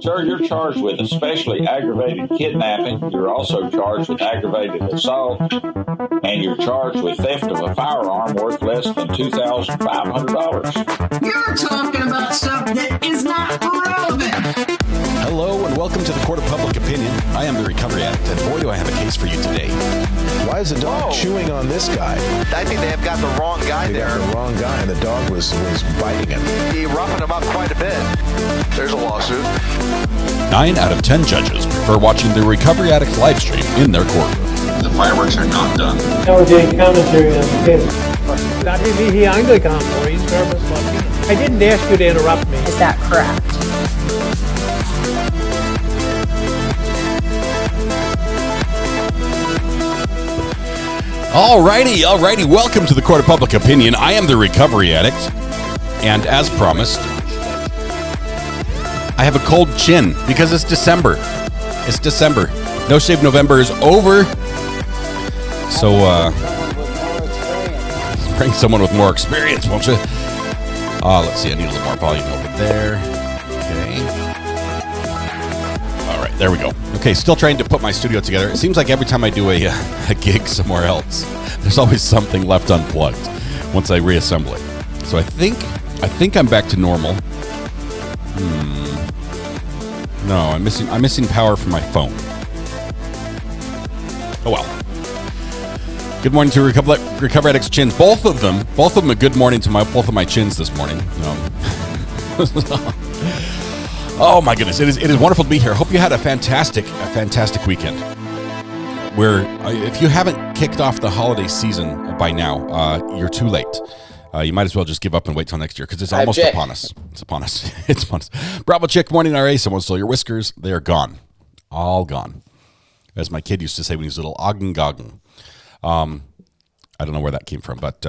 Sir, you're charged with especially aggravated kidnapping. You're also charged with aggravated assault, and you're charged with theft of a firearm worth less than $2,500. You're talking about stuff that is not relevant. Hello and welcome to the Court of Public Opinion. I am the Recovery Addict, and boy, do I have a case for you today. Why is the dog chewing on this guy? I think they have got the wrong guy They there. got the wrong guy, and the dog was biting him. He roughened him up quite a bit. There's a lawsuit. 9 out of 10 judges prefer watching the Recovery Addict live stream in their courtroom. The fireworks are not done. LJ commentary on the case. Dati mihi Anglican for his service lucky. I didn't ask you to interrupt me. Is that correct? Alrighty. Welcome to the Court of Public Opinion. I am the Recovery Addict, and as promised, I have a cold chin because it's December. It's December. No Shave November is over. So, bring someone with more experience, won't you? Let's see. I need a little more volume over there. Okay. All right, there we go. Okay, still trying to put my studio together. It seems like every time I do a gig somewhere else, there's always something left unplugged once I reassemble it. So I think I'm back to normal. No, I'm missing power from my phone. Oh well. Good morning to Recovery Addict's chins. Both of them a good morning to both of my chins this morning. Oh my goodness, it is wonderful to be here. Hope you had a fantastic weekend. If you haven't kicked off the holiday season by now, you're too late. You might as well just give up and wait till next year because it's almost upon us. It's upon us. Bravo Chick, morning RA. Someone stole your whiskers. They are gone. All gone. As my kid used to say when he was little, ogden gogden. I don't know where that came from, but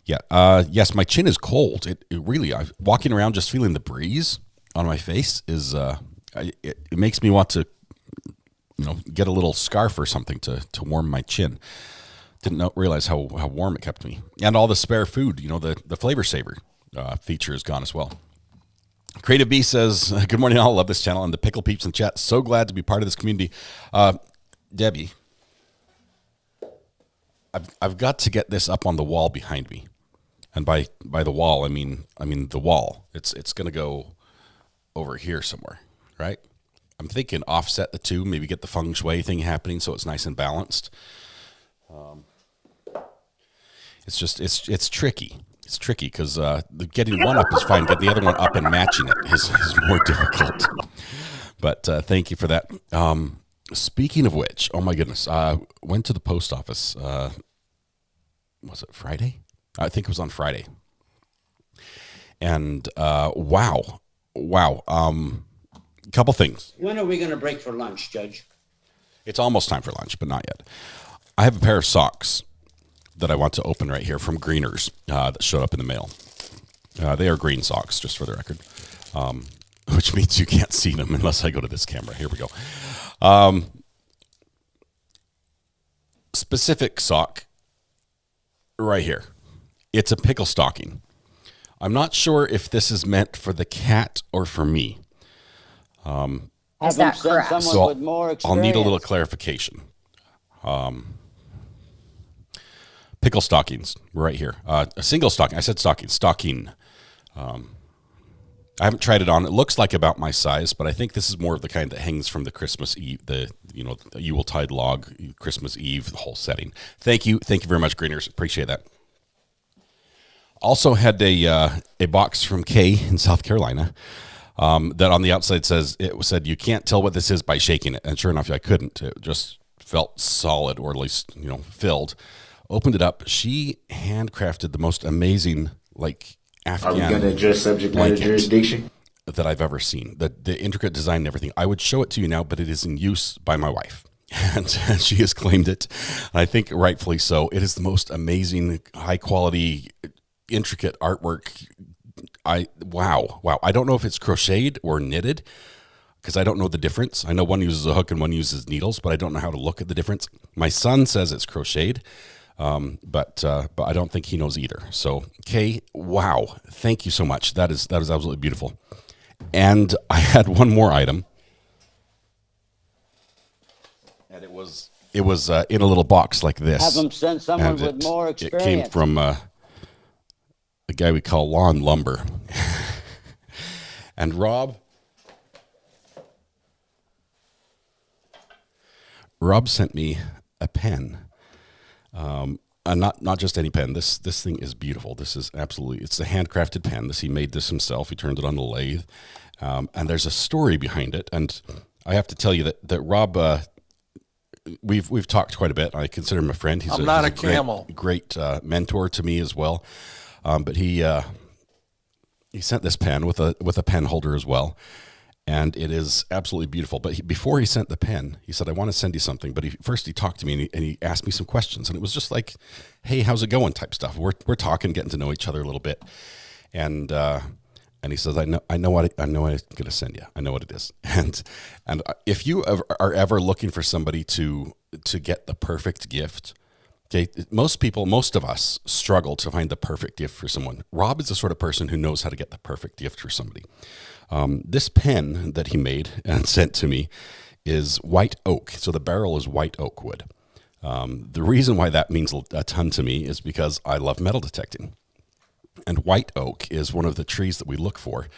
yes, my chin is cold. It really, walking around just feeling the breeze on my face is, it makes me want to, get a little scarf or something to warm my chin. Didn't realize how warm it kept me. And all the spare food, the Flavor Saver feature is gone as well. Creative B says, good morning all, love this channel, and the Pickle Peeps in chat. So glad to be part of this community. Debbie, I've got to get this up on the wall behind me. And by the wall, I mean the wall. It's going to go over here somewhere, right? I'm thinking offset the two, maybe get the feng shui thing happening so it's nice and balanced. It's tricky. It's tricky because getting one up is fine. Getting the other one up and matching it is more difficult. But thank you for that. Speaking of which, oh my goodness, went to the post office. Was it Friday? I think it was on Friday. And wow. Couple things. When are we going to break for lunch, Judge? It's almost time for lunch, but not yet. I have a pair of socks that I want to open right here from Greeners that showed up in the mail. They are green socks, just for the record, which means you can't see them unless I go to this camera. Here we go. Specific sock right here. It's a pickle stocking. I'm not sure if this is meant for the cat or for me. Is that correct? So I'll need a little clarification. Pickle stockings right here. A single stocking. I said stocking. Stocking. I haven't tried it on. It looks like about my size, but I think this is more of the kind that hangs from the Christmas Eve, the Yuletide log, Christmas Eve, the whole setting. Thank you very much, Greeners. Appreciate that. Also had a box from Kay in South Carolina that on the outside said you can't tell what this is by shaking it, and sure enough, I couldn't. It just felt solid, or at least filled. Opened it up. She handcrafted the most amazing, Afghan. Are we going to address subject matter jurisdiction that I've ever seen? The intricate design and everything. I would show it to you now, but it is in use by my wife, and she has claimed it. I think rightfully so. It is the most amazing, high quality, intricate artwork. Wow. I don't know if it's crocheted or knitted because I don't know the difference. I know one uses a hook and one uses needles, but I don't know how to look at the difference. My son says it's crocheted. But I don't think he knows either. So, Kay, wow, thank you so much. That is absolutely beautiful. And I had one more item, and it was in a little box like this. Have them send someone and with more It experience. came from a guy we call Lawn Lumber. And Rob sent me a pen. Not just any pen. This thing is beautiful. This is absolutely, it's a handcrafted pen. He made this himself. He turned it on the lathe. And there's a story behind it. And I have to tell you that Rob, we've talked quite a bit. I consider him a friend. He's a camel. Great mentor to me as well. But he sent this pen with a pen holder as well. And it is absolutely beautiful. But before he sent the pen, he said, I want to send you something. But he talked to me and he asked me some questions. And it was just like, hey, how's it going type stuff. We're talking, getting to know each other a little bit. And he says, I know what I'm going to send you. I know what it is. And if you are ever looking for somebody to get the perfect gift, okay, most of us struggle to find the perfect gift for someone. Rob is the sort of person who knows how to get the perfect gift for somebody. This pen that he made and sent to me is white oak. So the barrel is white oak wood. The reason why that means a ton to me is because I love metal detecting. And white oak is one of the trees that we look for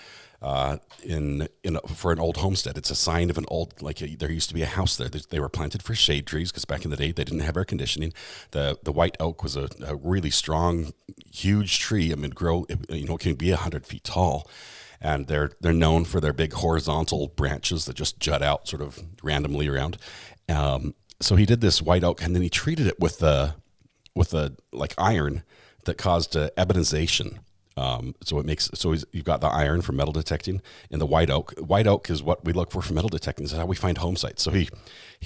for an old homestead. It's a sign of an old, there used to be a house there. They were planted for shade trees because back in the day they didn't have air conditioning. The white oak was a really strong, huge tree. I mean, it can be 100 feet tall. And they're known for their big horizontal branches that just jut out sort of randomly around. So he did this white oak, and then he treated it with a iron that caused ebonization. So you've got the iron for metal detecting in the white oak. White oak is what we look for metal detecting. This is how we find home sites. So he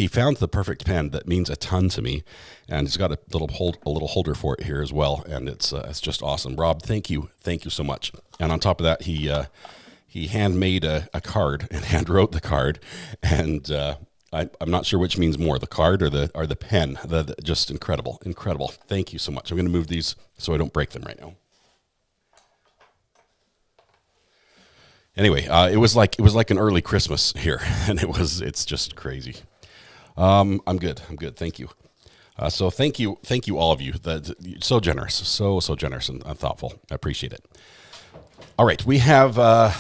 found the perfect pen that means a ton to me, and he's got a little holder for it here as well. And it's just awesome. Rob, thank you so much. And on top of that, he handmade a card and hand wrote the card, and I'm not sure which means more, the card or the pen. Just incredible. Thank you so much. I'm going to move these so I don't break them right now. Anyway, it was like an early Christmas here, and it's just crazy. I'm good. Thank you. So thank you all of you. So generous, so generous and thoughtful. I appreciate it. All right, we have. Where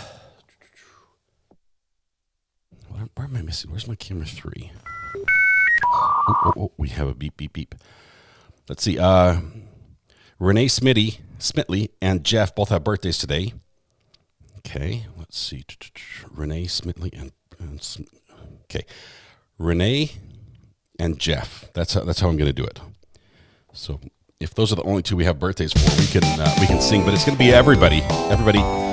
am I missing? Where's my camera 3? Oh, we have a beep. Let's see. Renee Smitley and Jeff both have birthdays today. Okay, let's see. Renee Smitley and okay, Renee and Jeff. That's how I'm going to do it. So if those are the only two we have birthdays for, we can sing. But it's going to be everybody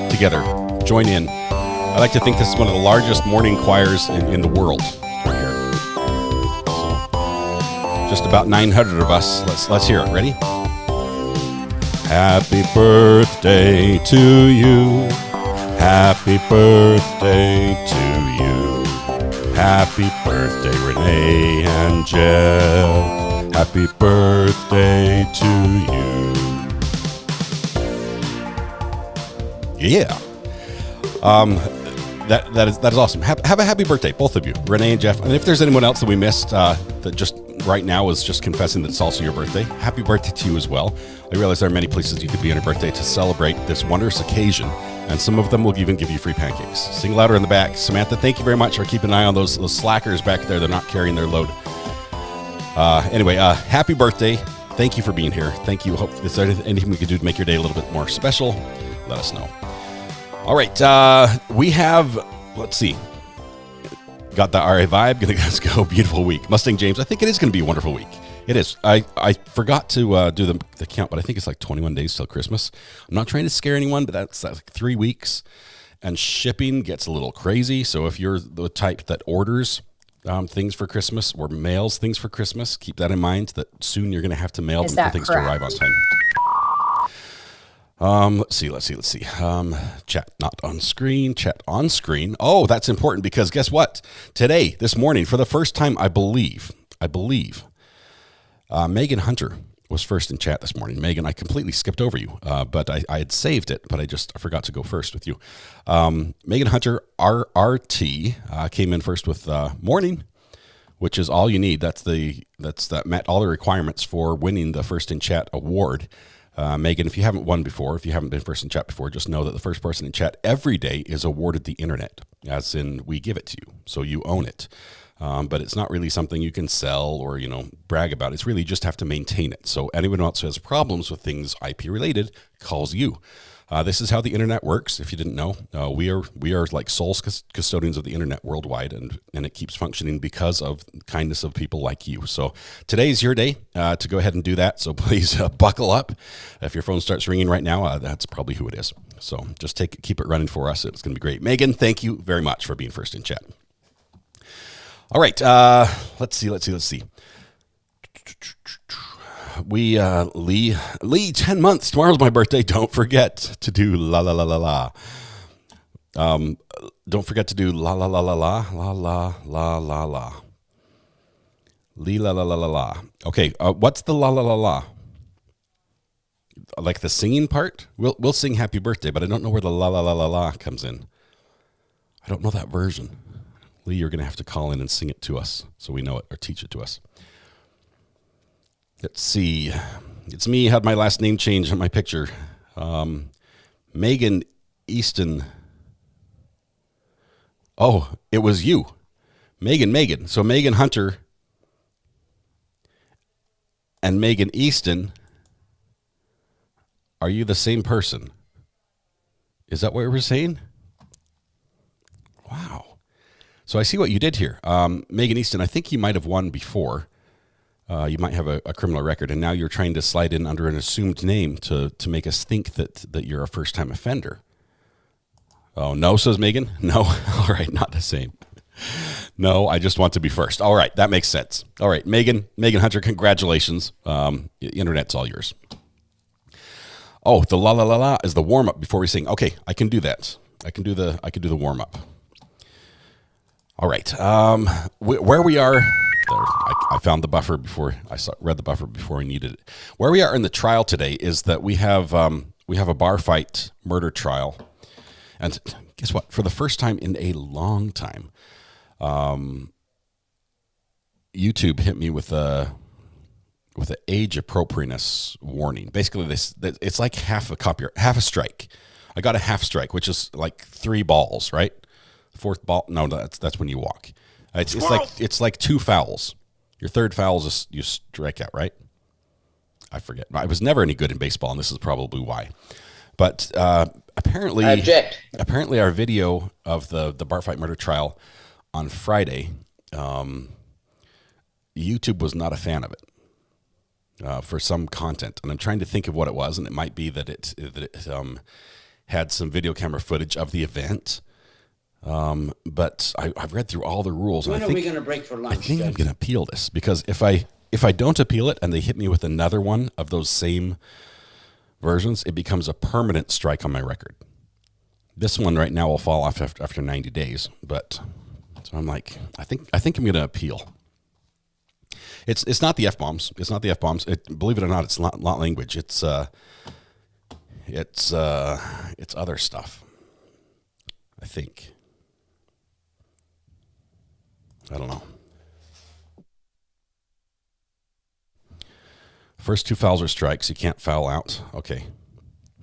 together. Join in. I like to think this is one of the largest morning choirs in the world right here. So, just about 900 of us. Let's hear it. Ready? Happy birthday to you. Happy birthday to you. Happy birthday, Renee and Jeff. Happy birthday to you. Yeah. That is awesome. Have a happy birthday, both of you, Renee and Jeff. And if there's anyone else that we missed that just right now is just confessing that it's also your birthday, happy birthday to you as well. I realize there are many places you could be on your birthday to celebrate this wondrous occasion, and some of them will even give you free pancakes. Sing louder in the back. Samantha, thank you very much for keeping an eye on those slackers back there. They're not carrying their load. Anyway, happy birthday. Thank you for being here. Thank you. Hope is there anything we could do to make your day a little bit more special? Let us know. All right, we have, let's see, got the RA vibe. Let's go. Beautiful week. Mustang James, I think it is going to be a wonderful week. It is. I forgot to do the count, but I think it's like 21 days till Christmas. I'm not trying to scare anyone, but that's like 3 weeks, and shipping gets a little crazy. So if you're the type that orders things for Christmas or mails things for Christmas, keep that in mind that soon you're going to have to mail them for things to arrive on time. Let's see. Chat not on screen, chat on screen. Oh, that's important because guess what? This morning, for the first time, I believe, Megan Hunter was first in chat this morning. Megan, I completely skipped over you, but I had saved it, but I forgot to go first with you. Megan Hunter, RRT, came in first with morning, which is all you need. That met all the requirements for winning the First in Chat award. Megan, if you haven't won before, if you haven't been first in chat before, just know that the first person in chat every day is awarded the internet, as in we give it to you, so you own it. But it's not really something you can sell or, brag about. It's really just have to maintain it. So anyone else who has problems with things IP related calls you. This is how the internet works. If you didn't know, we are like sole custodians of the internet worldwide, and it keeps functioning because of the kindness of people like you. So today's your day to go ahead and do that. So please buckle up. If your phone starts ringing right now, that's probably who it is. So just keep it running for us. It's going to be great. Megan, thank you very much for being first in chat. All right, let's see. We, Lee, 10 months. Tomorrow's my birthday. Don't forget to do la la la la la. Don't forget to do la la la la la la la la la la. Lee la la la la la. Okay, what's the la la la la? Like the singing part? We'll sing happy birthday, but I don't know where the la la la la la comes in. I don't know that version. Lee, you're going to have to call in and sing it to us so we know it, or teach it to us. Let's see. It's me. Had my last name changed on my picture. Megan Easton. Oh, it was you. Megan. So Megan Hunter and Megan Easton. Are you the same person? Is that what we're saying? Wow. So I see what you did here. Megan Easton, I think you might have won before. You might have a criminal record, and now you're trying to slide in under an assumed name to make us think that you're a first-time offender. Oh, no, says Megan? No? All right, not the same. No, I just want to be first. All right, that makes sense. All right, Megan Hunter, congratulations. Internet's all yours. Oh, the la la la la is the warm-up before we sing. Okay, I can do that. I can do the warm-up. All right, where we are, there, I found the buffer before read the buffer before I needed it. Where we are in the trial today is that we have a bar fight murder trial, and guess what? For the first time in a long time, YouTube hit me with an age appropriateness warning. Basically, it's like half a strike. I got a half strike, which is like 3 balls, right? Fourth ball, no, that's when you walk. It's like 2 fouls. Your third foul is you strike out, right? I forget. I was never any good in baseball, and this is probably why. But apparently, I object. Apparently, our video of the bar fight murder trial on Friday, YouTube was not a fan of it for some content, and I'm trying to think of what it was, and it might be that it had some video camera footage of the event. But I've read through all the rules. When are we going to break for lunch? I think I'm going to appeal this, because if I don't appeal it and they hit me with another one of those same versions, it becomes a permanent strike on my record. This one right now will fall off after 90 days, but so I'm like, I think I'm going to appeal. It's not the F-bombs. It's not the F-bombs. Believe it or not, it's not language. It's other stuff, I think. I don't know. First 2 fouls are strikes. You can't foul out. Okay.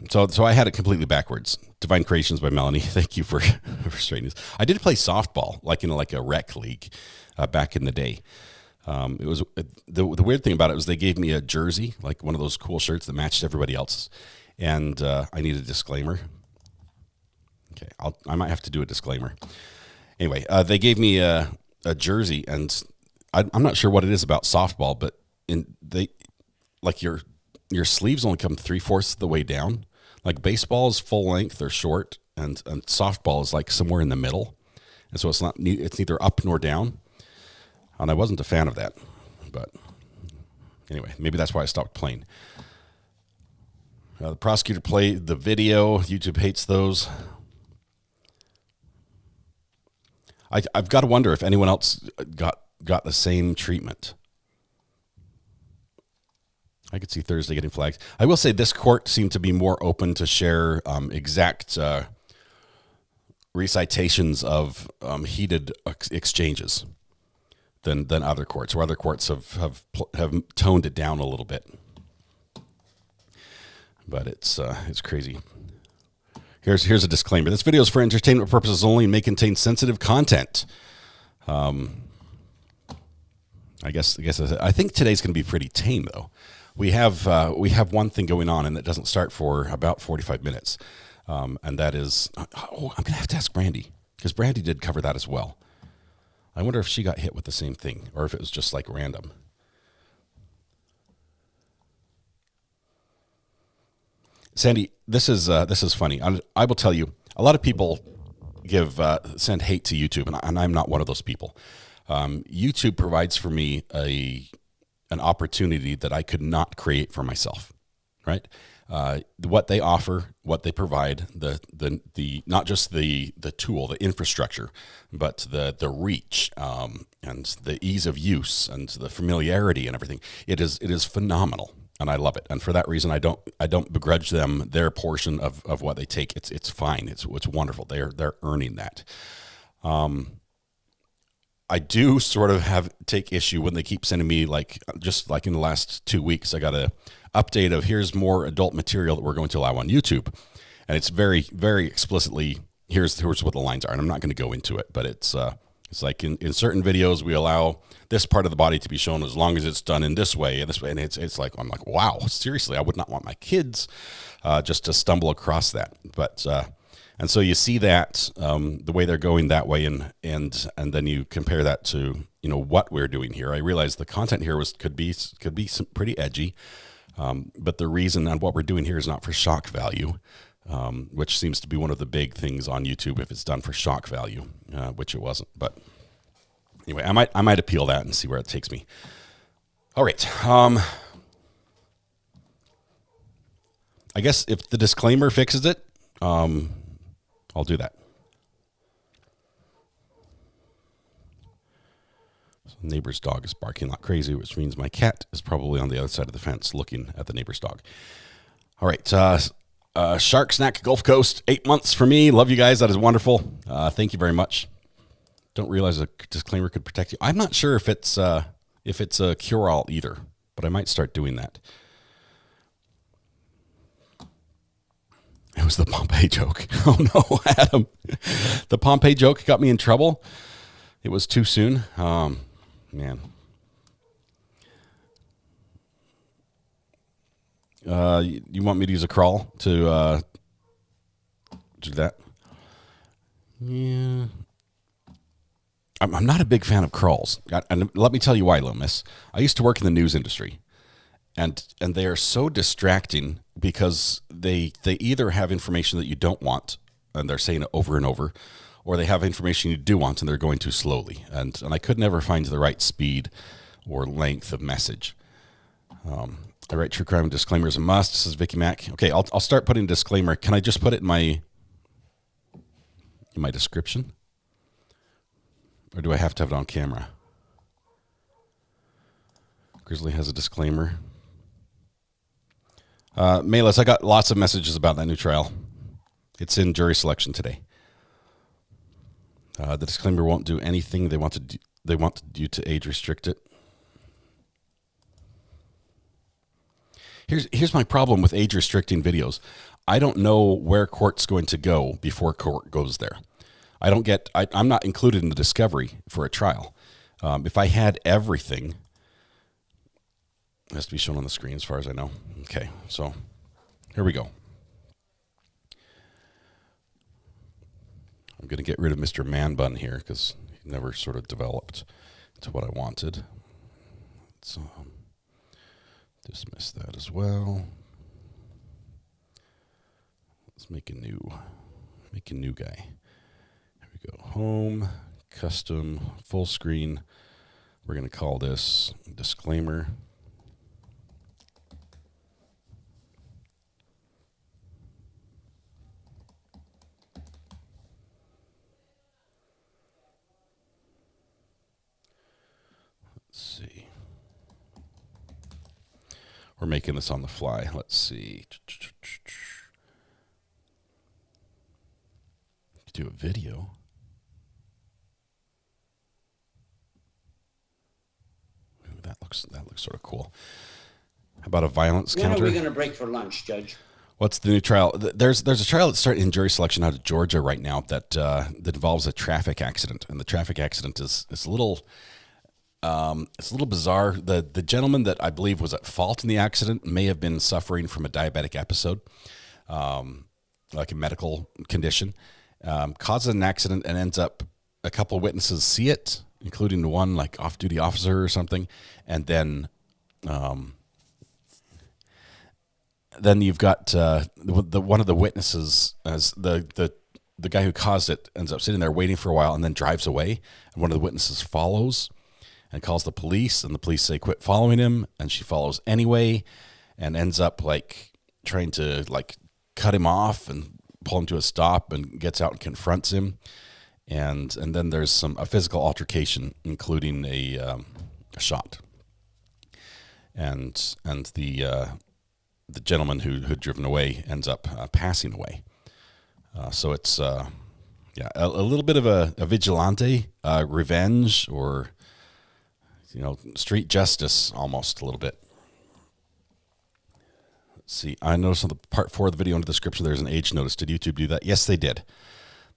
So I had it completely backwards. Divine Creations by Melanie. Thank you for straightening this. I did play softball, like in like a rec league back in the day. It was the weird thing about it was they gave me a jersey, like one of those cool shirts that matched everybody else's, and I need a disclaimer. Okay, I might have to do a disclaimer. Anyway, they gave me a jersey, and I'm not sure what it is about softball, but your sleeves only come 3/4 of the way down. Like baseball is full length or short, and softball is like somewhere in the middle, and so it's neither up nor down. And I wasn't a fan of that, but anyway, maybe that's why I stopped playing. The prosecutor played the video. YouTube hates those. I've got to wonder if anyone else got the same treatment. I could see Thursday getting flagged. I will say this court seemed to be more open to share exact recitations of heated exchanges than other courts, where other courts have toned it down a little bit. But it's crazy. Here's a disclaimer. This video is for entertainment purposes only and may contain sensitive content. I think today's going to be pretty tame, though. We have one thing going on, and it doesn't start for about 45 minutes, and that is, I'm going to have to ask Brandy, because Brandy did cover that as well. I wonder if she got hit with the same thing, or if it was just like random. Sandy, this is funny. I will tell you, a lot of people send hate to YouTube, and I'm not one of those people. YouTube provides for me an opportunity that I could not create for myself, right? What they offer, what they provide, the not just the tool, the infrastructure, but the reach and the ease of use and the familiarity and everything. It is phenomenal. And I love it, and for that reason, I don't begrudge them their portion of what they take. It's fine. It's wonderful. They're earning that. I do sort of take issue when they keep sending me, just like in the last 2 weeks, I got a update of here's more adult material that we're going to allow on YouTube, and it's very, very explicitly here's what the lines are, and I'm not going to go into it, but it's like in certain videos we allow this part of the body to be shown as long as it's done in this way, and it's like, I'm like, wow, seriously, I would not want my kids just to stumble across that. But and so you see that the way they're going that way, and then you compare that to what we're doing here. I realize the content here could be some pretty edgy, but the reason and what we're doing here is not for shock value. Which seems to be one of the big things on YouTube if it's done for shock value, which it wasn't. But anyway, I might appeal that and see where it takes me. All right. I guess if the disclaimer fixes it, I'll do that. So the neighbor's dog is barking like crazy, which means my cat is probably on the other side of the fence looking at the neighbor's dog. All right. Shark Snack Gulf Coast, 8 months for me. Love you guys. That is wonderful. Thank you very much. Don't realize a disclaimer could protect you. I'm not sure if it's a cure-all either, but I might start doing that. It was the Pompeii joke. Oh no, Adam. The Pompeii joke got me in trouble. It was too soon. Man. You want me to use a crawl to do that? Yeah. I'm not a big fan of crawls. And let me tell you why, Loomis. I used to work in the news industry, and they are so distracting because they either have information that you don't want, and they're saying it over and over, or they have information you do want, and they're going too slowly. And I could never find the right speed or length of message. I write true crime disclaimer is a must, says Vicky Mac. Okay, I'll start putting a disclaimer. Can I just put it in my description? Or do I have to have it on camera? Grizzly has a disclaimer. Mayless, I got lots of messages about that new trial. It's in jury selection today. The disclaimer won't do anything. They want you to age restrict it. Here's my problem with age restricting videos. I don't know where court's going to go before court goes there. I'm not included in the discovery for a trial. If I had everything, it has to be shown on the screen as far as I know. Okay, so here we go. I'm going to get rid of Mr. Man Bun here because he never sort of developed to what I wanted. So dismiss that as well. Let's make a new guy. Here we go. Home, custom, full screen. We're going to call this disclaimer. Let's see. We're making this on the fly. Let's see. Do a video. Ooh, that looks sort of cool. How about a violence When counter? are we going to break for lunch, Judge? What's the new trial? There's a trial that's starting in jury selection out of Georgia right now that involves a traffic accident, and the traffic accident is a little bizarre. The gentleman that I believe was at fault in the accident may have been suffering from a diabetic episode, like a medical condition, causes an accident and ends up a couple of witnesses see it, including the one like off-duty officer or something, and then you've got the one of the witnesses as the guy who caused it ends up sitting there waiting for a while and then drives away, and one of the witnesses follows and calls the police, and the police say quit following him, and she follows anyway and ends up like trying to like cut him off and pull him to a stop, and gets out and confronts him, and then there's a physical altercation, including a shot, and the gentleman who had driven away ends up passing away. So it's a little bit of a vigilante revenge, or street justice almost a little bit. Let's see. I noticed on the part 4 of the video in the description there's an age notice. Did YouTube do that? Yes, they did.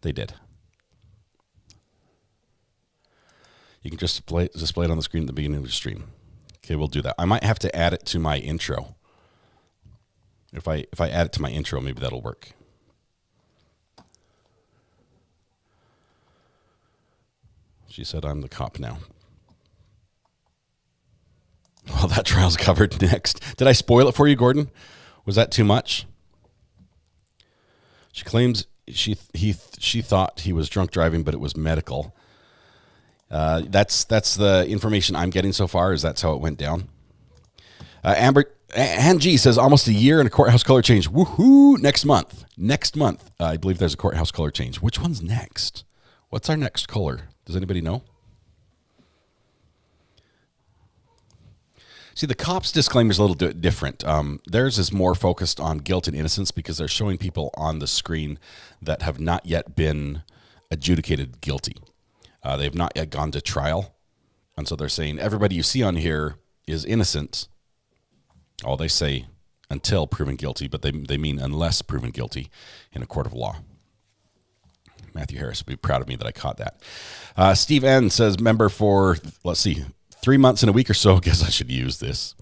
They did. You can just display it on the screen at the beginning of the stream. Okay, we'll do that. I might have to add it to my intro. If I add it to my intro, maybe that'll work. She said, I'm the cop now. Well, that trial's covered next. Did I spoil it for you, Gordon? Was that too much? She claims she thought he was drunk driving, but it was medical. That's the information I'm getting so far, is that's how it went down. Angie says almost a year and a courthouse color change. Woohoo! Next month. I believe there's a courthouse color change. Which one's next? What's our next color? Does anybody know? See, the cops' disclaimer is a little different. Theirs is more focused on guilt and innocence because they're showing people on the screen that have not yet been adjudicated guilty. They've not yet gone to trial. And so they're saying everybody you see on here is innocent. Oh, they say until proven guilty, but they mean unless proven guilty in a court of law. Matthew Harris would be proud of me that I caught that. Steve N says member for, let's see, 3 months and a week or so. Guess I should use this.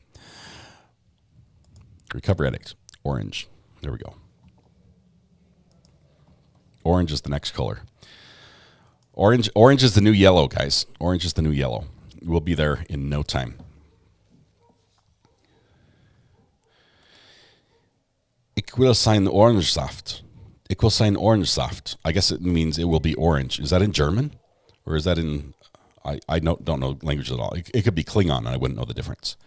Recovery Addict. Orange. There we go. Orange is the next color. Orange is the new yellow, guys. Orange is the new yellow. We'll be there in no time. Ik wil zijn orangesaft. Ik wil zijn orangesaft. I guess it means it will be orange. Is that in German? Or is that in... I don't know language at all. It could be Klingon, and I wouldn't know the difference.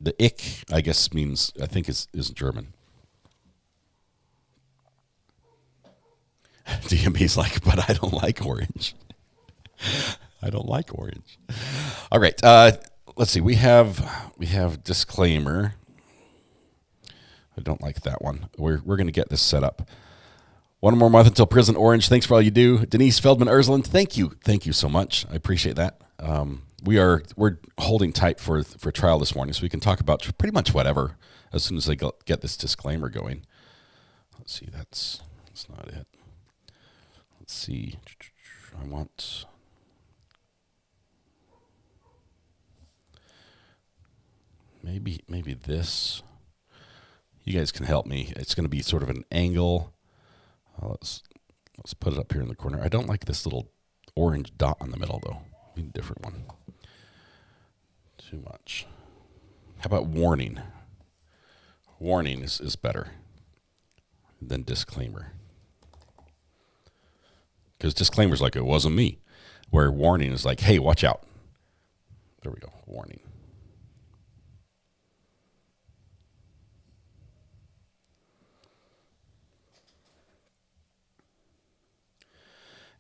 The ich, I guess, means, I think is German. DMB's like, but I don't like orange. I don't like orange. All right. Let's see. We have disclaimer. I don't like that one. We're going to get this set up. One more month until prison. Orange. Thanks for all you do. Denise Feldman Ersland. Thank you so much. I appreciate that. We're holding tight for trial this morning, so we can talk about pretty much whatever as soon as I get this disclaimer going. Let's see. That's not it. Let's see. I want. Maybe this. You guys can help me. It's going to be sort of an angle. Let's put it up here in the corner. I don't like this little orange dot in the middle, though. Need a different one. Too much. How about warning? Warning is better than disclaimer. Because disclaimer is like, it wasn't me. Where warning is like, hey, watch out. There we go. Warning.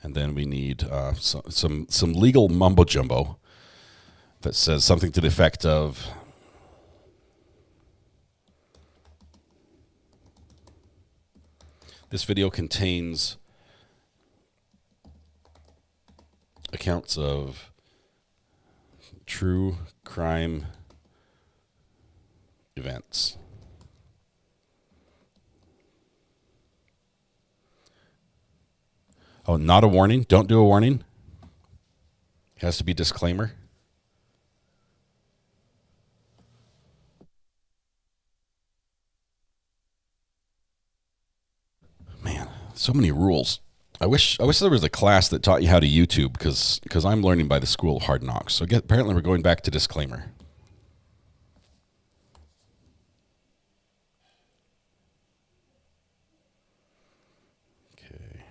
And then we need some legal mumbo jumbo that says something to the effect of, This video contains accounts of true crime events. Oh, not a warning. Don't do a warning. It has to be disclaimer. Man, so many rules. I wish there was a class that taught you how to YouTube because I'm learning by the school of hard knocks. So apparently we're going back to disclaimer. Okay.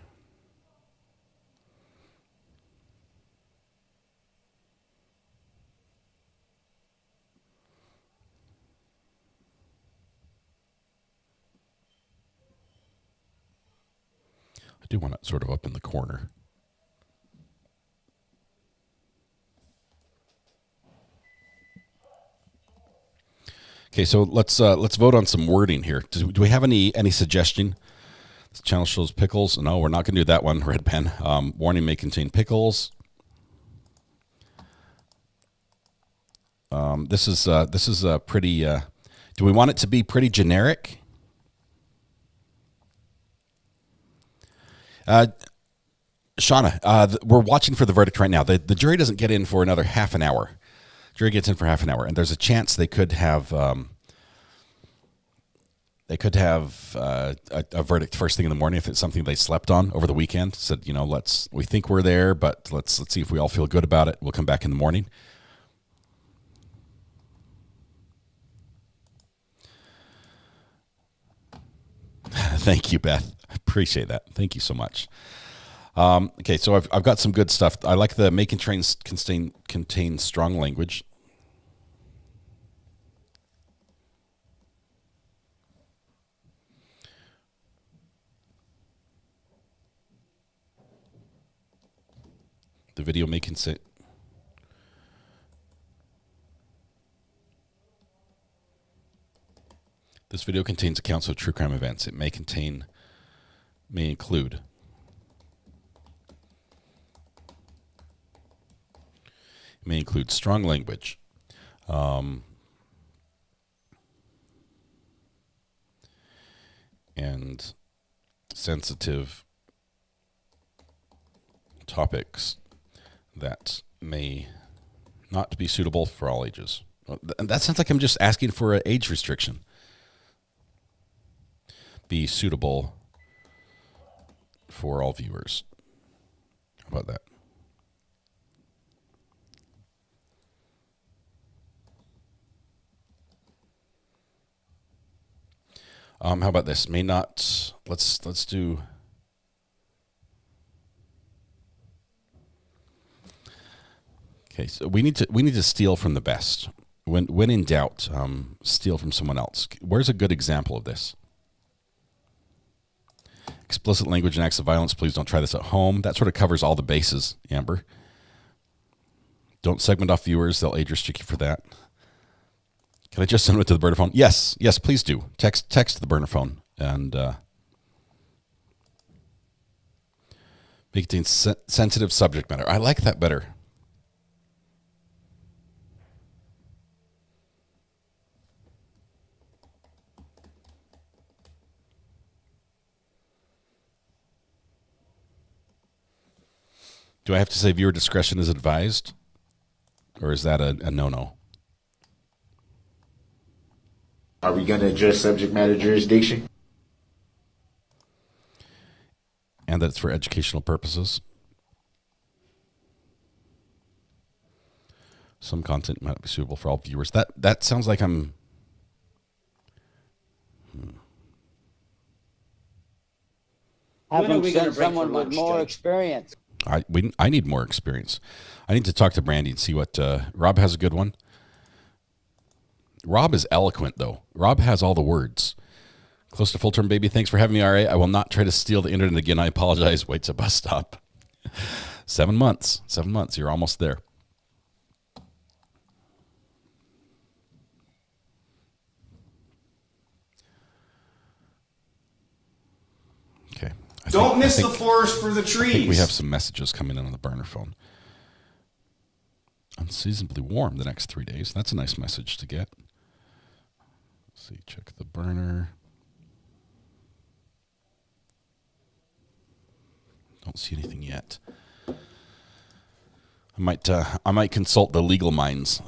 I do want it sort of up in the corner. Okay, so let's vote on some wording here. Do we have any suggestion? This channel shows pickles. No, we're not going to do that one. Red pen. Warning may contain pickles. This is pretty. Do we want it to be pretty generic? Shauna, we're watching for the verdict right now. The jury doesn't get in for another half an hour. Jury gets in for half an hour, and there's a chance they could have a verdict first thing in the morning if it's something they slept on over the weekend. Said, we think we're there, but let's see if we all feel good about it. We'll come back in the morning. Thank you, Beth. Appreciate that. Thank you so much. Okay, so I've got some good stuff. I like the make and trains contain strong language. The video may contain. This video contains accounts of true crime events. It may include. It may include strong language, and sensitive topics that may not be suitable for all ages. And that sounds like I'm just asking for an age restriction. Be suitable for all viewers. How about that? How about this? May not. Let's do. Okay, so we need to steal from the best. When in doubt, steal from someone else. Where's a good example of this? Explicit language and acts of violence. Please don't try this at home. That sort of covers all the bases, Amber. Don't segment off viewers. They'll age restrict you for that. Can I just send it to the burner phone? Yes, please do. Text the burner phone and make it sensitive subject matter. I like that better. Do I have to say viewer discretion is advised? Or is that a no-no? Are we going to address subject matter jurisdiction? And that it's for educational purposes. Some content might not be suitable for all viewers. That sounds like I'm... When are we going to break for lunch, Judge? Experience. I need more experience. I need to talk to Brandy and see what... Rob has a good one. Rob is eloquent, though. Rob has all the words. Close to full term, baby. Thanks for having me, RA. I will not try to steal the internet again. I apologize. Waits a bus stop. 7 months. 7 months. You're almost there. Don't miss the forest for the I trees. think we have some messages coming in on the burner phone. Unseasonably warm the next 3 days. That's a nice message to get. Let's see, check the burner. Don't see anything yet. I might consult the legal minds.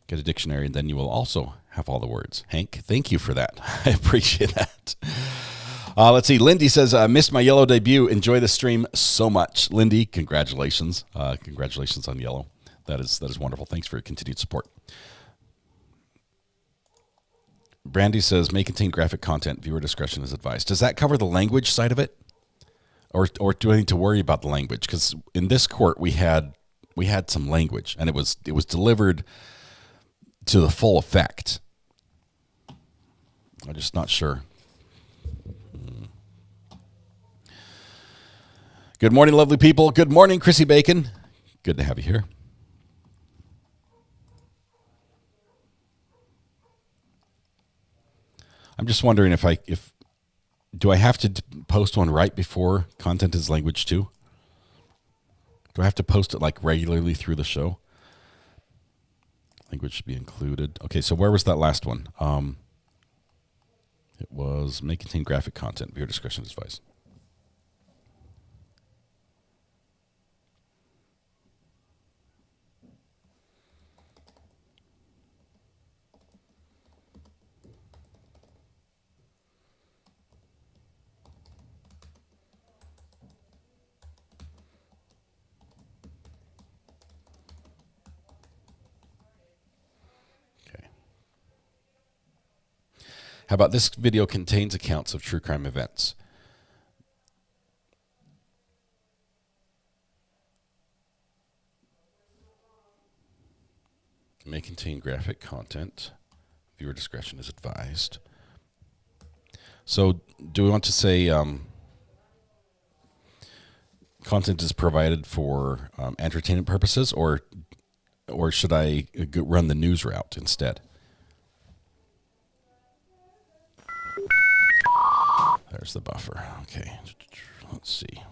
Get a dictionary, and then you will also have all the words. Hank, thank you for that. I appreciate that. Let's see. Lindy says, missed my Yellow debut. Enjoy the stream so much. Lindy, congratulations. Congratulations on Yellow. That is wonderful. Thanks for your continued support. Brandy says, may contain graphic content. Viewer discretion is advised. Does that cover the language side of it? Or do I need to worry about the language? Because in this court, we had some language, and it was delivered to the full effect. I'm just not sure. Good morning, lovely people. Good morning, Chrissy Bacon. Good to have you here. I'm just wondering if do I have to post one right before content is language 2? Do I have to post it like regularly through the show? Language should be included. Okay, so where was that last one? It was may contain graphic content. Viewer discretion is advised. How about this video contains accounts of true crime events? May contain graphic content. Viewer discretion is advised. So do we want to say content is provided for entertainment purposes, or should I run the news route instead? There's the buffer. Okay, let's see.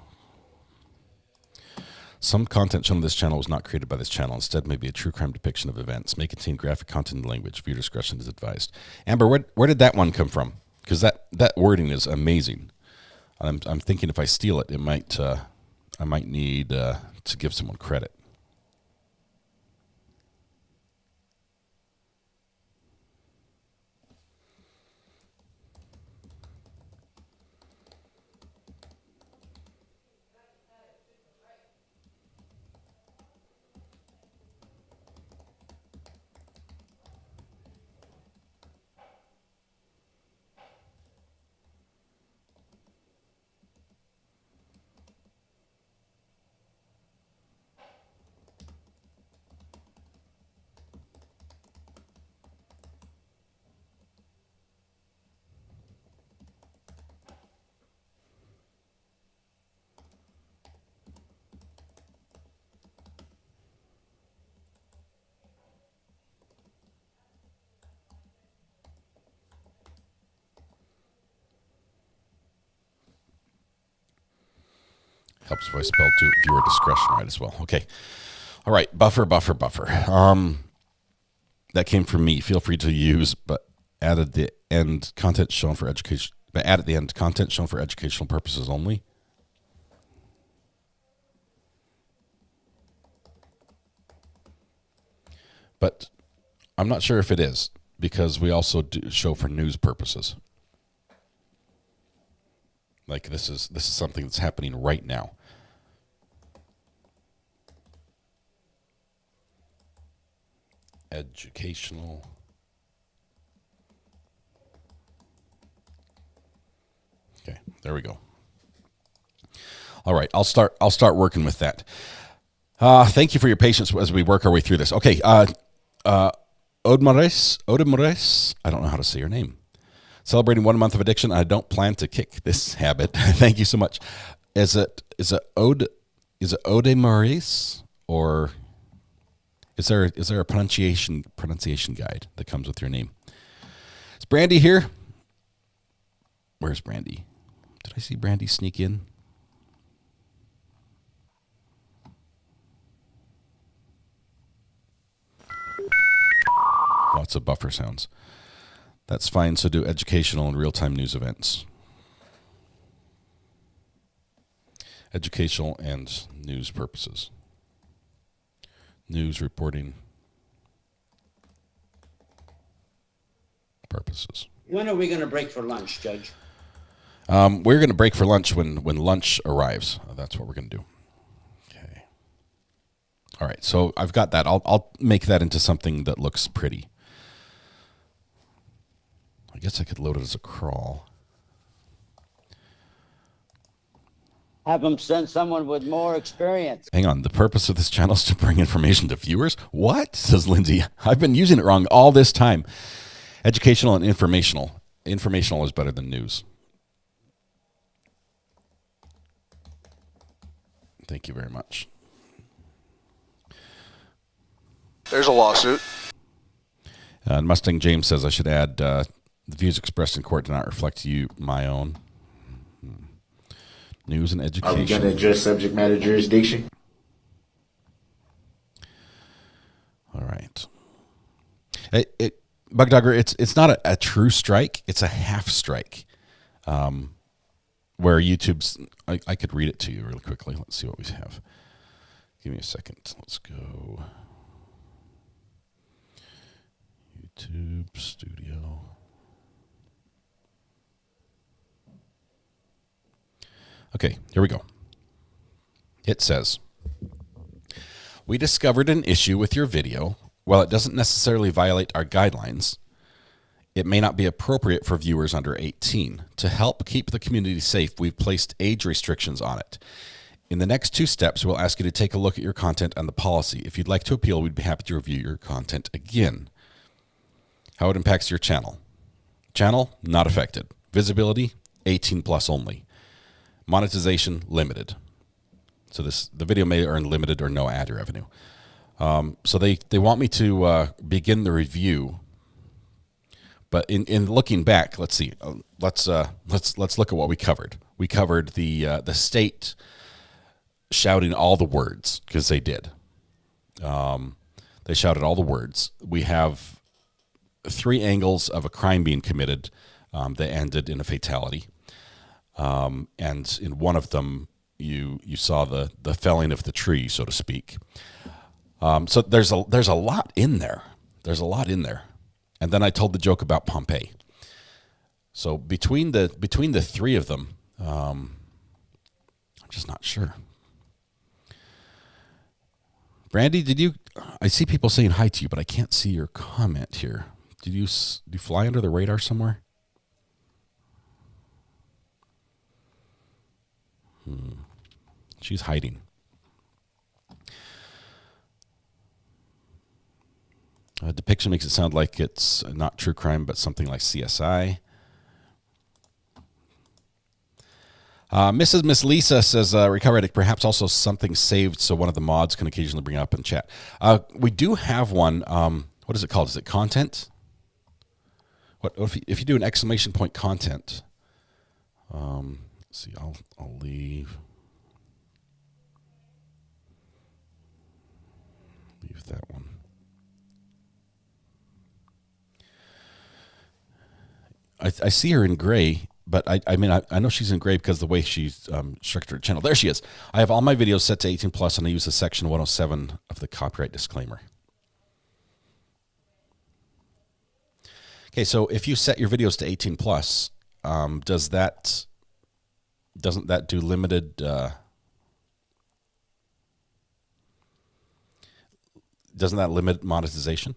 Some content shown on this channel was not created by this channel. Instead, may be a true crime depiction of events. May contain graphic content and language. Viewer discretion is advised. Amber, where did that one come from? Because that wording is amazing. I'm thinking if I steal it, I might need to give someone credit. Helps if I spell viewer discretion right as well. Okay. All right. Buffer. That came from me. Feel free to use, but added the end content shown for education. But added the end content shown for educational purposes only. But I'm not sure if it is, because we also do show for news purposes. Like this is something that's happening right now. Educational. Okay, there we go. All right, I'll start working with that. Thank you for your patience as we work our way through this. Okay, Odemores, I don't know how to say your name. Celebrating 1 month of addiction. I don't plan to kick this habit. Thank you so much. Is it Odemores, or is there a pronunciation guide that comes with your name? Brandy here? Where's Brandy? Did I see Brandy sneak in? Lots of buffer sounds. That's fine, so do educational and real-time news events. Educational and news purposes. News reporting purposes. When are we going to break for lunch, Judge? We're going to break for lunch when lunch arrives. That's what we're going to do. Okay. All right, so I've got that. I'll make that into something that looks pretty. I guess I could load it as a crawl. Have them send someone with more experience. Hang on. The purpose of this channel is to bring information to viewers? What? Says Lindsay. I've been using it wrong all this time. Educational and informational. Informational is better than news. Thank you very much. There's a lawsuit. And Mustang James says I should add the views expressed in court do not reflect you, my own. News and education. Are we going to address subject matter jurisdiction? All right. Bug Dogger, it's not a true strike. It's a half strike. Where YouTube's, I could read it to you really quickly. Let's see what we have. Give me a second. Let's go. YouTube Studio. Okay, here we go. It says, we discovered an issue with your video. While it doesn't necessarily violate our guidelines, it may not be appropriate for viewers under 18. To help keep the community safe, we've placed age restrictions on it. In the next 2 steps, we'll ask you to take a look at your content and the policy. If you'd like to appeal, we'd be happy to review your content again. How it impacts your channel. Channel, not affected. Visibility, 18 plus only. Monetization, limited. So the video may earn limited or no ad revenue. So they want me to begin the review. But in looking back, let's see. Let's look at what we covered. We covered the state shouting all the words, because they did. They shouted all the words. We have 3 angles of a crime being committed that ended in a fatality. And in one of them, you saw the felling of the tree, so to speak. So there's a lot in there. There's a lot in there. And then I told the joke about Pompeii. So between the 3 of them, I'm just not sure. Brandy, I see people saying hi to you, but I can't see your comment here. Do you fly under the radar somewhere? She's hiding. Depiction makes it sound like it's not true crime, but something like CSI. Miss Lisa says, Recovery Addict, perhaps also something saved so one of the mods can occasionally bring it up in chat. We do have one. What is it called? Is it content? What if you do an exclamation point content? Let's see, I'll leave that one. I see her in gray, but I know she's in gray because the way she's structured her channel. There she is. I have all my videos set to 18 plus, and I use the section 107 of the copyright disclaimer. Okay, so if you set your videos to 18 plus, doesn't that do limited? Doesn't that limit monetization?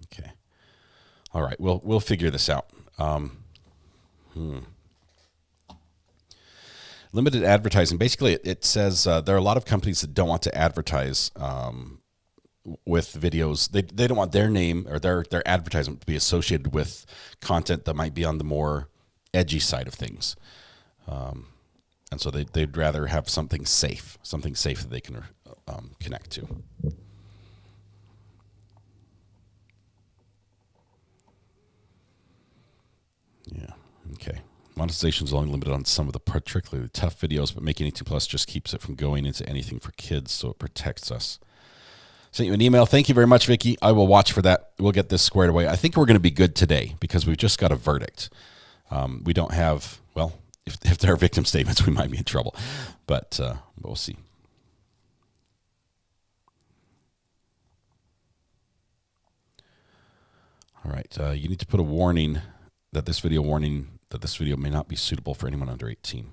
Okay. All right. We'll figure this out. Limited advertising. Basically, it says there are a lot of companies that don't want to advertise with videos. They don't want their name or their advertisement to be associated with content that might be on the more edgy side of things. And so they'd rather have something safe that they can connect to. Yeah, okay. Monetization is only limited on some of the particularly tough videos, but making 18 plus just keeps it from going into anything for kids, so it protects us. Sent you an email. Thank you very much, Vicky. I will watch for that. We'll get this squared away. I think we're going to be good today because we've just got a verdict. We don't have, well, if there are victim statements, we might be in trouble, but we'll see. All right. You need to put a warning that this video may not be suitable for anyone under 18.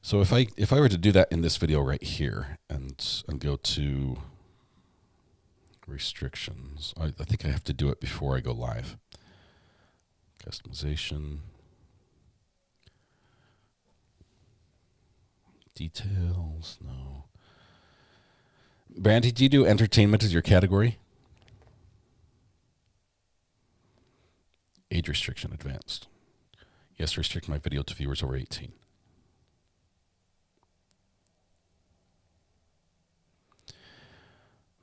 So if I were to do that in this video right here and go to restrictions, I think I have to do it before I go live. Customization. Details, no. Brandy, do you do entertainment as your category? Age restriction advanced. Yes, restrict my video to viewers over 18.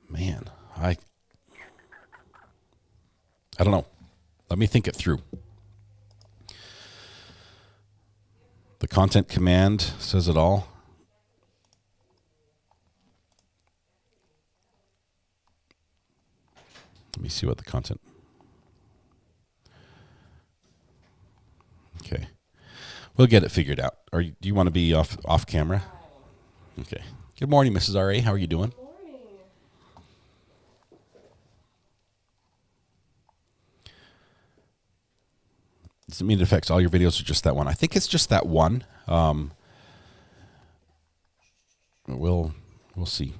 Man, I don't know. Let me think it through. The content command says it all. Let me see what the content. Okay. We'll get it figured out. Do you want to be off camera? Okay. Good morning, Mrs. R.A. How are you doing? Does it mean it affects all your videos or just that one? I think it's just that one. We'll see.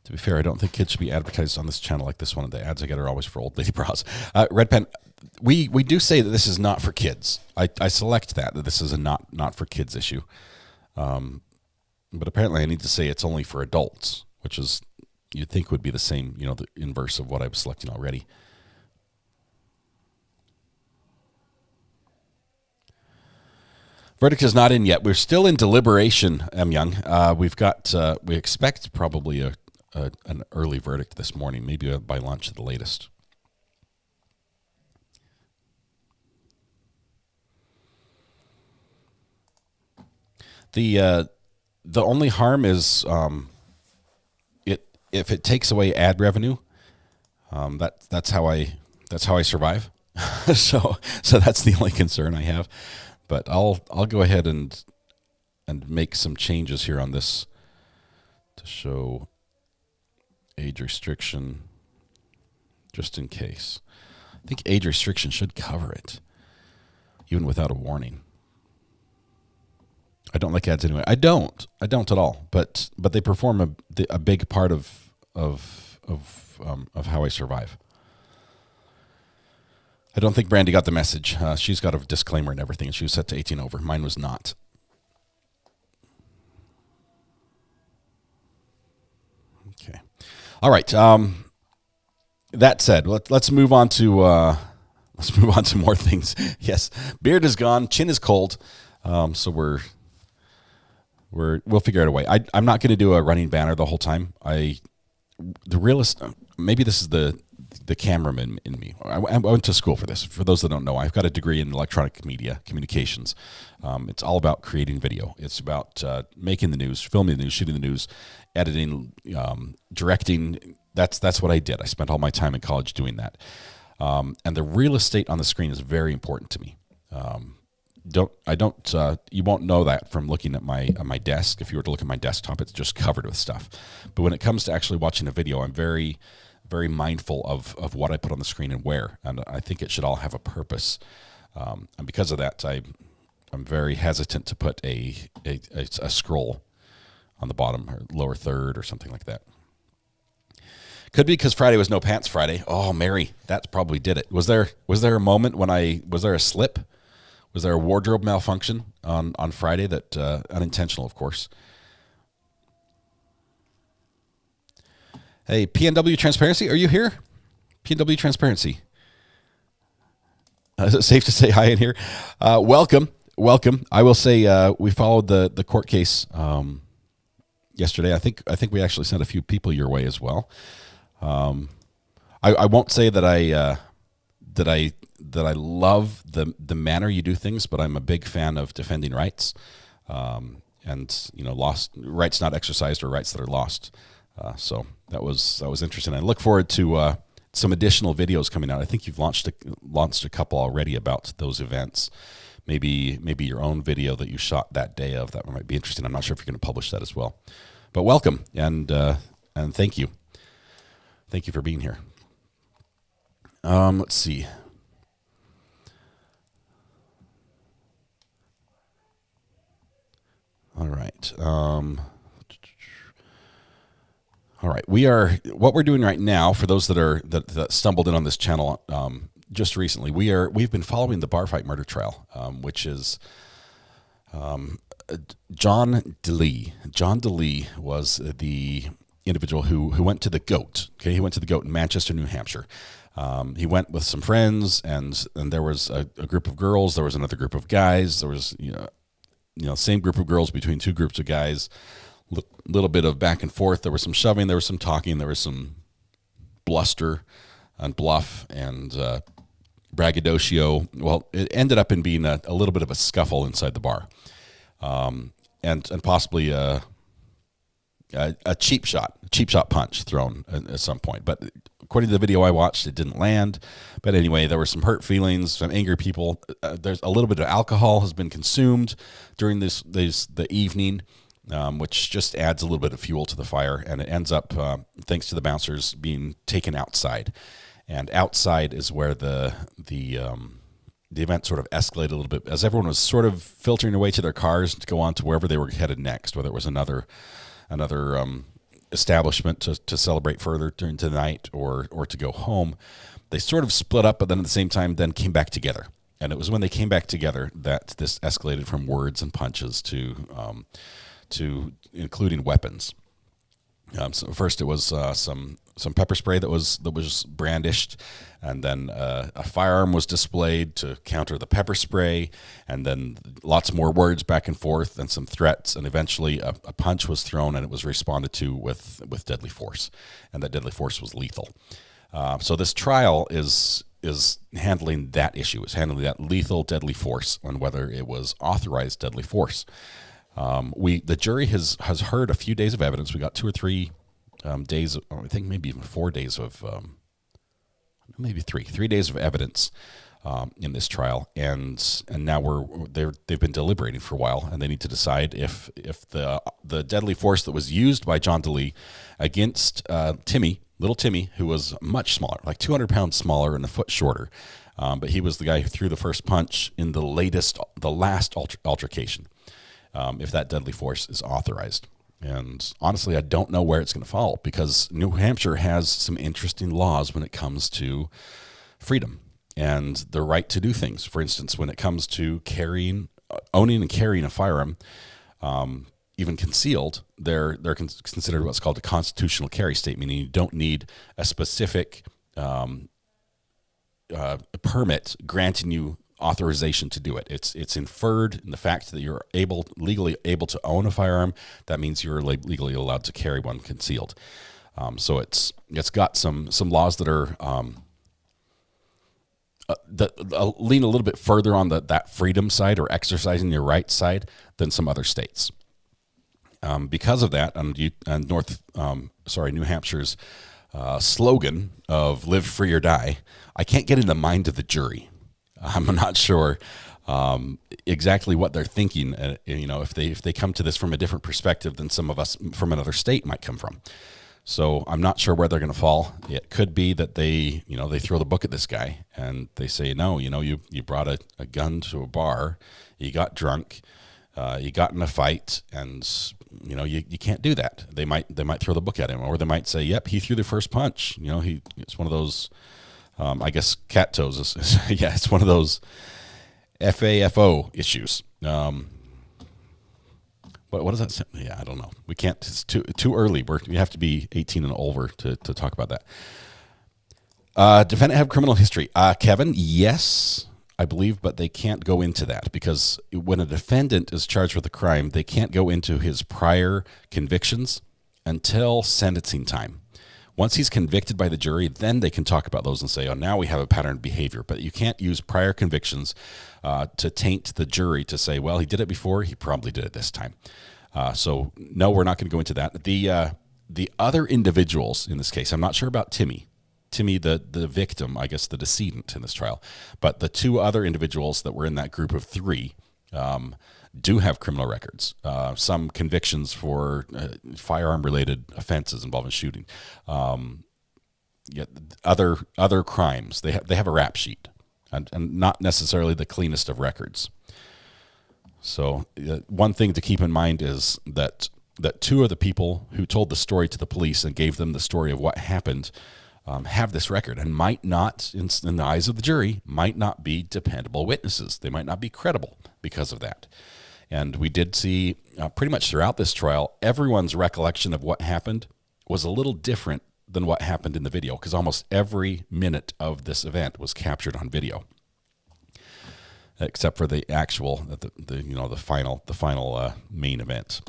To be fair, I don't think kids should be advertised on this channel like this one. The ads I get are always for old lady bras. Red Pen, we do say that this is not for kids. I select that this is a not for kids issue. But apparently I need to say it's only for adults, which is, you'd think would be the same, the inverse of what I was selecting already. Verdict is not in yet. We're still in deliberation, M. Young. We've got, we expect probably an early verdict this morning, maybe by lunch at the latest. The only harm is if it takes away ad revenue. That's how I survive. so that's the only concern I have. But I'll go ahead and make some changes here on this to show age restriction, just in case. I think age restriction should cover it, even without a warning. I don't like ads anyway. I don't at all. But they perform a big part of how I survive. I don't think Brandy got the message. She's got a disclaimer and everything, and she was set to 18 over. Mine was not. Okay. All right. That said, let's move on to more things. Yes, beard is gone, chin is cold, so we'll figure out a way. I'm not going to do a running banner the whole time. Maybe this is the cameraman in me. I went to school for this. For those that don't know, I've got a degree in electronic media communications. It's all about creating video. It's about making the news, filming the news, shooting the news, editing, directing. That's what I did. I spent all my time in college doing that. And the real estate on the screen is very important to me. You won't know that from looking at my desk. If you were to look at my desktop, it's just covered with stuff. But when it comes to actually watching a video, I'm very, very mindful of what I put on the screen and where. And I think it should all have a purpose. And because of that, I'm very hesitant to put a scroll on the bottom or lower third or something like that. Could be because Friday was no pants Friday. Oh, Mary, that probably did it. Was there a moment when was there a slip? Was there a wardrobe malfunction on Friday that unintentional, of course? Hey, PNW Transparency, are you here? PNW Transparency. Is it safe to say hi in here? Welcome. I will say we followed the court case yesterday. I think we actually sent a few people your way as well. I won't say that I love the manner you do things, but I'm a big fan of defending rights, and lost rights not exercised or rights that are lost. So that was interesting. I look forward to some additional videos coming out. I think you've launched a couple already about those events. Maybe your own video that you shot that day of that might be interesting. I'm not sure if you're going to publish that as well. But welcome and thank you. Thank you for being here. Let's see. All right. All right. What we're doing right now, for those that stumbled in on this channel just recently, we've been following the bar fight murder trial, which is John Delee. John Delee was the individual who went to the GOAT. Okay, he went to the GOAT in Manchester, New Hampshire. He went with some friends, and there was a group of girls. There was another group of guys. There was same group of girls between two groups of guys. Little bit of back and forth. There was some shoving. There was some talking. There was some bluster and bluff and braggadocio. Well, it ended up in being a little bit of a scuffle inside the bar, and possibly a cheap shot punch thrown at some point. But according to the video I watched, it didn't land. But anyway, there were some hurt feelings, some angry people. There's a little bit of alcohol has been consumed during the evening, which just adds a little bit of fuel to the fire, and it ends up, thanks to the bouncers, being taken outside. And outside is where the event sort of escalated a little bit as everyone was sort of filtering away to their cars to go on to wherever they were headed next, whether it was another establishment to celebrate further during the night or to go home. They sort of split up, but then at the same time then came back together. And it was when they came back together that this escalated from words and punches to including weapons. So first it was some pepper spray that was brandished, and then a firearm was displayed to counter the pepper spray, and then lots more words back and forth and some threats, and eventually a punch was thrown, and it was responded to with deadly force, and that deadly force was lethal. So this trial is handling that issue, is handling that lethal deadly force and whether it was authorized deadly force. The jury has heard a few days of evidence. We got 2 or 3 days, I think maybe even 4 days of, maybe 3 days of evidence in this trial, and now they've been deliberating for a while, and they need to decide if the deadly force that was used by John Delee against little Timmy, who was much smaller, like 200 pounds smaller and a foot shorter, but he was the guy who threw the first punch in the last altercation. If that deadly force is authorized. And honestly, I don't know where it's going to fall, because New Hampshire has some interesting laws when it comes to freedom and the right to do things. For instance, when it comes to owning and carrying a firearm, even concealed, they're considered what's called a constitutional carry state, meaning you don't need a specific permit granting you authorization to do it. It's inferred in the fact that you're legally able to own a firearm. That means you're legally allowed to carry one concealed. So it's got some laws that are that lean a little bit further on that freedom side or exercising your rights side than some other states. Because of that, New Hampshire's slogan of "Live Free or Die," I can't get in the mind of the jury. I'm not sure exactly what they're thinking. If they come to this from a different perspective than some of us from another state might come from. So I'm not sure where they're going to fall. It could be that they throw the book at this guy and they say, no, you brought a gun to a bar, you got drunk, you got in a fight, and you can't do that. They might throw the book at him, or they might say, yep, he threw the first punch. It's one of those. I guess cat toes is yeah, it's one of those FAFO issues. What does that say? Yeah, I don't know. We can't. It's too early. We have to be 18 and over to talk about that. Defendant have criminal history. Kevin, yes, I believe, but they can't go into that because when a defendant is charged with a crime, they can't go into his prior convictions until sentencing time. Once he's convicted by the jury, then they can talk about those and say, oh, now we have a pattern of behavior. But you can't use prior convictions to taint the jury to say, well, he did it before, he probably did it this time. So, no, we're not going to go into that. The other individuals in this case, I'm not sure about Timmy, the victim, I guess the decedent in this trial. But the two other individuals that were in that group of three do have criminal records. Some convictions for firearm-related offenses involving shooting. Other crimes. They have a rap sheet, and not necessarily the cleanest of records. So one thing to keep in mind is that two of the people who told the story to the police and gave them the story of what happened have this record and might not, in the eyes of the jury, might not be dependable witnesses. They might not be credible because of that. And we did see pretty much throughout this trial, everyone's recollection of what happened was a little different than what happened in the video, because almost every minute of this event was captured on video, except for the actual, the final main event.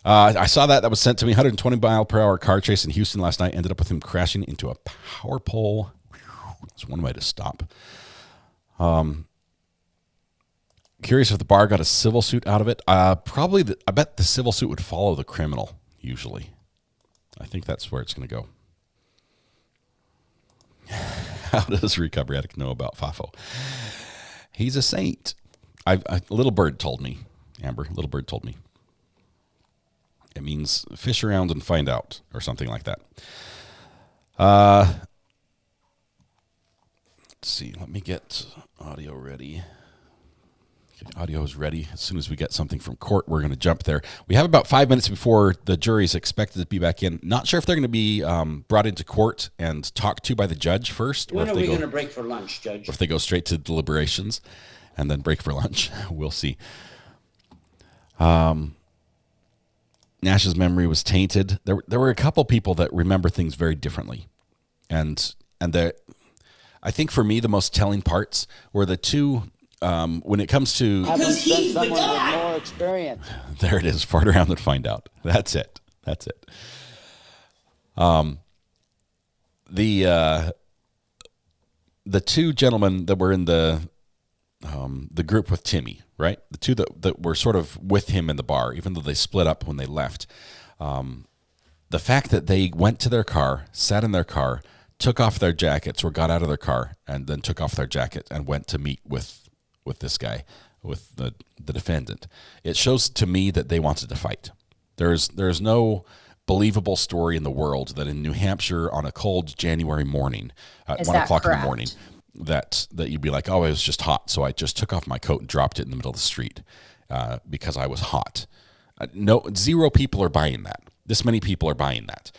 I saw that was sent to me. 120 mile per hour car chase in Houston last night ended up with him crashing into a power pole. That's one way to stop. Curious if the bar got a civil suit out of it. Probably. I bet the civil suit would follow the criminal usually. I think that's where it's going to go. How does Recovery Addict know about Fafo? He's a saint. Little Bird told me. Amber, Little Bird told me. It means fish around and find out, or something like that. Let's see. Let me get audio ready. Okay, audio is ready. As soon as we get something from court, we're going to jump there. We have about 5 minutes before the jury is expected to be back in. Not sure if they're going to be brought into court and talked to by the judge first. When are we going to break for lunch, Judge? Or if they go straight to deliberations and then break for lunch. We'll see. Nash's memory was tainted. There were a couple people that remember things very differently. And I think for me, the most telling parts were the two, when it comes to... Because he's someone with more experience. There it is, fart around and find out. That's it. The two gentlemen that were in the group with Timmy, right? The two that were sort of with him in the bar, even though they split up when they left. The fact that they went to their car, sat in their car, took off their jackets or got out of their car and then took off their jacket and went to meet with this guy, with the defendant. It shows to me that they wanted to fight. There's no believable story in the world that in New Hampshire on a cold January morning at 1 o'clock in the morning, that you'd be like, oh, it was just hot, so I just took off my coat and dropped it in the middle of the street because I was hot. No, zero people are buying that. This many people are buying that,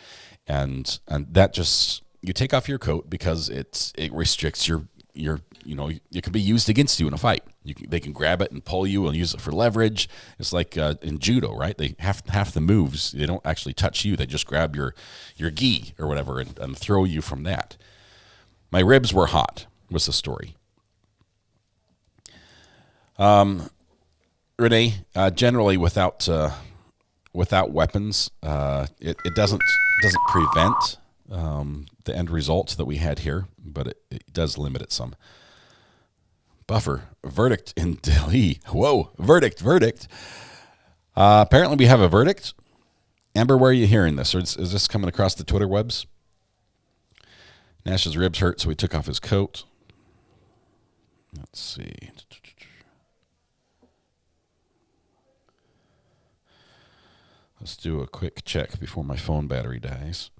and that just, you take off your coat because it restricts your it can be used against you in a fight. They can grab it and pull you and use it for leverage. It's like in judo, right? They half the moves, they don't actually touch you. They just grab your gi or whatever and throw you from that. My ribs were hot was the story. Renee, generally without weapons, it doesn't prevent the end result that we had here, but it does limit it some. Buffer, verdict in Delee. Whoa, verdict. Apparently we have a verdict. Amber, where are you hearing this? Or is this coming across the Twitter webs? Nash's ribs hurt, so he took off his coat. Let's see. Let's do a quick check before my phone battery dies.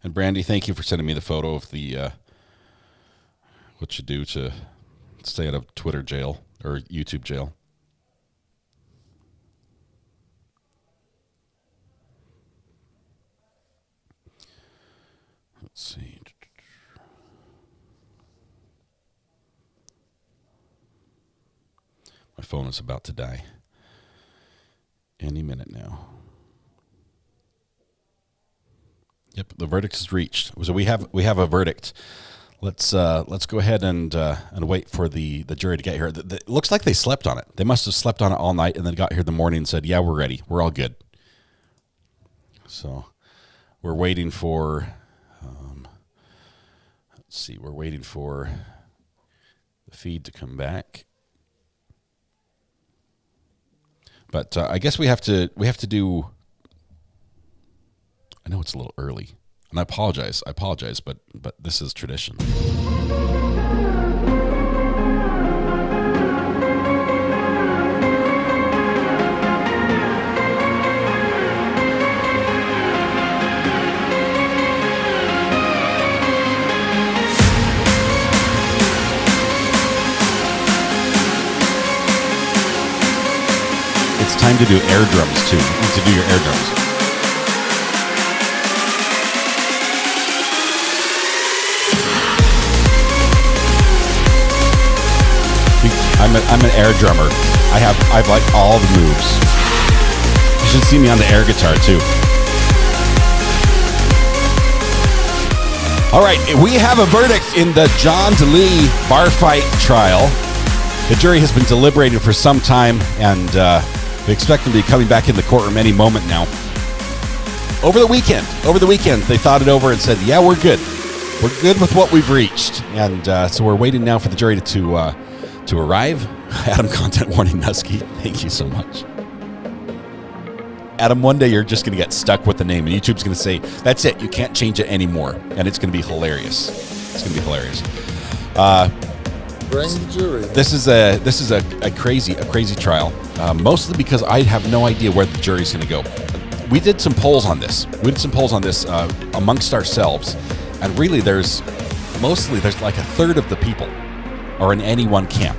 And Brandy, thank you for sending me the photo of the what you do to stay out of Twitter jail or YouTube jail. Let's see. My phone is about to die any minute now. Yep, the verdict is reached. So we have a verdict. Let's go ahead and wait for the jury to get here. It looks like they slept on it. They must have slept on it all night and then got here in the morning and said, "Yeah, we're ready. We're all good." So we're waiting for. Let's see. We're waiting for the feed to come back. But I guess we have to do. I know it's a little early, and I apologize, but this is tradition. It's time to do air drums too. You need to do your air drums. I'm an air drummer. I've like all the moves. You should see me on the air guitar too. All right, we have a verdict in the John Delee bar fight trial. The jury has been deliberating for some time, and we expect them to be coming back in the courtroom any moment now. Over the weekend, they thought it over and said, "Yeah, we're good. We're good with what we've reached." And so we're waiting now for the jury to arrive. Adam, content warning, Nusky, thank you so much. Adam, one day you're just going to get stuck with the name, and YouTube's going to say, "That's it. You can't change it anymore," and it's going to be hilarious. It's going to be hilarious. Bring the jury. This is a crazy trial, mostly because I have no idea where the jury's going to go. We did some polls on this. Amongst ourselves, and really there's like a third of the people are in any one camp.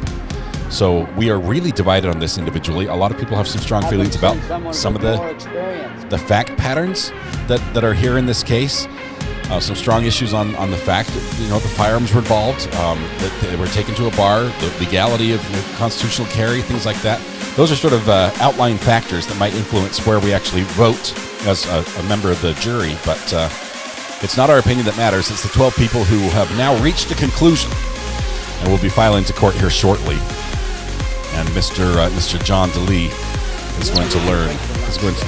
So we are really divided on this individually. A lot of people have some strong feelings about some of the fact patterns that are here in this case. Some strong issues on the fact that, the firearms were involved, that they were taken to a bar, the legality of constitutional carry, things like that. Those are sort of outlying factors that might influence where we actually vote as a member of the jury. But it's not our opinion that matters. It's the 12 people who have now reached a conclusion, and will be filing to court here shortly. And Mr. John Delee is going to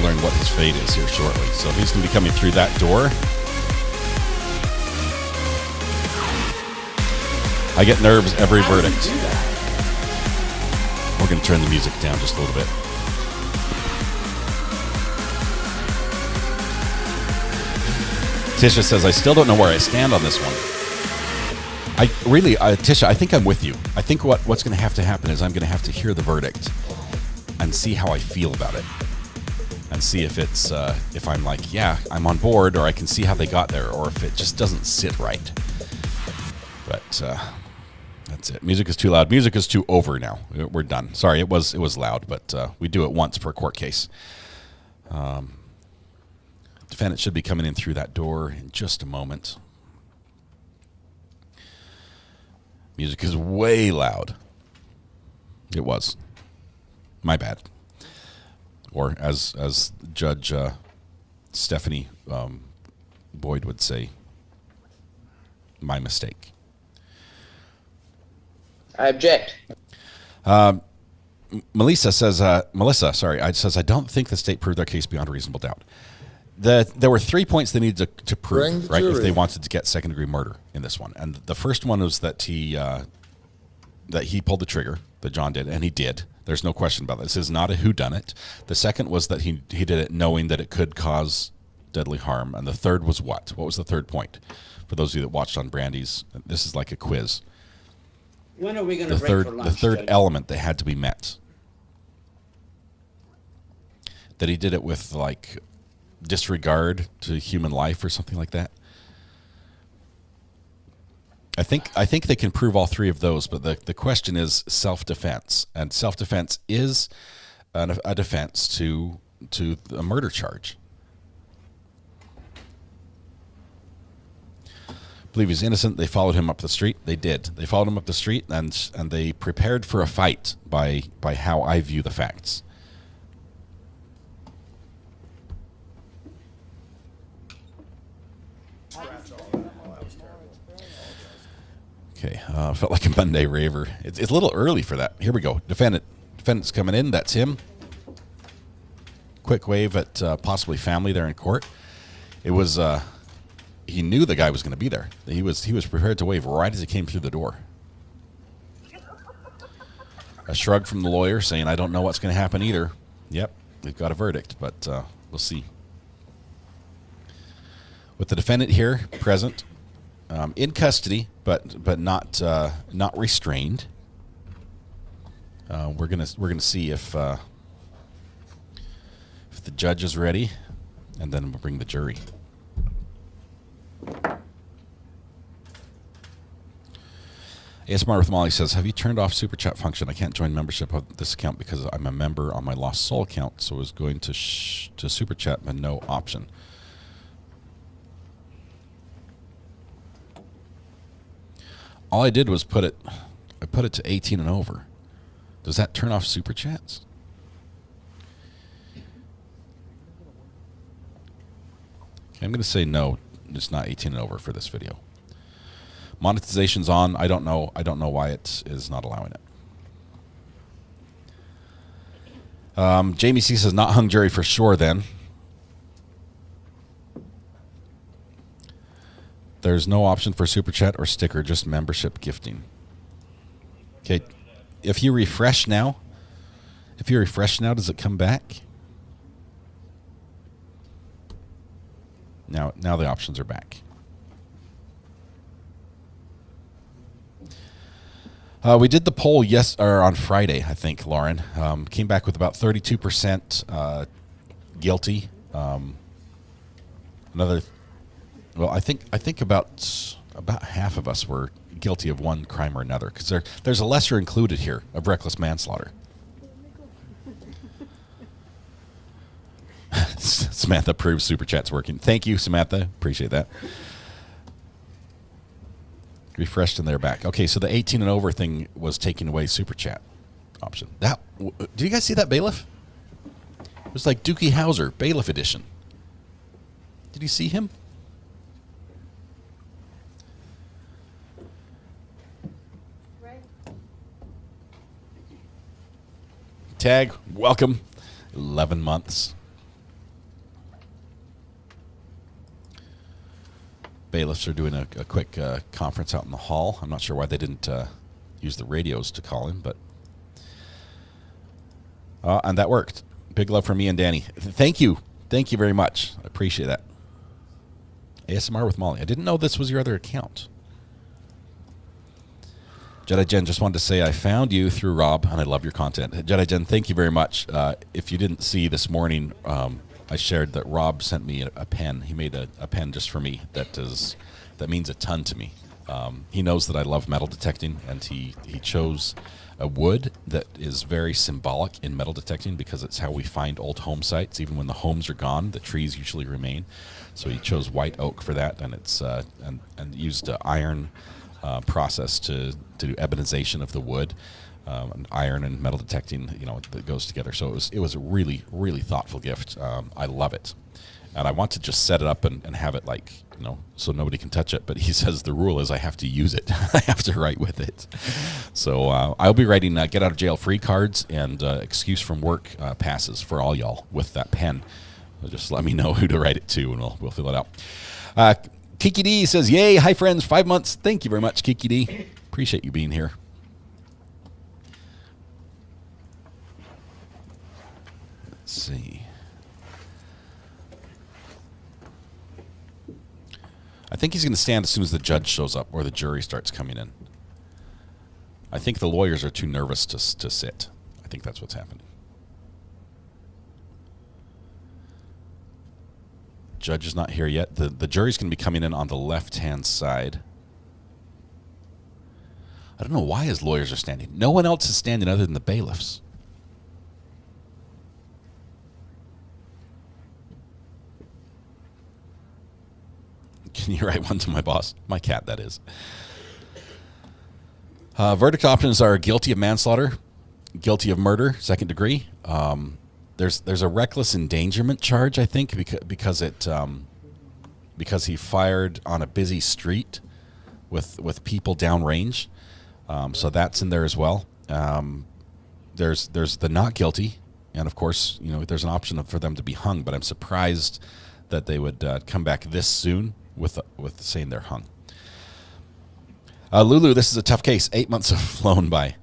learn what his fate is here shortly. So he's going to be coming through that door. I get nerves every verdict. We're going to turn the music down just a little bit. Tisha says, "I still don't know where I stand on this one." Tisha, I think I'm with you. I think what's going to have to happen is I'm going to have to hear the verdict and see how I feel about it, and see if it's if I'm like, yeah, I'm on board, or I can see how they got there, or if it just doesn't sit right. But that's it. Music is too loud. Music is too over now. We're done. Sorry, it was loud, but we do it once per court case. Defendant should be coming in through that door in just a moment. Music is way loud. It was. My bad. Or as Judge Stephanie Boyd would say, my mistake. I object. Melissa says, I don't think the state proved their case beyond a reasonable doubt. There were 3 points they needed to prove, right, if they wanted to get second-degree murder in this one. And the first one was that he pulled the trigger, that John did, and he did. There's no question about that. This is not a whodunit. The second was that he did it knowing that it could cause deadly harm. And the third was what? What was the third point? For those of you that watched on Brandy's, this is like a quiz. When are we going to break for lunch? The third element that had to be met. That he did it with, like, disregard to human life or something like that. I think they can prove all three of those, but the question is self-defense, and self-defense is a defense to a murder charge. believe he's innocent. They followed him up the street. They did. They followed him up the street, and they prepared for a fight by how I view the facts. Okay, felt like a Monday raver. It's a little early for that. Here we go. Defendant's coming in. That's him. Quick wave at possibly family there in court. It was he knew the guy was going to be there. He was prepared to wave right as he came through the door. A shrug from the lawyer saying, "I don't know what's going to happen either." Yep, we've got a verdict, but we'll see. With the defendant here present, in custody, but not restrained. We're gonna see if the judge is ready, and then we'll bring the jury. ASMR with Molly says, "Have you turned off Super Chat function? I can't join membership of this account because I'm a member on my Lost Soul account, so I was going to Super Chat, but no option." All I did was put it to 18 and over. Does that turn off Super Chats? Okay, I'm going to say no, it's not 18 and over for this video. Monetization's on. I don't know why it is not allowing it. Jamie C says not hung jury for sure then. There's no option for Super Chat or sticker, just membership gifting. Okay, if you refresh now, does it come back? Now the options are back. We did the poll on Friday, I think, Lauren. Came back with about 32% guilty. I think about half of us were guilty of one crime or another, because there's a lesser included here of reckless manslaughter. Samantha proves Super Chat's working. Thank you, Samantha. Appreciate that. Refreshed and they're back. Okay, so the 18 and over thing was taking away Super Chat option. Did you guys see that bailiff? It was like Dookie Howser, bailiff edition. Did you see him? Tag, welcome. 11 months. Bailiffs are doing a quick conference out in the hall. I'm not sure why they didn't use the radios to call him, but and that worked. Big love from me and Danny. Thank you very much. I appreciate that. ASMR with Molly. I didn't know this was your other account. Jedi Jen just wanted to say I found you through Rob, and I love your content. Jedi Jen, thank you very much. If you didn't see this morning, I shared that Rob sent me a pen. He made a pen just for me that means a ton to me. He knows that I love metal detecting, and he chose a wood that is very symbolic in metal detecting because it's how we find old home sites. Even when the homes are gone, the trees usually remain. So he chose white oak for that, and it's and used iron process to do ebonization of the wood. And iron and metal detecting, that goes together. So it was a really, really thoughtful gift. I love it. And I want to just set it up and have it so nobody can touch it. But he says the rule is I have to use it. I have to write with it. So I'll be writing get out of jail free cards and excuse from work passes for all y'all with that pen. Just let me know who to write it to, and we'll fill it out. Kiki D says, yay, hi friends, 5 months. Thank you very much, Kiki D. Appreciate you being here. Let's see. I think he's going to stand as soon as the judge shows up or the jury starts coming in. I think the lawyers are too nervous to sit. I think that's what's happening. Judge is not here yet. The jury's going to be coming in on the left-hand side. I don't know why his lawyers are standing. No one else is standing other than the bailiffs. Can you write one to my boss? My cat, that is. Verdict options are guilty of manslaughter, guilty of murder, second degree. There's a reckless endangerment charge, I think, because he fired on a busy street with people downrange. So that's in there as well. There's the not guilty, and of course, there's an option for them to be hung. But I'm surprised that they would come back this soon with saying they're hung. Lulu, this is a tough case. 8 months have flown by.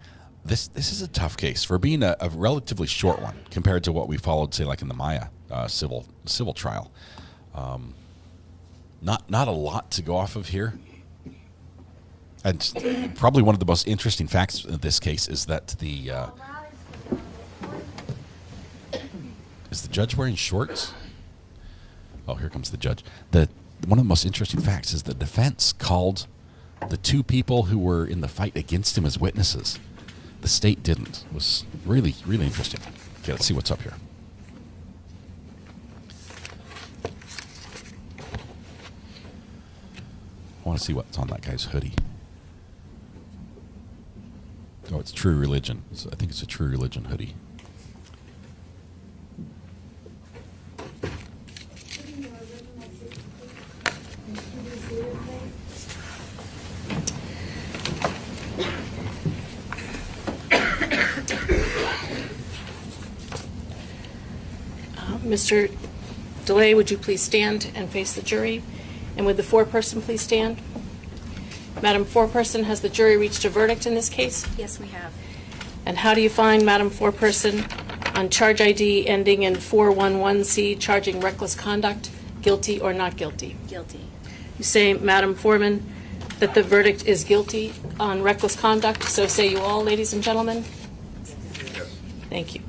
This is a tough case for being a relatively short one compared to what we followed, say, like in the Maya civil trial. Not a lot to go off of here. And probably one of the most interesting facts in this case is that is the judge wearing shorts? Oh, here comes the judge. One of the most interesting facts is the defense called the two people who were in the fight against him as witnesses. The state didn't. It was really, really interesting. Okay, let's see what's up here. I want to see what's on that guy's hoodie. Oh, it's True Religion. I think it's a True Religion hoodie. Mr. Delee, would you please stand and face the jury? And would the foreperson please stand? Madam Foreperson, has the jury reached a verdict in this case? Yes, we have. And how do you find, Madam Foreperson, on charge ID ending in 411C, charging reckless conduct, guilty or not guilty? Guilty. You say, Madam Foreman, that the verdict is guilty on reckless conduct, so say you all, ladies and gentlemen? Yes. Thank you.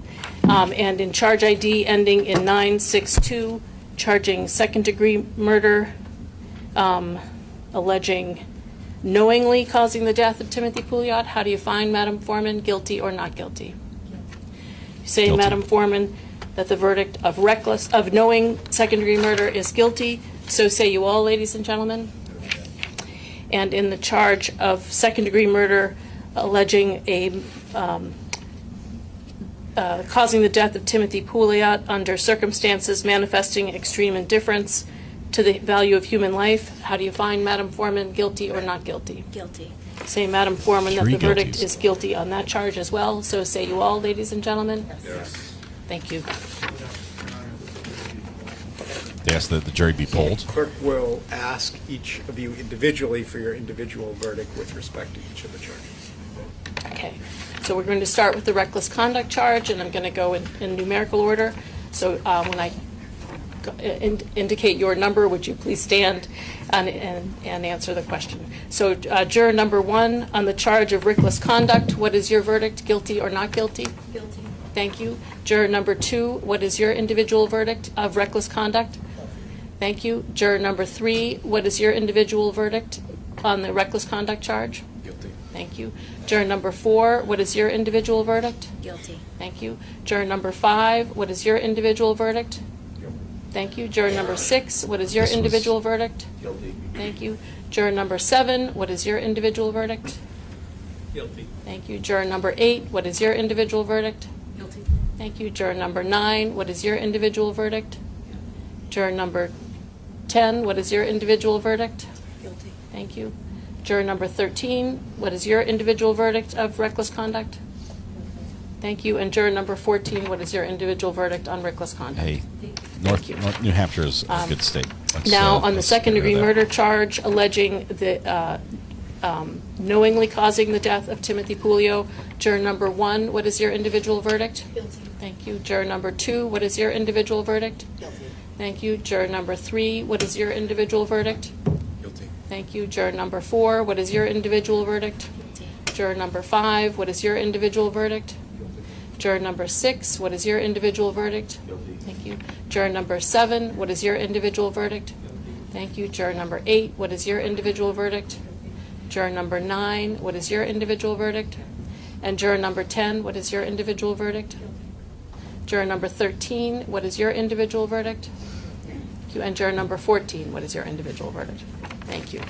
And in charge ID ending in 962, charging second-degree murder, alleging knowingly causing the death of Timothy Pouliot, how do you find, Madam Foreman, guilty or not guilty? You say, guilty. Madam Foreman, that the verdict of knowing second-degree murder is guilty, so say you all, ladies and gentlemen? And in the charge of second-degree murder, alleging causing the death of Timothy Pouliot under circumstances manifesting extreme indifference to the value of human life, how do you find, Madam Foreman, guilty or not guilty? Guilty. Say, Madam Foreman, that the verdict is guilty on that charge as well, so say you all, ladies and gentlemen? Yes. Thank you. They ask that the jury be polled. The clerk will ask each of you individually for your individual verdict with respect to each of the charges. Okay. So we're going to start with the reckless conduct charge, and I'm going to go in numerical order. So when I indicate your number, would you please stand and answer the question? So juror number 1, on the charge of reckless conduct, what is your verdict, guilty or not guilty? Guilty. Thank you. Juror number 2, what is your individual verdict of reckless conduct? Thank you. Juror number 3, what is your individual verdict on the reckless conduct charge? Guilty. Thank you. Juror number 4, what is your individual verdict? Guilty. Thank you. Juror number 5, what is your individual verdict? Guilty. Thank you. Juror number 6, what is your individual verdict? Guilty. Thank you. Juror number 7, what is your individual verdict? Guilty. Thank you. Juror number 8, what is your individual verdict? Guilty. Thank you. Juror number 9, what is your individual verdict? Juror number 10, what is your individual verdict? Guilty. Thank you. Juror number 13, what is your individual verdict of reckless conduct? Thank you. And juror number 14, what is your individual verdict on reckless conduct? Hey, North New Hampshire is a good state. Now, on the second-degree murder charge alleging the knowingly causing the death of Timothy Pouliot, juror number 1, what is your individual verdict? Guilty. Thank you. Juror number 2, what is your individual verdict? Guilty. Thank you. Juror number 3, what is your individual verdict? Guilty. Thank you. Juror number 4, what is your individual verdict? Guilty. Juror number 5, what is your individual verdict? Guilty. Juror number 6, what is your individual verdict? Guilty. Thank you. Juror number 7, what is your individual verdict? Guilty. Thank you. Juror number 8, what is your individual verdict? Juror number 9, what is your individual verdict? And juror number 10, what is your individual verdict? Juror number 13, what is your individual verdict? Thank you. And juror number 14, what is your individual verdict? Thank you.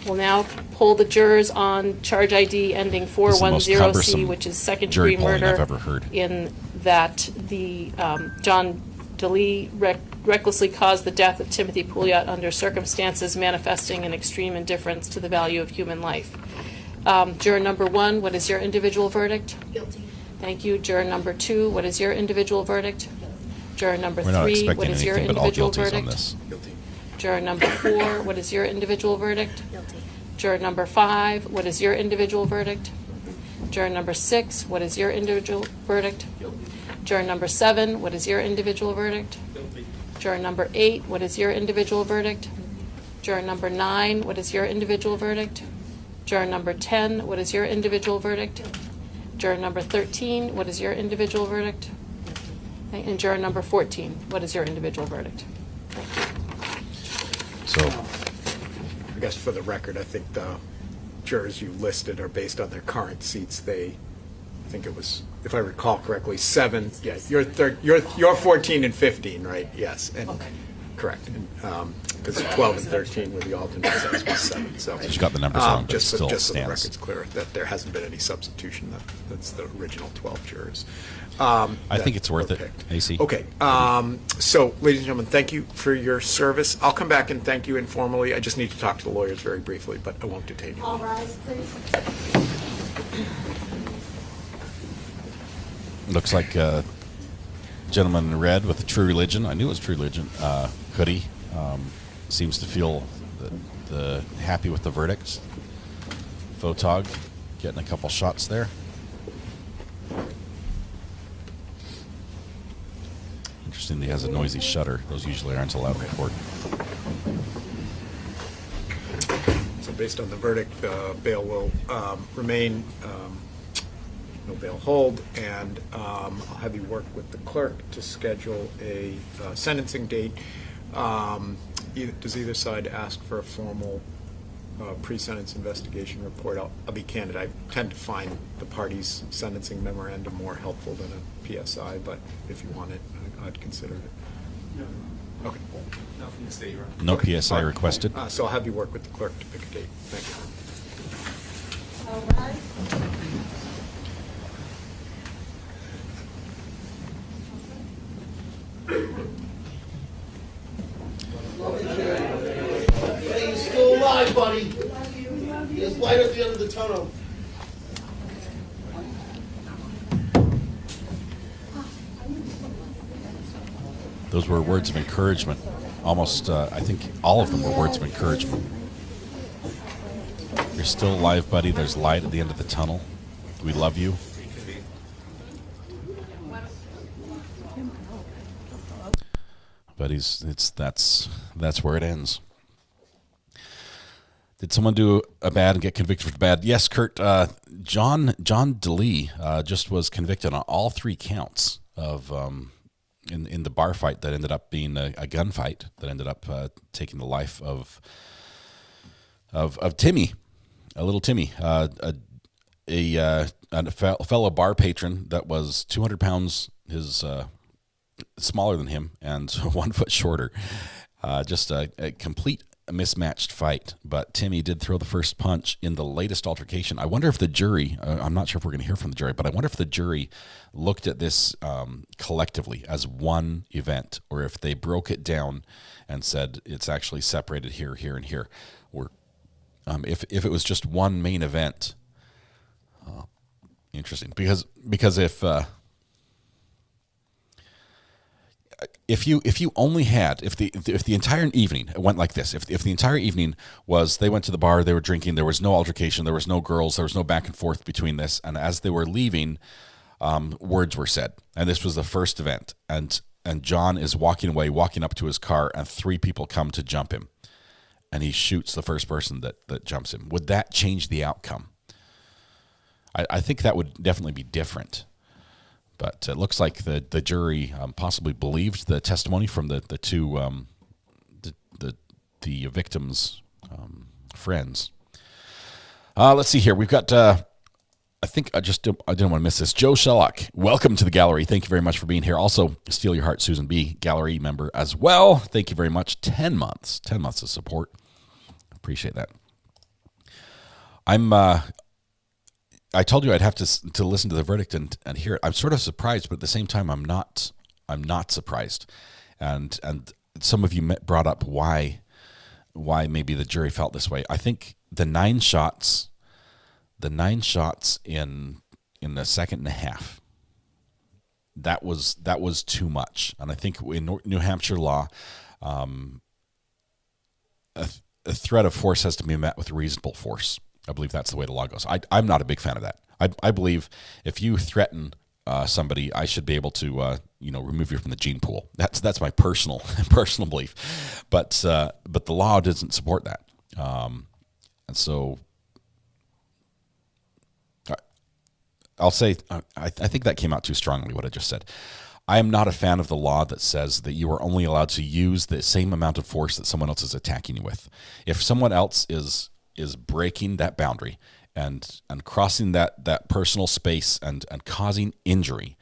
We'll now poll the jurors on charge ID ending 410C, which is second-degree murder. I've ever heard. In that the John Delee recklessly caused the death of Timothy Pouliot under circumstances manifesting an extreme indifference to the value of human life. Juror number 1, what is your individual verdict? Guilty. Thank you. Juror number 2, what is your individual verdict? Juror number We're not 3, expecting what is your anything but all individual guilties on verdict? this. Guilty. Juror number 4, what is your individual verdict? Guilty. Juror number 5, what is your individual verdict? Juror number 6, what is your individual verdict? Guilty. Juror number 7, what is your individual verdict? Guilty. Juror number 8, what is your individual verdict? Juror number 9, what is your individual verdict? Juror number 10, what is your individual verdict? Juror number 13, what is your individual verdict? And juror number 14, what is your individual verdict? So, I guess for the record, I think the jurors you listed are based on their current seats. I think it was, if I recall correctly, 7. Yeah, you're 14 and 15, right? Yes, and Okay. correct. Because 12 and 13 were the alternates, that was 7. So you got the numbers wrong, but just it so still the stands. record's clear that there hasn't been any substitution. That's the original 12 jurors. I think it's worth it, AC. Okay. So, ladies and gentlemen, thank you for your service. I'll come back and thank you informally. I just need to talk to the lawyers very briefly, but I won't detain you. All rise, please. Looks like gentleman in red with the True Religion. I knew it was True Religion. Hoodie seems to feel the happy with the verdicts. Photog getting a couple shots there. Interesting, he has a noisy shutter. Those usually aren't allowed in court. So based on the verdict, bail will remain, no bail hold, and I'll have you work with the clerk to schedule a sentencing date. Does either side ask for a formal pre-sentence investigation report? I'll be candid, I tend to find the parties' sentencing memorandum more helpful than a PSI, but if you want it, I'd consider it. No. Okay. Not from the state, right? No Okay. PSI requested. So I'll have you work with the clerk to pick a date. Thank you. All rise. Hey, you're still alive, buddy. There's light at the end of the tunnel. Those were words of encouragement. Almost, I think all of them were words of encouragement. You're still alive, buddy. There's light at the end of the tunnel. We love you. But that's where it ends. Did someone do a bad and get convicted for the bad? Yes, Kurt. John Delee just was convicted on all 3 counts of in the bar fight that ended up being a gunfight that ended up taking the life of Timmy, a little Timmy, a fellow bar patron that was 200 pounds, smaller than him and 1 foot shorter. Just a complete mismatched fight, but Timmy did throw the first punch in the latest altercation. I wonder if the jury, I'm not sure if we're going to hear from the jury, but I wonder if the jury looked at this collectively as one event, or if they broke it down and said it's actually separated here, here, and here. Or if it was just one main event. Interesting, because if you only had, if the entire evening went like this, if the entire evening was they went to the bar, they were drinking, there was no altercation, there was no girls, there was no back and forth between this, and as they were leaving, words were said, and this was the first event, and John is walking away, walking up to his car, and 3 people come to jump him, and he shoots the first person that jumps him. Would that change the outcome? I think that would definitely be different. But it looks like the jury possibly believed the testimony from the 2 the victims' friends. Let's see here. We've got I think I didn't want to miss this. Joe Shellock, welcome to the gallery. Thank you very much for being here. Also, Steal Your Heart, Susan B, gallery member as well. Thank you very much. 10 months of support. Appreciate that. I told you I'd have to listen to the verdict and hear it. I'm sort of surprised, but at the same time, I'm not surprised. And some of you brought up why maybe the jury felt this way. I think the nine shots in the second and a half, that was too much. And I think in New Hampshire law, a threat of force has to be met with reasonable force. I believe that's the way the law goes. I'm not a big fan of that. I believe if you threaten somebody, I should be able to remove you from the gene pool. That's my personal belief. But the law doesn't support that. And so I'll say I think that came out too strongly, what I just said. I am not a fan of the law that says that you are only allowed to use the same amount of force that someone else is attacking you with. If someone else is breaking that boundary and crossing that personal space and causing injury,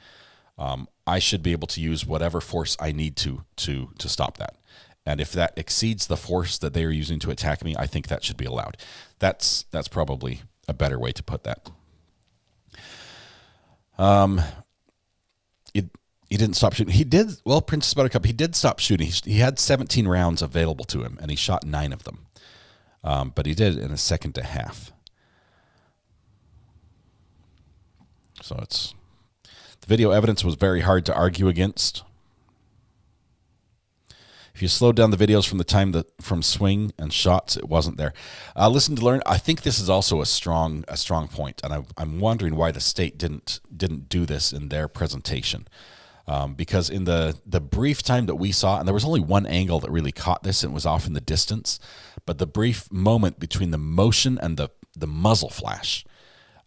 I should be able to use whatever force I need to stop that. And if that exceeds the force that they are using to attack me, I think that should be allowed. That's probably a better way to put that. He didn't stop shooting. He did, well, Princess Buttercup, he did stop shooting. He had 17 rounds available to him, and he shot 9 of them. But he did in a second to half. So the video evidence was very hard to argue against. If you slowed down the videos from the time from swing and shots, it wasn't there. Listen to learn. I think this is also a strong point, and I'm wondering why the state didn't do this in their presentation. Because in the brief time that we saw, and there was only one angle that really caught this, and it was off in the distance, but the brief moment between the motion and the muzzle flash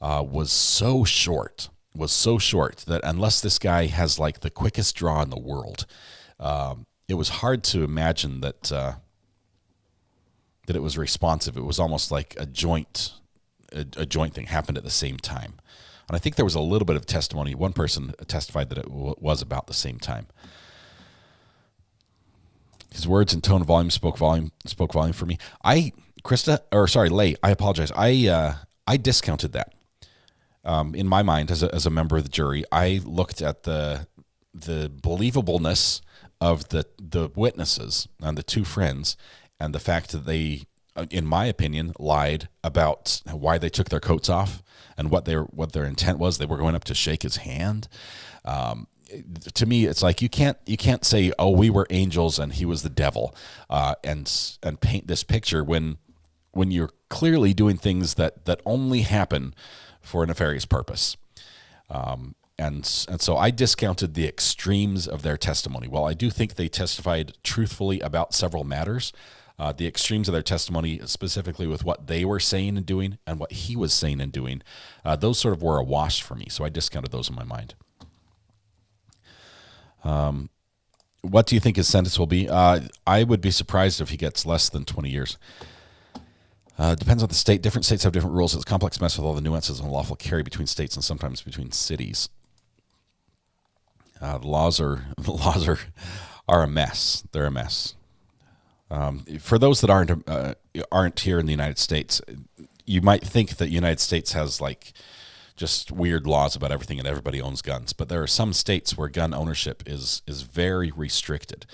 was so short that unless this guy has like the quickest draw in the world, it was hard to imagine that it was responsive. It was almost like a joint thing happened at the same time. And I think there was a little bit of testimony. One person testified that it was about the same time. His words and tone of volume spoke volume for me. Lay, I apologize. I discounted that. In my mind, as a member of the jury, I looked at the believableness of the witnesses and the two friends, and the fact that they, in my opinion, lied about why they took their coats off and what their intent was. They were going up to shake his hand. To me, it's like you can't say, "Oh, we were angels and he was the devil," and paint this picture when you're clearly doing things that only happen for a nefarious purpose. And so I discounted the extremes of their testimony. While I do think they testified truthfully about several matters, the extremes of their testimony, specifically with what they were saying and doing and what he was saying and doing, those sort of were a wash for me. So I discounted those in my mind. What do you think his sentence will be? I would be surprised if he gets less than 20 years. Depends on the state. Different states have different rules. It's a complex mess with all the nuances and lawful carry between states and sometimes between cities. The laws are a mess. They're a mess. For those that aren't here in the United States, you might think that the United States has like just weird laws about everything and everybody owns guns, but there are some states where gun ownership is very restricted,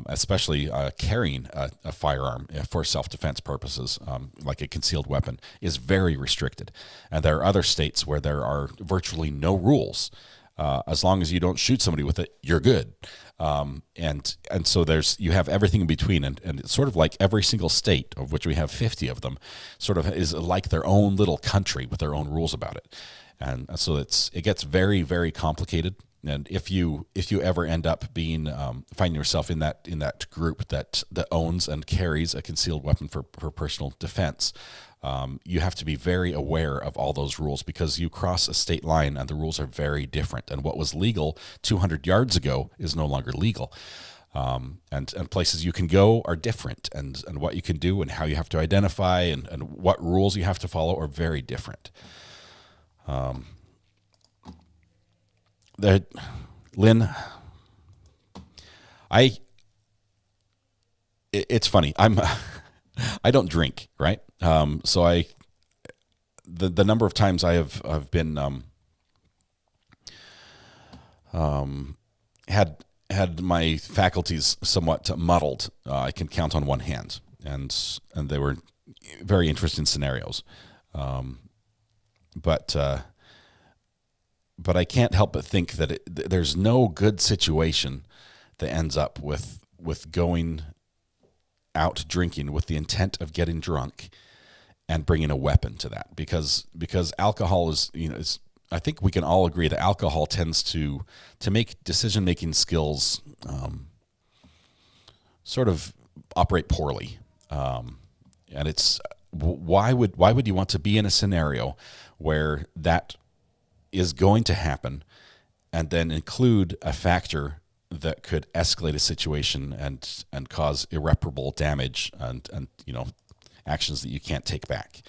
especially carrying a firearm for self-defense purposes, like a concealed weapon, is very restricted. And there are other states where there are virtually no rules. As long as you don't shoot somebody with it, you're good. And so you have everything in between, and it's sort of like every single state, of which we have 50 of them, sort of is like their own little country with their own rules about it. And so it gets very, very complicated. And if you ever end up finding yourself in that group that owns and carries a concealed weapon for personal defense, you have to be very aware of all those rules, because you cross a state line and the rules are very different. And what was legal 200 yards ago is no longer legal. And places you can go are different, and what you can do and how you have to identify and what rules you have to follow are very different. Lynn, it's funny. I don't drink, right? So the number of times I've been had my faculties somewhat muddled, I can count on one hand, and they were very interesting scenarios. But I can't help but think that there's no good situation that ends up with going out drinking with the intent of getting drunk and bringing a weapon to that, because alcohol is, I think we can all agree that alcohol tends to make decision-making skills sort of operate poorly. And it's why would you want to be in a scenario where that is going to happen and then include a factor that could escalate a situation and cause irreparable damage and actions that you can't take back.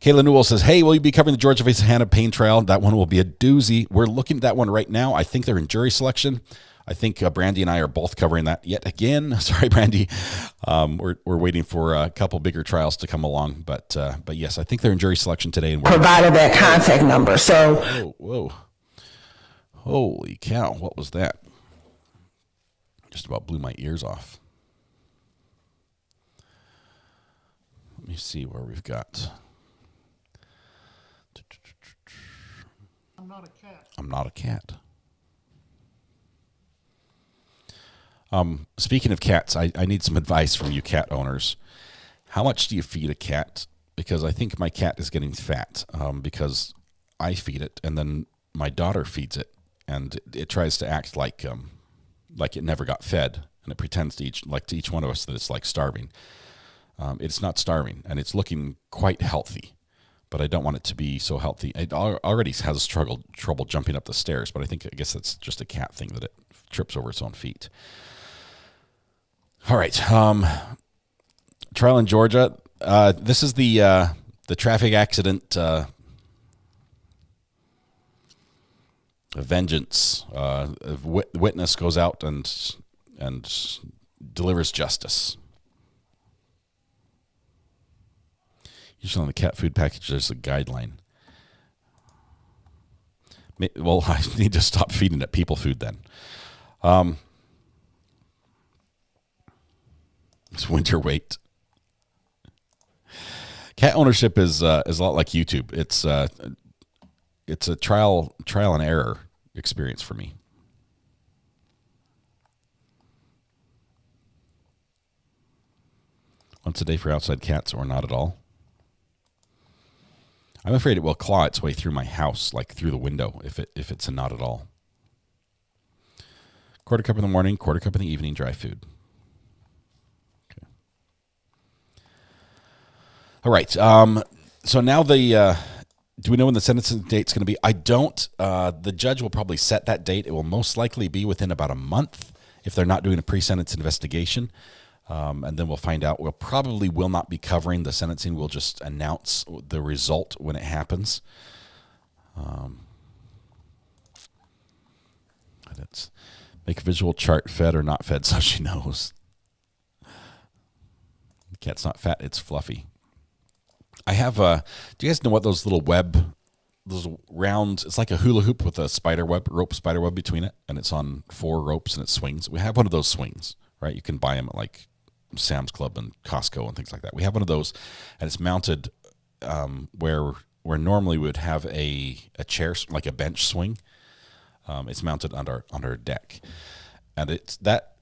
Kayla Newell says, hey, will you be covering the Georgia v. Hannah Payne trial? That one will be a doozy. We're looking at that one right now. I think they're in jury selection. I think Brandy and I are both covering that yet again. Sorry, Brandy. We're waiting for a couple bigger trials to come along. But yes, I think they're in jury selection today. And provided that contact number. So, whoa. Holy cow. What was that? Just about blew my ears off. Let me see where we've got. I'm not a cat. I'm not a cat. Speaking of cats, I need some advice from you cat owners. How much do you feed a cat? Because I think my cat is getting fat because I feed it, and then my daughter feeds it, and it tries to act like it never got fed, and it pretends to each one of us that it's like starving. It's not starving, and it's looking quite healthy, but I don't want it to be so healthy. It already has trouble jumping up the stairs, but I guess that's just a cat thing that it trips over its own feet. All right, trial in Georgia. This is the traffic accident vengeance. Witness goes out and delivers justice. Usually on the cat food package, there's a guideline. Well, I need to stop feeding it people food then. It's winter weight. Cat ownership is a lot like YouTube. It's a trial and error experience for me. Once a day for outside cats, or not at all. I'm afraid it will claw its way through my house, like through the window, if it's a not at all. Quarter cup in the morning, quarter cup in the evening, dry food. Okay. All right. So now do we know when the sentencing date's going to be? I don't. The judge will probably set that date. It will most likely be within about a month if they're not doing a pre-sentence investigation. And then we'll find out. We'll probably will not be covering the sentencing. We'll just announce the result when it happens. Let's make a visual chart, fed or not fed, so she knows. The cat's not fat, it's fluffy. I have do you guys know what those little those round, it's like a hula hoop with a rope spider web between it, and it's on 4 ropes and it swings. We have one of those swings, right? You can buy them at like Sam's Club and Costco and things like that. We have one of those, and it's mounted where normally we would have a chair, like a bench swing. It's mounted on our deck, and it's that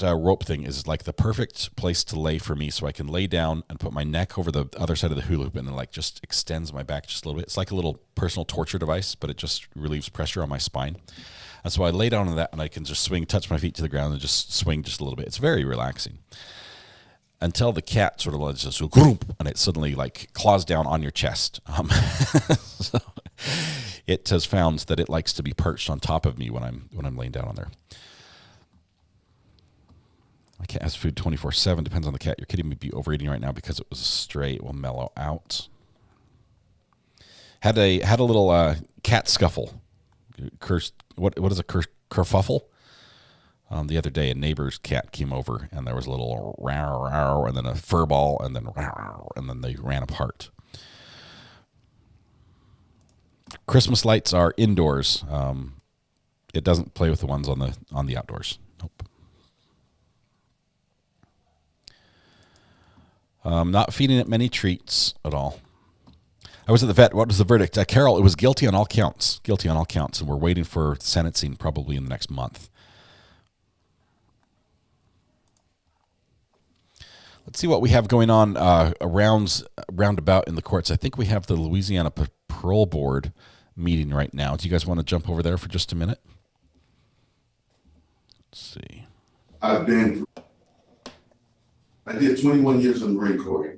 rope thing is like the perfect place to lay for me, so I can lay down and put my neck over the other side of the hula hoop, and then like just extends my back just a little bit. It's like a little personal torture device, but it just relieves pressure on my spine. And so I lay down on that, and I can just touch my feet to the ground and just swing just a little bit. It's very relaxing. Until the cat sort of just and it suddenly like claws down on your chest. So it has found that it likes to be perched on top of me when I'm laying down on there. My cat has food 24/7. Depends on the cat. Your kitty may be overeating right now because it was a stray. It will mellow out. had a little cat scuffle. What is a kerfuffle? The other day, a neighbor's cat came over, and there was a little row, row, and then a fur ball, and then row, and then they ran apart. Christmas lights are indoors. It doesn't play with the ones on the outdoors. Nope. Not feeding it many treats at all. I was at the vet. What was the verdict? Carol, it was guilty on all counts. Guilty on all counts, and we're waiting for sentencing probably in the next month. Let's see what we have going on roundabout in the courts. I think we have the Louisiana Parole Board meeting right now. Do you guys want to jump over there for just a minute? Let's see. I did 21 years in the Marine Corps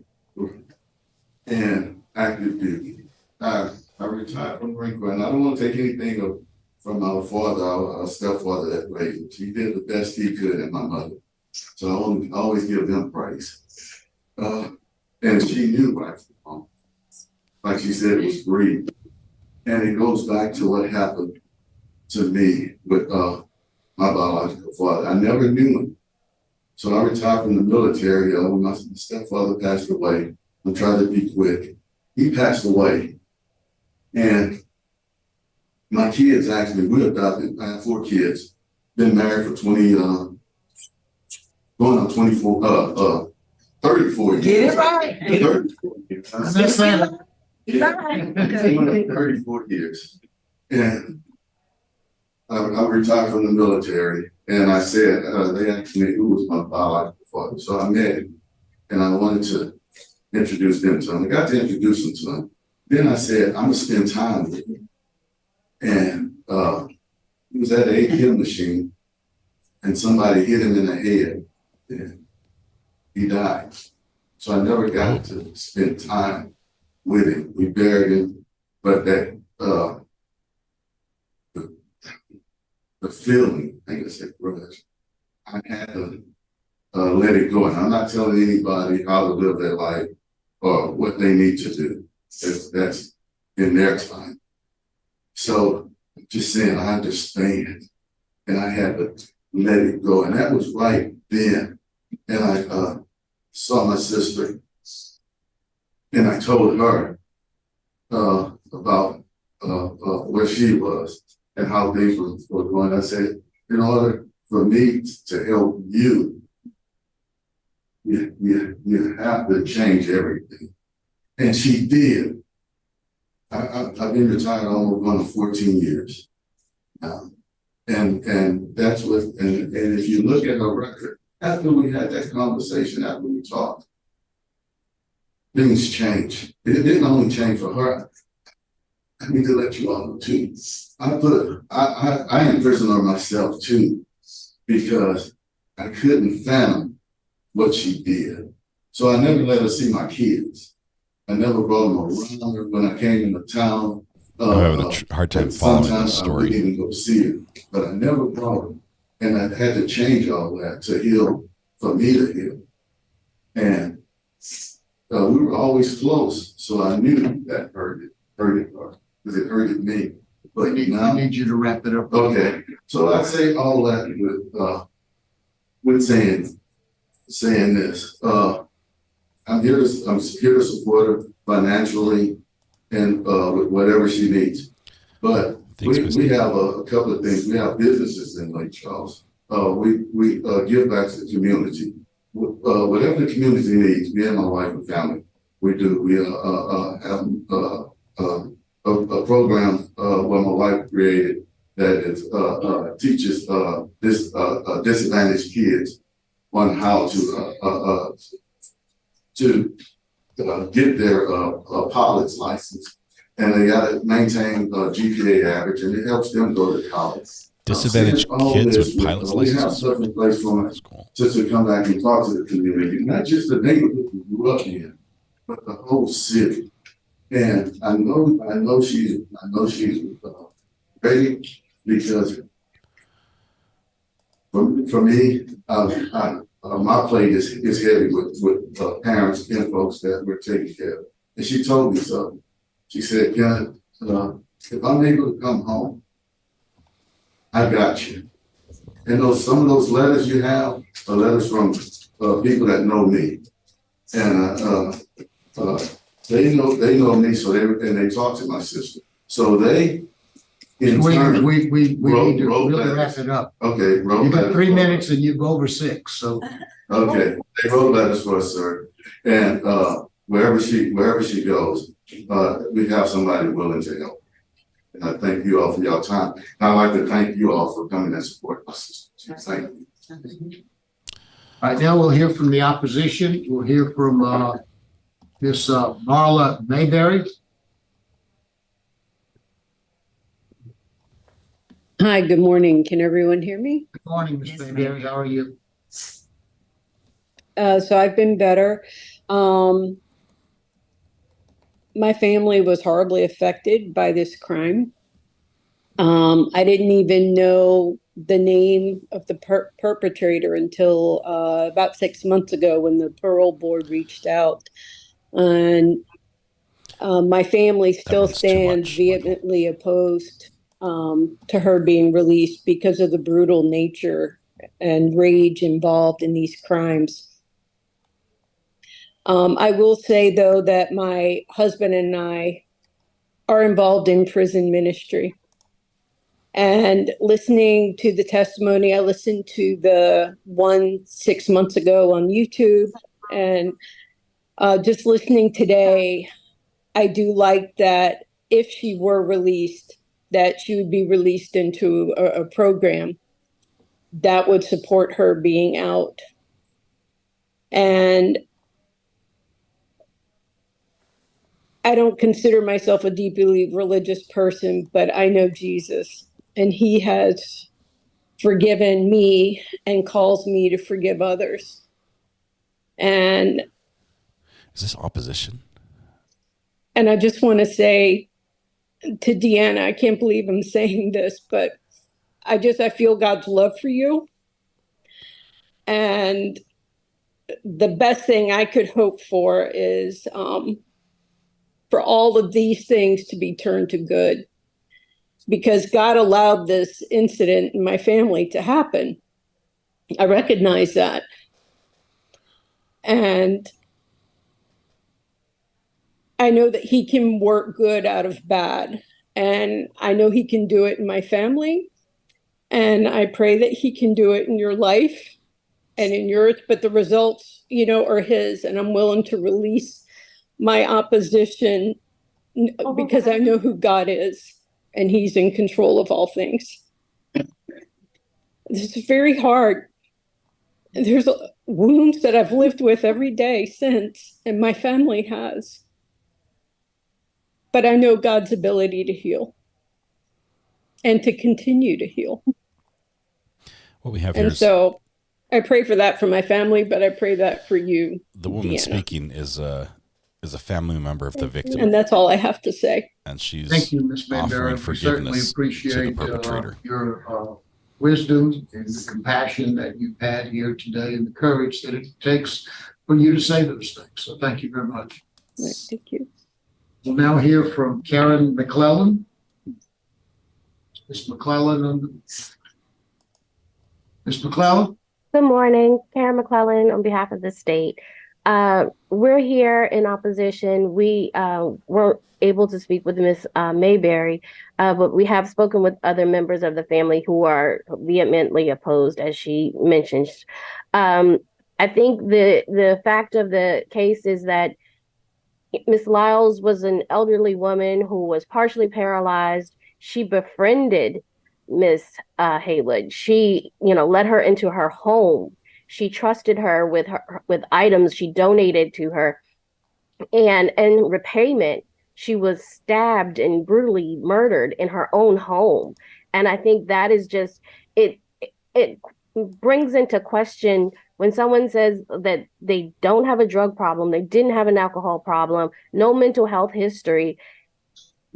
and active duty. I retired from the Marine Corps, and I don't want to take anything from our father, our stepfather that raised. He did the best he could, and my mother. So I always give them praise. And she knew right from wrong. Like she said, it was greed. And it goes back to what happened to me with my biological father. I never knew him. So I retired from the military when my stepfather passed away. I'm trying to be quick. He passed away. And my kids actually, we adopted. I have 4 kids. Been married for 34 years. Get it right. 34 years. That's it. Yeah. 34 years. And I retired from the military, and I said, they asked me who was my biological father. So I met him, and I wanted to introduce them to him. I got to introduce him to him. Then I said, I'm going to spend time with him. And he was at an ATM machine, and somebody hit him in the head, and he died. So I never got to spend time with him. We buried him, but that the feeling, I guess it was, I had to let it go. And I'm not telling anybody how to live their life or what they need to do. That's in their time. So just saying, I understand. And I had to let it go. And that was right then. And I saw my sister, and I told her about where she was and how things were going. I said, in order for me to help you, you have to change everything. And she did. I've been retired almost going on 14 years. And that's what, and if you look at her record, after we had that conversation, after we talked, things changed. It didn't only change for her. I need to let you all know too. I imprisoned her myself too, because I couldn't fathom what she did. So I never let her see my kids. I never brought them around when I came into town. I'm having a hard time following the story. I didn't even go see her, but I never brought them. And I had to change all that to heal, for me to heal. And we were always close, so I knew that hurted her, because it hurted me. But I need you to wrap it up. Okay, so I say all that with saying this. I'm here to support her financially and with whatever she needs. But we have a couple of things. We have businesses in Lake Charles. We give back to the community. Whatever the community needs, me and my wife and family, we do. We have a program where my wife created that is teaches disadvantaged kids on how to get their pilot's license, and they got to maintain GPA average, and it helps them go to college. Disadvantaged kids with pilot's licenses. We have stuff in place for them to come back and talk to the community, not just the neighborhood we grew up in, but the whole city. And I know she's ready, because for me, my plate is heavy with parents and folks that we're taking care of. And she told me so. She said, Ken, if I'm able to come home, I got you. And some of those letters you have are letters from people that know me. And they know me, so they talk to my sister. So they in turn we need to wrote really letters. wrap it up. Okay, wrote You got letters 3 for minutes and you go over 6, so. Okay, they wrote letters for us, sir. And wherever she goes, we have somebody willing to help. And I thank you all for your time. I'd like to thank you all for coming and supporting my sister. Thank you. All right, now we'll hear from the opposition. We'll hear from Miss Marla Mayberry. Hi, good morning. Can everyone hear me? Good morning, Ms. Mayberry. How are you? So I've been better. My family was horribly affected by this crime. I didn't even know the name of the perpetrator until about 6 months ago when the parole board reached out. And my family still stands vehemently opposed to her being released because of the brutal nature and rage involved in these crimes. I will say, though, that my husband and I are involved in prison ministry. And listening to the testimony, I listened to the one 6 months ago on YouTube, and just listening today, I do like that if she were released, that she would be released into a program that would support her being out. And I don't consider myself a deeply religious person, but I know Jesus, and he has forgiven me and calls me to forgive others. And is this opposition? And I just want to say to Deanna, I can't believe I'm saying this, but I feel God's love for you. And the best thing I could hope for is for all of these things to be turned to good, because God allowed this incident in my family to happen. I recognize that. And I know that he can work good out of bad. And I know he can do it in my family. And I pray that he can do it in your life and in yours, but the results, are his. And I'm willing to release my opposition because I know who God is, and he's in control of all things. This is very hard. There's wounds that I've lived with every day since, and my family has. But I know God's ability to heal and to continue to heal. What we have here is, so I pray for that for my family, but I pray that for you. The woman Deanna. Speaking is a family member of the victim. And that's all I have to say. And she's Thank you, Ms. offering forgiveness we certainly to the perpetrator. appreciate your wisdom and the compassion that you've had here today and the courage that it takes for you to say those things. So thank you very much. Right, thank you. We'll now hear from Karen McClellan. Ms. McClellan. Ms. McClellan? Good morning, Karen McClellan on behalf of the state. We're here in opposition. We weren't able to speak with Ms. Mayberry, but we have spoken with other members of the family who are vehemently opposed, as she mentioned. I think the fact of the case is that Ms. Lyles was an elderly woman who was partially paralyzed. She befriended Ms. Haywood. She, let her into her home. She trusted her with items she donated to her. And in repayment, she was stabbed and brutally murdered in her own home. And I think that is just, it brings into question when someone says that they don't have a drug problem, they didn't have an alcohol problem, no mental health history.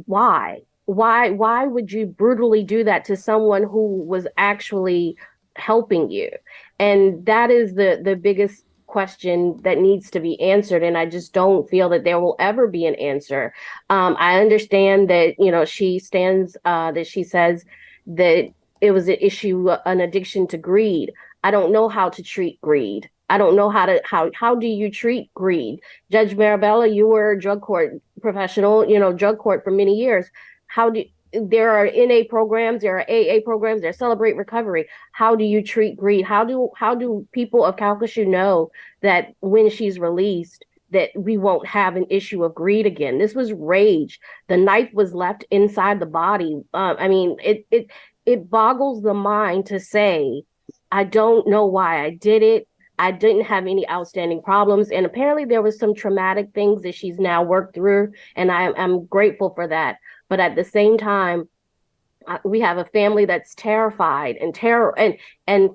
Why? Why would you brutally do that to someone who was actually helping you? And that is the biggest question that needs to be answered, and I just don't feel that there will ever be an answer. I understand that, you know, she stands, that she says that it was an issue, an addiction to greed. I don't know how to treat greed. I don't know how do you treat greed? Judge Marabella, you were a drug court professional, you know, drug court for many years. There are NA programs, there are AA programs, there are Celebrate Recovery. How do you treat greed? How do people of Calcasieu know that when she's released, that we won't have an issue of greed again? This was rage. The knife was left inside the body. I mean, it boggles the mind to say, I don't know why I did it. I didn't have any outstanding problems. And apparently there was some traumatic things that she's now worked through. And I'm grateful for that. But at the same time, we have a family that's terrified and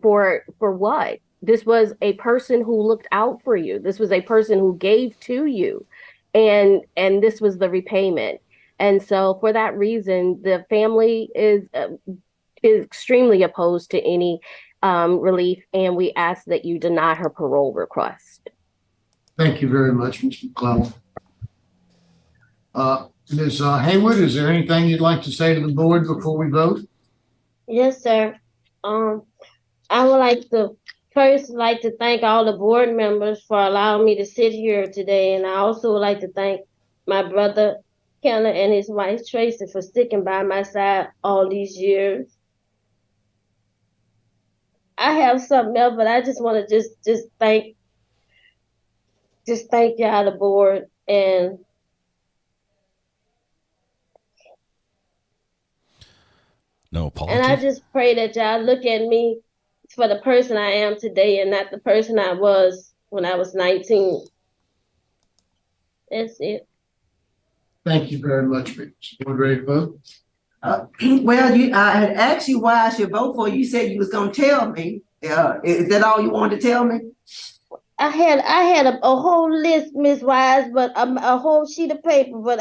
for what? This was a person who looked out for you. This was a person who gave to you. And this was the repayment. And so for that reason, the family is extremely opposed to any relief, and we ask that you deny her parole request. Thank you very much, Ms. McClellan. Ms. Haywood, is there anything you'd like to say to the board before we vote? Yes, sir. I would like to first thank all the board members for allowing me to sit here today, and I also would like to thank my brother Kenna and his wife Tracy for sticking by my side all these years. I have something else, but I just want to just thank y'all, the board, and no apology. And I just pray that y'all look at me for the person I am today and not the person I was when I was 19. That's it. Thank you very much, Ms. Board. Ready to vote? Well, I had asked you why I should vote for you. You said you was going to tell me. Is that all you wanted to tell me? I had a whole list, Miss Wise, but a whole sheet of paper. But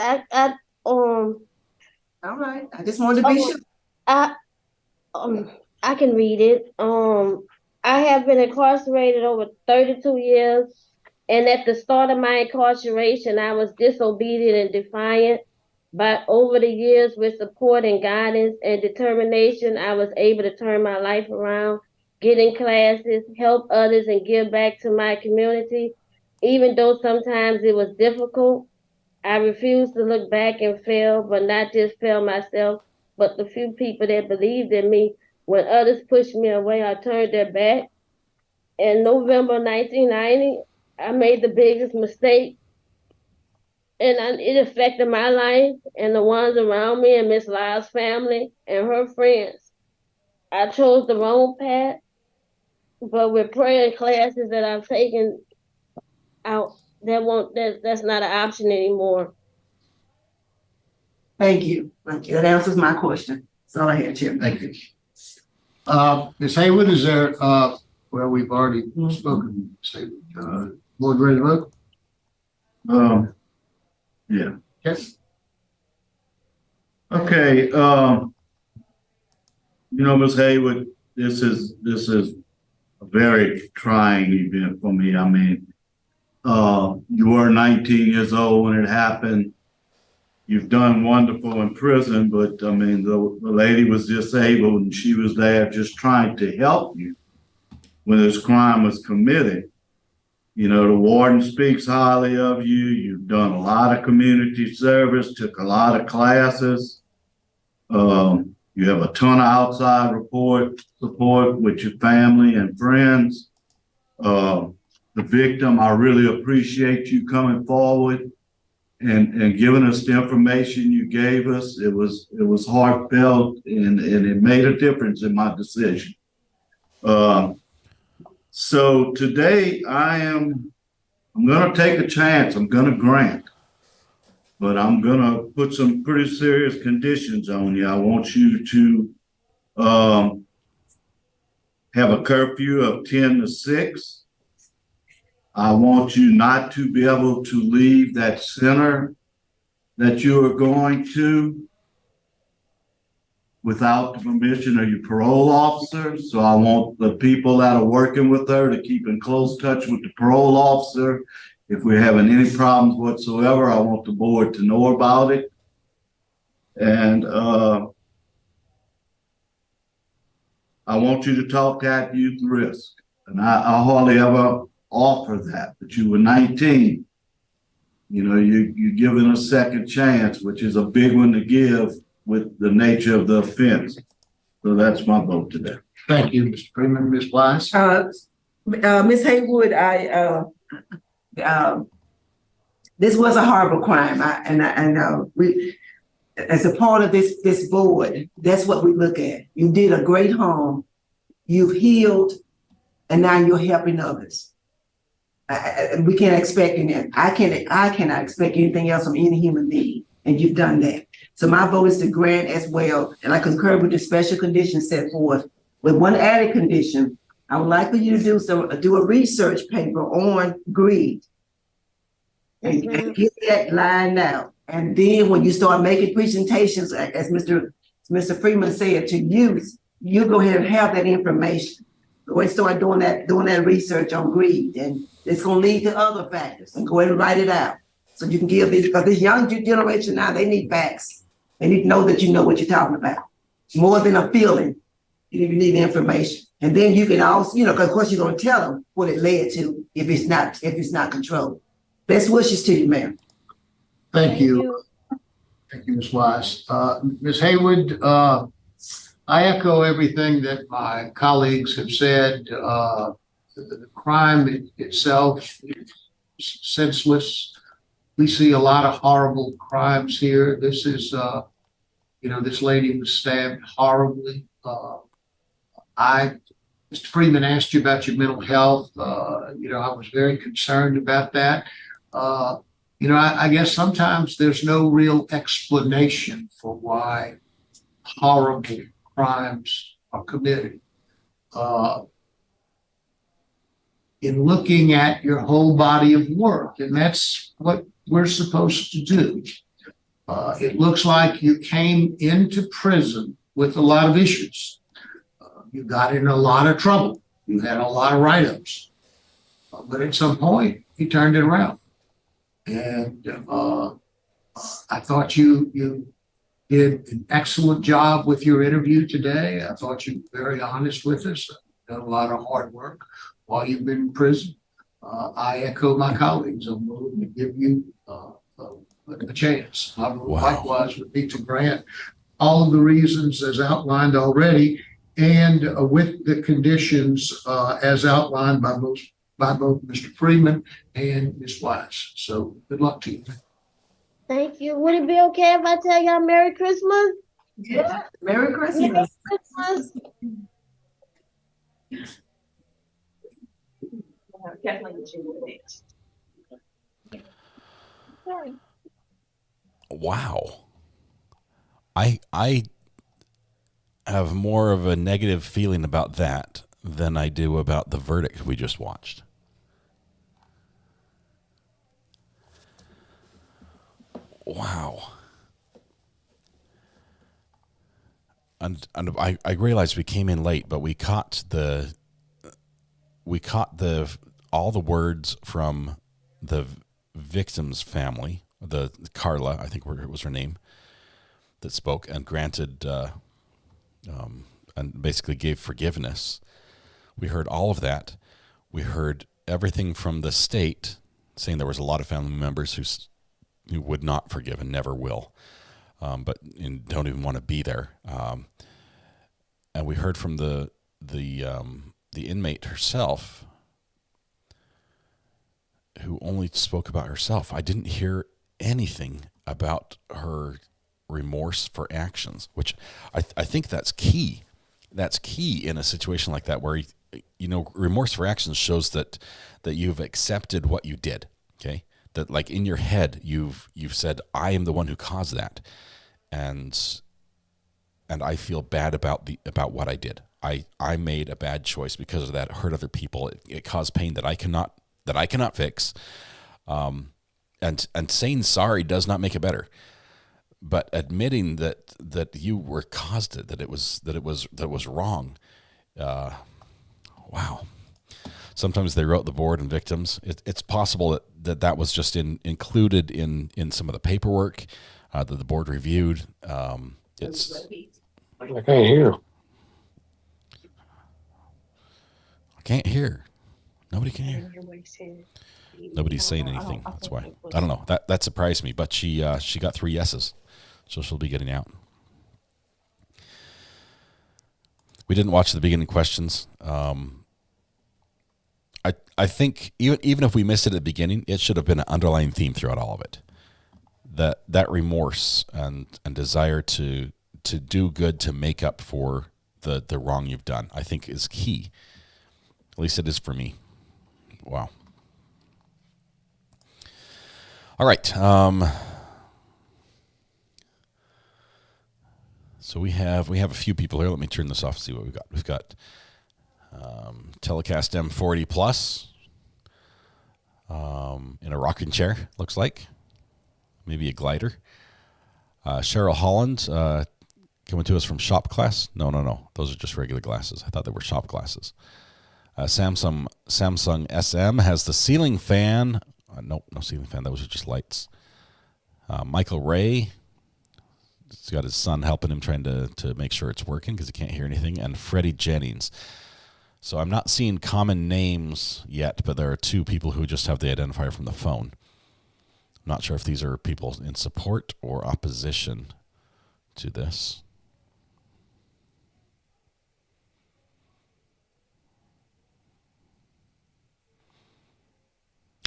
all right. I just wanted to be sure. I can read it. I have been incarcerated over 32 years, and at the start of my incarceration, I was disobedient and defiant. But over the years, with support and guidance and determination, I was able to turn my life around, get in classes, help others, and give back to my community. Even though sometimes it was difficult, I refused to look back and fail, but not just fail myself, but the few people that believed in me. When others pushed me away, I turned their back. In November 1990, I made the biggest mistake. And it affected my life and the ones around me and Miss Lyle's family and her friends. I chose the wrong path, but with prayer and classes that I've taken out, that's not an option anymore. Thank you. Thank you. That answers my question. That's all I had, Chairman. Thank you. Ms. Haywood, is there, well, we've already spoken. Board ready to vote? Yeah. Yes. Okay. You know, Ms. Haywood, this is a very trying event for me. I mean, you were 19 years old when it happened. You've done wonderful in prison, but I mean, the lady was disabled and she was there just trying to help you when this crime was committed. You know, the warden speaks highly of you. You've done a lot of community service, took a lot of classes. You have a ton of outside support with your family and friends. The victim, I really appreciate you coming forward and giving us the information you gave us. It was heartfelt and it made a difference in my decision. So today I'm going to take a chance. I'm going to grant, but I'm going to put some pretty serious conditions on you. I want you to have a curfew of 10 to 6. I want you not to be able to leave that center that you are going to. without the permission of your parole officer. So I want the people that are working with her to keep in close touch with the parole officer. If we're having any problems whatsoever, I want the board to know about it. And I want you to talk at youth risk. And I hardly ever offer that, but you were 19. You know, you're given a second chance, which is a big one to give with the nature of the offense. So that's my vote today. Thank you, Mr. Freeman. Ms. Wise? Ms. Haywood, this was a horrible crime. We, as a part of this board, that's what we look at. You did a great harm. You've healed, and now you're helping others. We can't expect anything. I cannot expect anything else from any human being, and you've done that. So my vote is to grant as well, and I concur with the special conditions set forth. With one added condition, I would like for you to do a research paper on greed, and get that lined out. And then when you start making presentations, as Mr. Freeman said, to youth, you go ahead and have that information. Go ahead and start doing that research on greed, and it's going to lead to other factors. And go ahead and write it out so you can give these, because this young generation now, they need facts. They need to know that you know what you're talking about. More than a feeling, you need information, and then you can also, because of course you're going to tell them what it led to if it's not controlled. Best wishes to you, ma'am. Thank you. Thank you, Ms. Wise. Ms. Haywood, I echo everything that my colleagues have said. The crime itself is senseless. We see a lot of horrible crimes here. This is, this lady was stabbed horribly. Mr. Freeman asked you about your mental health. I was very concerned about that. I guess sometimes there's no real explanation for why horrible crimes are committed. In looking at your whole body of work, and that's what we're supposed to do. It looks like you came into prison with a lot of issues. You got in a lot of trouble. You had a lot of write-ups. But at some point, you turned it around. And I thought you did an excellent job with your interview today. I thought you were very honest with us. Done a lot of hard work while you've been in prison. I echo my colleagues. I'm willing to give you a chance. I likewise would be to grant all of the reasons as outlined already, and with the conditions as outlined by both Mr. Freeman and Ms. Wise. So good luck to you. Thank you. Would it be okay if I tell y'all Merry Christmas? Yeah. Merry Christmas. Merry Christmas. Wow. I have more of a negative feeling about that than I do about the verdict we just watched. Wow. And I realized we came in late, but we caught all the words from the victim's family, the Carla, I think was her name, that spoke and granted and basically gave forgiveness. We heard all of that. We heard everything from the state saying there was a lot of family members who would not forgive and never will, but don't even want to be there. And we heard from the inmate herself, who only spoke about herself. I didn't hear anything about her remorse for actions, which I think that's key. That's key in a situation like that, where remorse for actions shows that you've accepted what you did. Okay, that like in your head you've said, I am the one who caused that, and I feel bad about what I did. I made a bad choice because of that. It hurt other people. It caused pain that I cannot fix. And saying sorry does not make it better. but admitting that you were caused it, that it was wrong. Wow. Sometimes they wrote the board and victims. It's possible that was just included in some of the paperwork that the board reviewed. It's. I can't hear. I can't hear. Nobody can hear. Nobody's saying anything. That's why. I don't know. That surprised me. But she got 3 yeses, so she'll be getting out. We didn't watch the beginning questions. I think even if we missed it at the beginning, it should have been an underlying theme throughout all of it. That remorse and desire to do good, to make up for the wrong you've done, I think is key. At least it is for me. Wow. All right. So we have a few people here. Let me turn this off and see what we've got. We've got Telecast M40 Plus in a rocking chair, looks like. Maybe a glider. Cheryl Holland coming to us from shop class. No. Those are just regular glasses. I thought they were shop glasses. Samsung SM has the ceiling fan. Nope, no ceiling fan. Those are just lights. Michael Ray. He's got his son helping him, trying to make sure it's working because he can't hear anything. And Freddie Jennings. So I'm not seeing common names yet, but there are 2 people who just have the identifier from the phone. I'm not sure if these are people in support or opposition to this.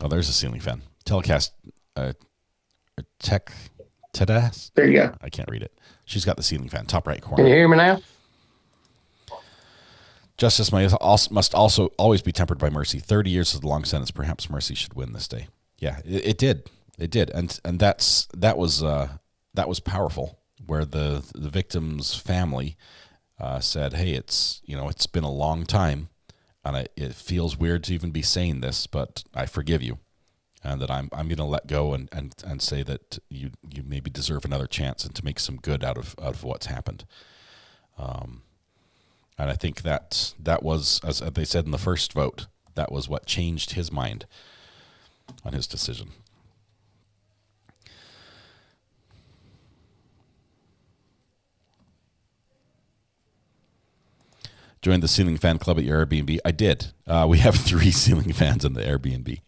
Oh, there's a ceiling fan. Telecast Tech Tadas. There you go. I can't read it. She's got the ceiling fan, top right corner. Can you hear me now? Justice must also always be tempered by mercy. 30 years is a long sentence. Perhaps mercy should win this day. Yeah, it did. It did, and that was powerful. Where the victim's family said, "Hey, it's been a long time, and it feels weird to even be saying this, but I forgive you, and that I'm going to let go and say that you maybe deserve another chance and to make some good out of what's happened." And I think that was, as they said in the first vote, that was what changed his mind on his decision. Joined the ceiling fan club at your Airbnb. I did. We have 3 ceiling fans in the Airbnb.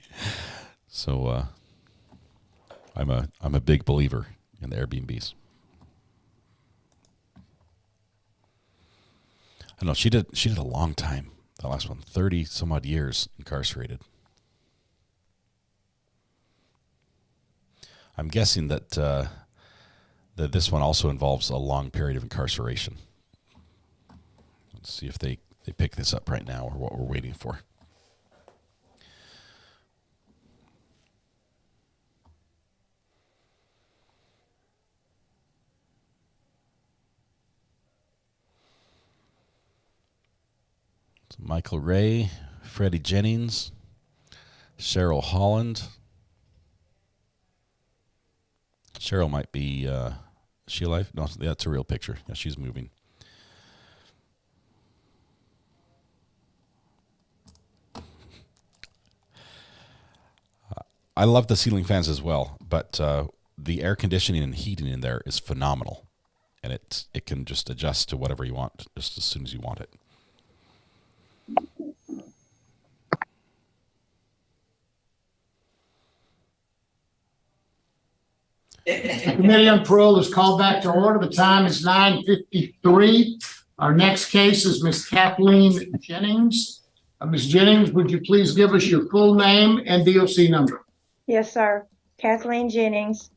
So I'm a big believer in the Airbnbs. I don't know. She did a long time. The last one, 30 some odd years incarcerated. I'm guessing that that this one also involves a long period of incarceration. Let's see if they pick this up right now or what we're waiting for. So Michael Ray, Freddie Jennings, Cheryl Holland. Cheryl might be, is she alive? No, that's a real picture. Yeah, she's moving. I love the ceiling fans as well, but the air conditioning and heating in there is phenomenal, and it can just adjust to whatever you want just as soon as you want it. The Committee on Parole is called back to order. The time is 9:53. Our next case is Ms. Kathleen Jennings. Ms. Jennings, would you please give us your full name and DOC number? Yes, sir. Kathleen Jennings,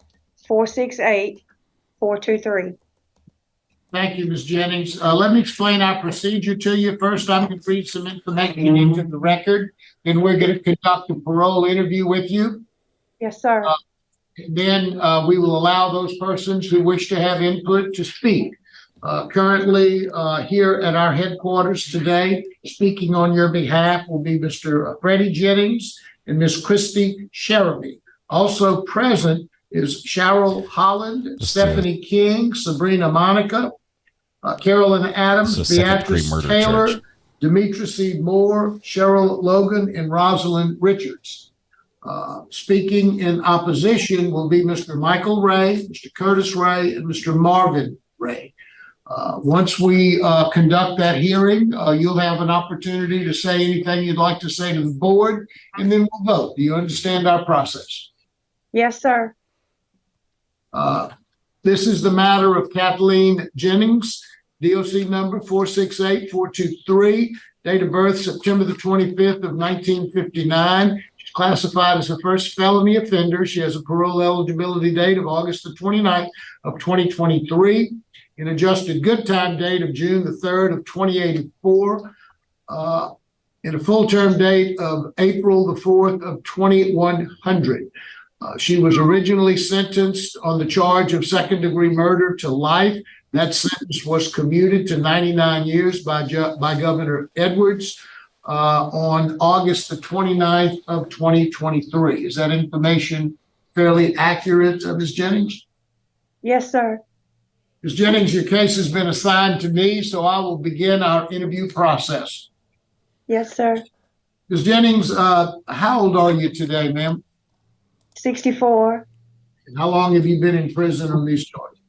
468-423. Thank you, Ms. Jennings. Let me explain our procedure to you. First, I'm going to read some information into the record, and we're going to conduct a parole interview with you. Yes, sir. Then we will allow those persons who wish to have input to speak. Currently, here at our headquarters today, speaking on your behalf will be Mr. Freddie Jennings and Ms. Christy Sheraby. Also present is Cheryl Holland, Just, Stephanie King, Sabrina Monica, Carolyn Adams, It's a second-degree Beatrice murder Taylor, charge. Demetra C. Moore, Cheryl Logan, and Rosalind Richards. Speaking in opposition will be Mr. Michael Ray, Mr. Curtis Ray, and Mr. Marvin Ray. Once we conduct that hearing, you'll have an opportunity to say anything you'd like to say to the board, and then we'll vote. Do you understand our process? Yes, sir. This is the matter of Kathleen Jennings, DOC number 468423, date of birth September the 25th of 1959. She's classified as a first felony offender. She has a parole eligibility date of August the 29th of 2023, an adjusted good time date of June the 3rd of 2084, and a full term date of April the 4th of 2100. She was originally sentenced on the charge of second-degree murder to life. That sentence was commuted to 99 years by Governor Edwards on August the 29th of 2023. Is that information fairly accurate, Ms. Jennings? Yes, sir. Ms. Jennings, your case has been assigned to me, so I will begin our interview process. Yes, sir. Ms. Jennings, how old are you today, ma'am? 64. And how long have you been in prison on these charges?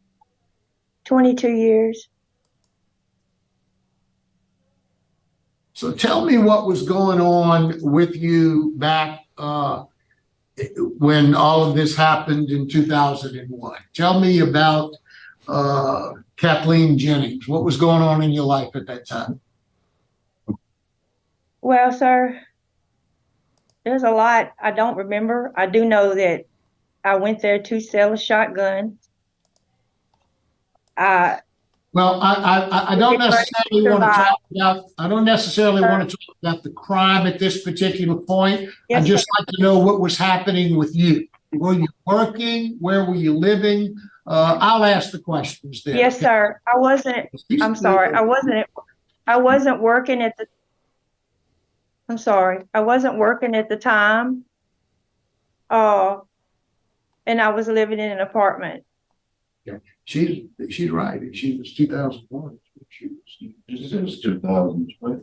22 years. So tell me what was going on with you back when all of this happened in 2001. Tell me about Kathleen Jennings. What was going on in your life at that time? Well, sir, there's a lot I don't remember. I do know that I went there to sell a shotgun. Well, I don't necessarily want to talk about. I don't necessarily want to talk about the crime at this particular point. Yes, I'd just sir. like to know what was happening with you. Were you working? Where were you living? I'll ask the questions then. Yes, sir. I wasn't. I'm sorry. I wasn't working at the. I'm sorry. I wasn't working at the time. And I was living in an apartment. Yeah. She's right. She was 2001. This is 2012.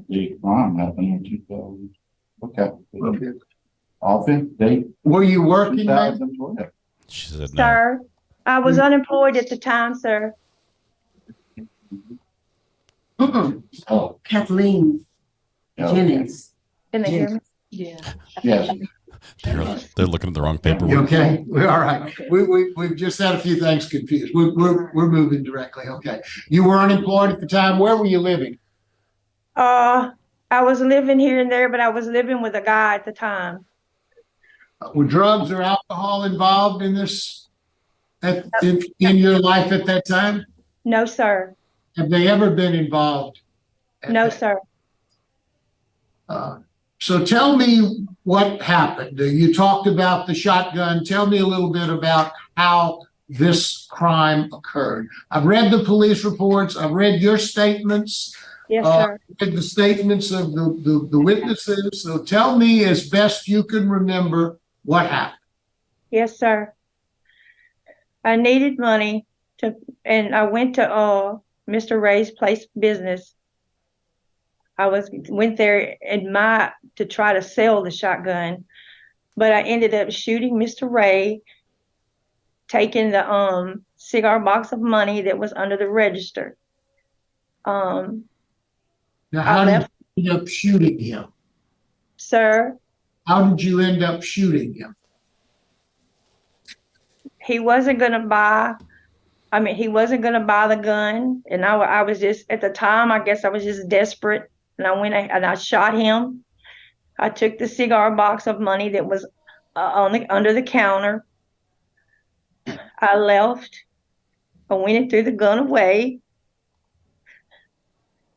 The crime happened in 2000. Okay. Office date. Were you working? 2012. She said no. Sir, I was unemployed at the time, sir. Oh, Kathleen yeah. Jennings. Can they hear me? Yeah. Yes. They're looking at the wrong paperwork. You okay? We're all right. We've just had a few things confused. We're moving directly. Okay. You were unemployed at the time. Where were you living? I was living here and there, but I was living with a guy at the time. Were drugs or alcohol involved in this in your life at that time? No, sir. Have they ever been involved? No, sir. So tell me what happened. You talked about the shotgun. Tell me a little bit about how this crime occurred. I've read the police reports. I've read your statements. Yes, sir. Read the statements of the witnesses. So tell me as best you can remember what happened. Yes, sir. I needed money and I went to Mr. Ray's place of business. I went there to try to sell the shotgun, but I ended up shooting Mr. Ray, taking the cigar box of money that was under the register. Now, how did you end up shooting him? Sir? How did you end up shooting him? He wasn't going to buy the gun. And I was just, at the time, I guess I was just desperate. And I went and I shot him. I took the cigar box of money that was under the counter. I left. I went and threw the gun away.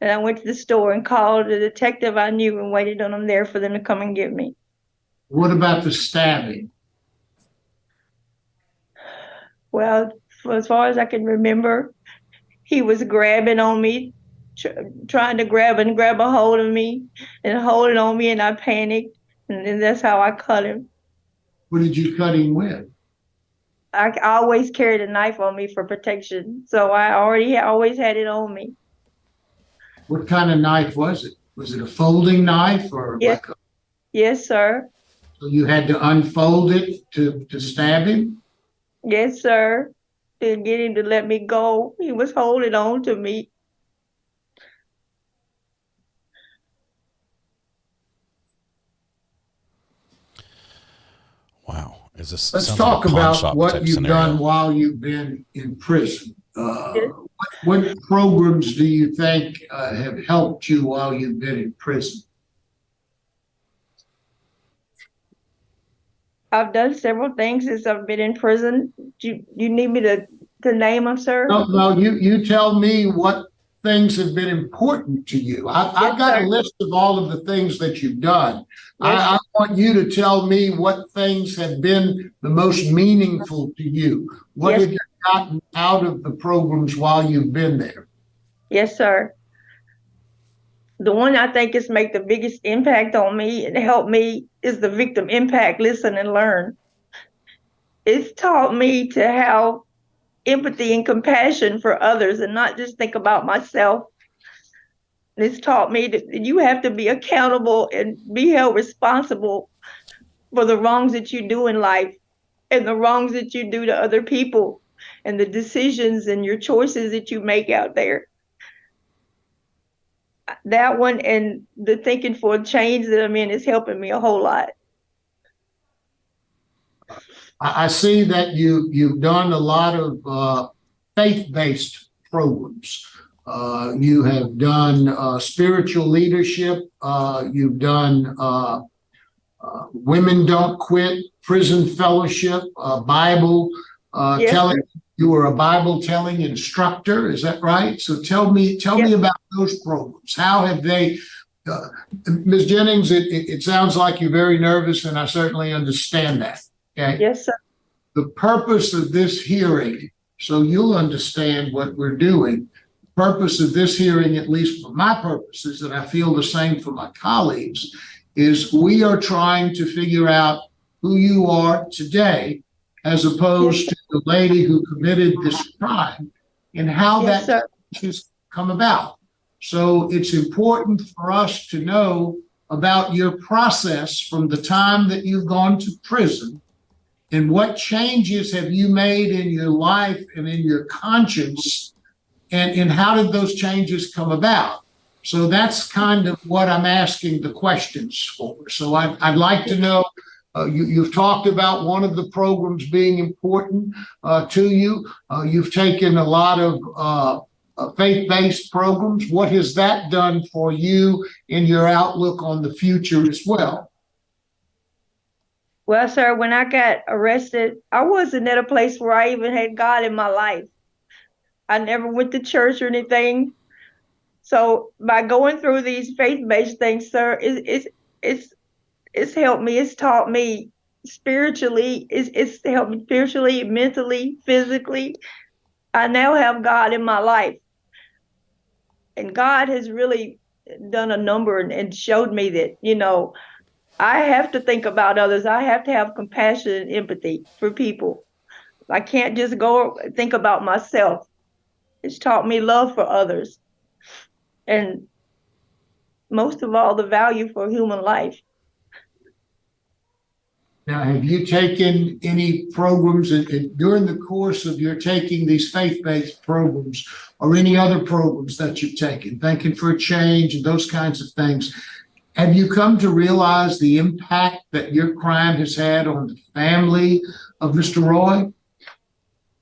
And I went to the store and called the detective I knew and waited on them there for them to come and get me. What about the stabbing? Well, as far as I can remember, he was grabbing on me, trying to grab a hold of me and holding on me, and I panicked, and then that's how I cut him. What did you cut him with? I always carried a knife on me for protection, so I always had it on me. What kind of knife was it? Was it a folding knife or Yes, like a, yes, sir. so you had to unfold it to stab him? Yes, sir. To get him to let me go. He was holding on to me. Wow. Is this Let's sounds talk like a pawn about shop what type you've scenario. done while you've been in prison. What programs do you think have helped you while you've been in prison? I've done several things since I've been in prison. Do you need me to name them, sir? No, you tell me what things have been important to you. I've got a list of all of the things that you've done. I want you to tell me what things have been the most meaningful to you. What have you gotten out of the programs while you've been there? Yes, sir. The one I think has made the biggest impact on me and helped me is the victim impact, listen and learn. It's taught me to have empathy and compassion for others and not just think about myself. It's taught me that you have to be accountable and be held responsible for the wrongs that you do in life and the wrongs that you do to other people and the decisions and your choices that you make out there. That one and the thinking for a change that I'm in is helping me a whole lot. I see that you've done a lot of faith-based programs. You have done spiritual leadership. You've done Women Don't Quit, Prison Fellowship, Bible telling. You were a Bible telling instructor, is that right? So tell me about those programs. How have they? Ms. Jennings, it sounds like you're very nervous, and I certainly understand that. Okay. Yes, sir. The purpose of this hearing, so you'll understand what we're doing. The purpose of this hearing, at least for my purposes, and I feel the same for my colleagues, is we are trying to figure out who you are today, as opposed to the lady who committed this crime, and how that has come about. So it's important for us to know about your process from the time that you've gone to prison, and what changes have you made in your life and in your conscience, and how did those changes come about? So that's kind of what I'm asking the questions for. So I'd like to know, you've talked about one of the programs being important to you. You've taken a lot of faith-based programs. What has that done for you in your outlook on the future as well? Well, sir, when I got arrested, I wasn't at a place where I even had God in my life. I never went to church or anything. So by going through these faith-based things, sir, it's helped me. It's taught me spiritually. It's helped me spiritually, mentally, physically. I now have God in my life. And God has really done a number and showed me that, I have to think about others. I have to have compassion and empathy for people. I can't just go think about myself. It's taught me love for others. And most of all, the value for human life. Now, have you taken any programs during the course of your taking these faith-based programs, or any other programs that you've taken, Thinking for a Change and those kinds of things? Have you come to realize the impact that your crime has had on the family of Mr. Roy?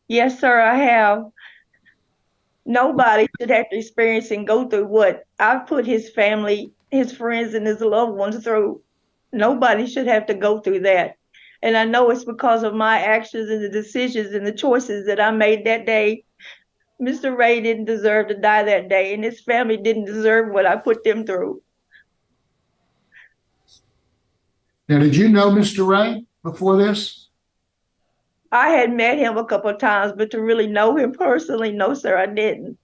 Yes, sir, I have. Nobody should have to experience and go through what I've put his family, his friends, and his loved ones through. Nobody should have to go through that. And I know it's because of my actions and the decisions and the choices that I made that day. Mr. Ray didn't deserve to die that day, and his family didn't deserve what I put them through. Now, did you know Mr. Ray before this? I had met him a couple of times, but to really know him personally, no, sir, I didn't.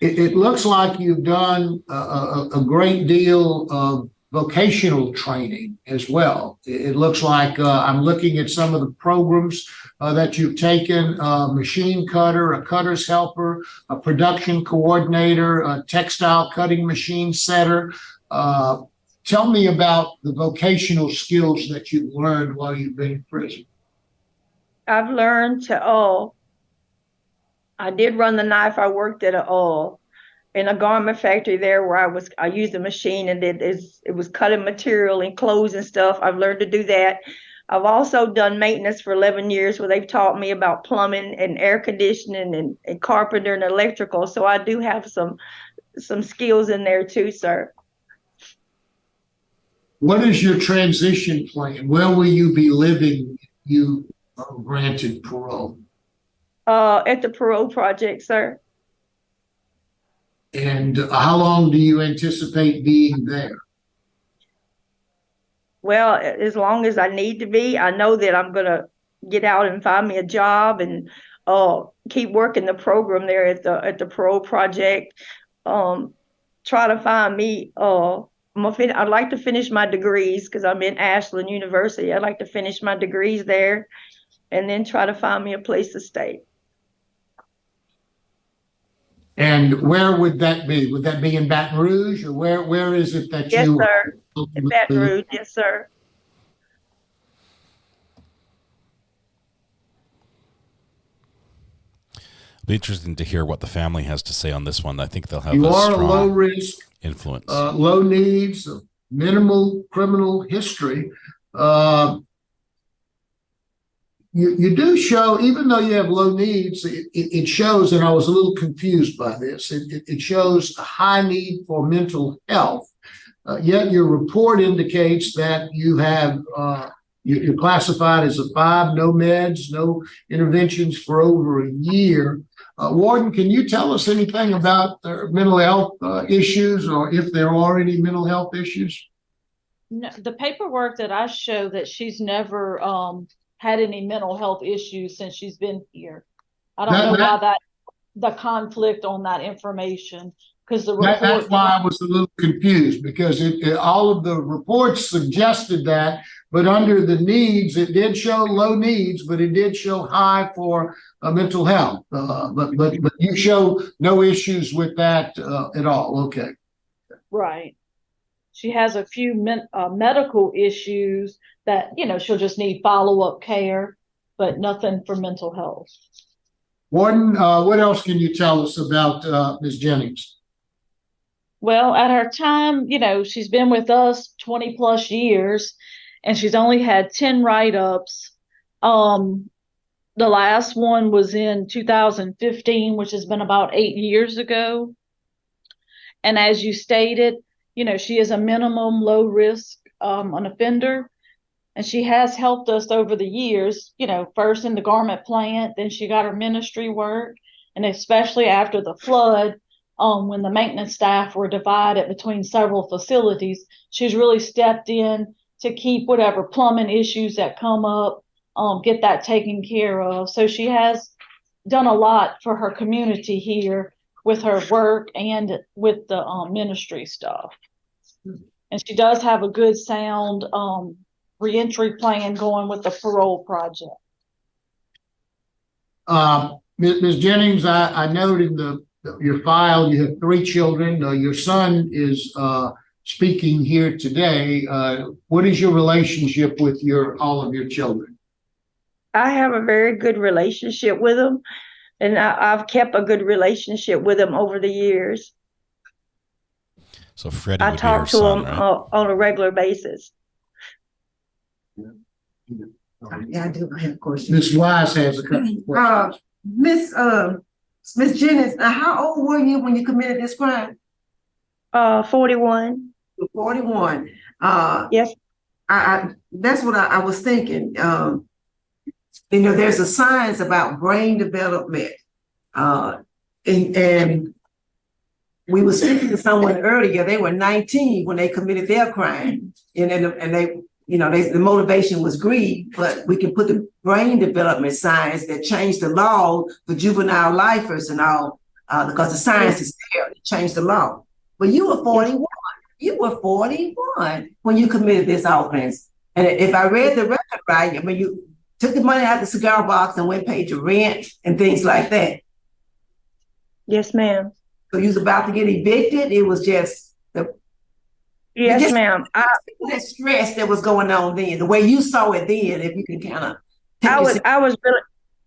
It looks like you've done a great deal of vocational training as well. It looks like I'm looking at some of the programs that you've taken, machine cutter, a cutter's helper, a production coordinator, a textile cutting machine setter. Tell me about the vocational skills that you've learned while you've been in prison. I've learned to, I did run the knife. I worked at in a garment factory there where I used a machine and it was cutting material and clothes and stuff. I've learned to do that. I've also done maintenance for 11 years where they've taught me about plumbing and air conditioning and carpenter and electrical. So I do have some skills in there too, sir. What is your transition plan? Where will you be living if you are granted parole? At the Parole project, sir. And how long do you anticipate being there? Well, as long as I need to be. I know that I'm going to get out and find me a job and keep working the program there at the Parole project. Try to find me. I'd like to finish my degrees because I'm in Ashland University. I'd like to finish my degrees there and then try to find me a place to stay. And where would that be? Would that be in Baton Rouge, or where is it that yes, you? Yes, sir. In Baton Rouge, yes, sir. It'll be interesting to hear what the family has to say on this one. I think they'll have you a are strong a low risk influence, low needs, minimal criminal history. You do show, even though you have low needs, it shows, and I was a little confused by this, it shows a high need for mental health. Yet your report indicates that you have, you're classified as a 5, no meds, no interventions for over a year. Warden, can you tell us anything about their mental health issues, or if there are any mental health issues? No, the paperwork that I show that she's never had any mental health issues since she's been here. I don't know why the conflict on that information, because the report. That's why I was a little confused, because all of the reports suggested that, but under the needs, it did show low needs, but it did show high for mental health. But you show no issues with that at all. Okay. Right. She has a few medical issues that, she'll just need follow-up care, but nothing for mental health. Warden, what else can you tell us about Ms. Jennings? Well, at her time, she's been with us 20 plus years, and she's only had 10 write-ups. The last one was in 2015, which has been about 8 years ago. And as you stated, she is a minimum low risk an offender, and she has helped us over the years, first in the garment plant, then she got her ministry work, and especially after the flood, when the maintenance staff were divided between several facilities, she's really stepped in to keep whatever plumbing issues that come up, get that taken care of. So she has done a lot for her community here with her work and with the ministry stuff. And she does have a good sound reentry plan going with the Parole project. Ms. Jennings, I noted in your file you have 3 children. Your son is speaking here today. What is your relationship with all of your children? I have a very good relationship with them, and I've kept a good relationship with them over the years. So Freddie I would talk be her to son, them right? on a regular basis. Yeah, I do. I have a question. Ms. Wise has a couple of questions. Miss Jennings, now how old were you when you committed this crime? 41. 41. Yes. That's what I was thinking. There's a science about brain development, and we were speaking to someone earlier. They were 19 when they committed their crime, and they, the motivation was greed. But we can put the brain development science that changed the law for juvenile lifers and all, because the science is there to change the law. But you were 41. You were 41 when you committed this offense. And if I read the record right, I mean, you took the money out of the cigar box and went paid your rent and things like that. Yes, ma'am. So you was about to get evicted. It was just yes, ma'am. That stress that was going on then, the way you saw it then, if you can kind of.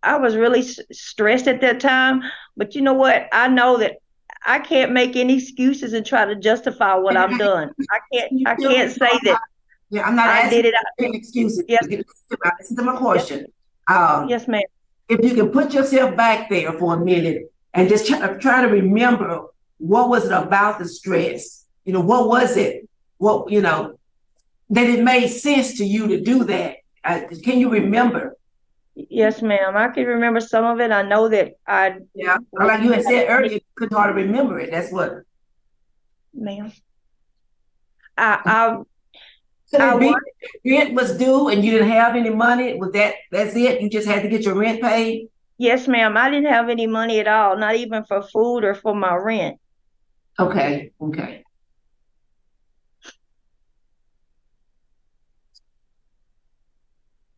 I was really stressed at that time, but you know what? I know that I can't make any excuses and try to justify what I've done. I can't say that. Yeah, I'm not asking did it. Any excuses. Yes. Listen to my question. Yes, ma'am. If you can put yourself back there for a minute and just try to remember what was it about the stress? You know, what was it? What, you know, that it made sense to you to do that? Can you remember? Yes, ma'am. I can remember some of it. I know that like you had said earlier, you couldn't hardly remember it. That's what. Ma'am. Rent was due and you didn't have any money. That's it? You just had to get your rent paid? Yes, ma'am. I didn't have any money at all, not even for food or for my rent. Okay.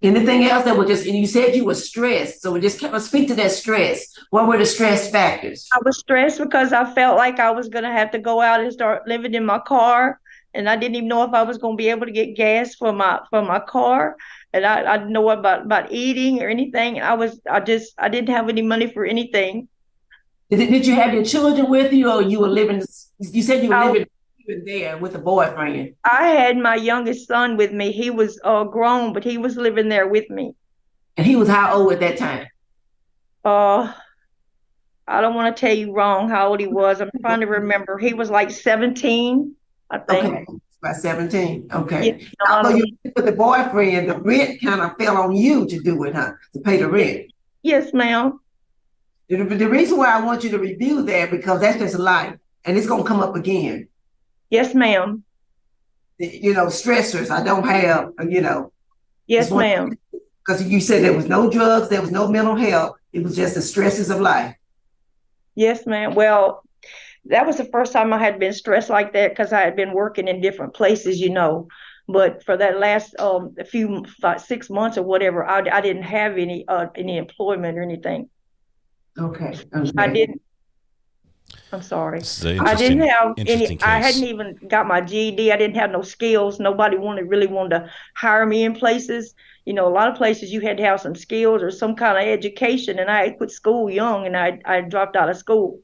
Anything else that was just, and you said you were stressed. So we just kind of speak to that stress. What were the stress factors? I was stressed because I felt like I was going to have to go out and start living in my car. And I didn't even know if I was going to be able to get gas for my car. And I didn't know about eating or anything. I didn't have any money for anything. Did you have your children with you, or you were living? You said you were living there with a boyfriend. I had my youngest son with me. He was grown, but he was living there with me. And he was how old at that time? I don't want to tell you wrong how old he was. I'm trying to remember. He was like 17, I think. Okay, about 17. Okay. Yeah, although you with the boyfriend, the rent kind of fell on you to do it, huh? To pay the rent. Yes, ma'am. The reason why I want you to review that, because that's just life, and it's gonna come up again. Yes, ma'am. You know, stressors. I don't have. You know. Yes, ma'am. Because you said there was no drugs, there was no mental health. It was just the stresses of life. Yes, ma'am. Well, that was the first time I had been stressed like that, because I had been working in different places, you know. But for that last 6 months or whatever, I didn't have any employment or anything. Okay. I didn't. I'm sorry. I didn't have any. Case. I hadn't even got my GED. I didn't have no skills. Nobody really wanted to hire me in places. You know, a lot of places you had to have some skills or some kind of education. And I quit school young, and I dropped out of school.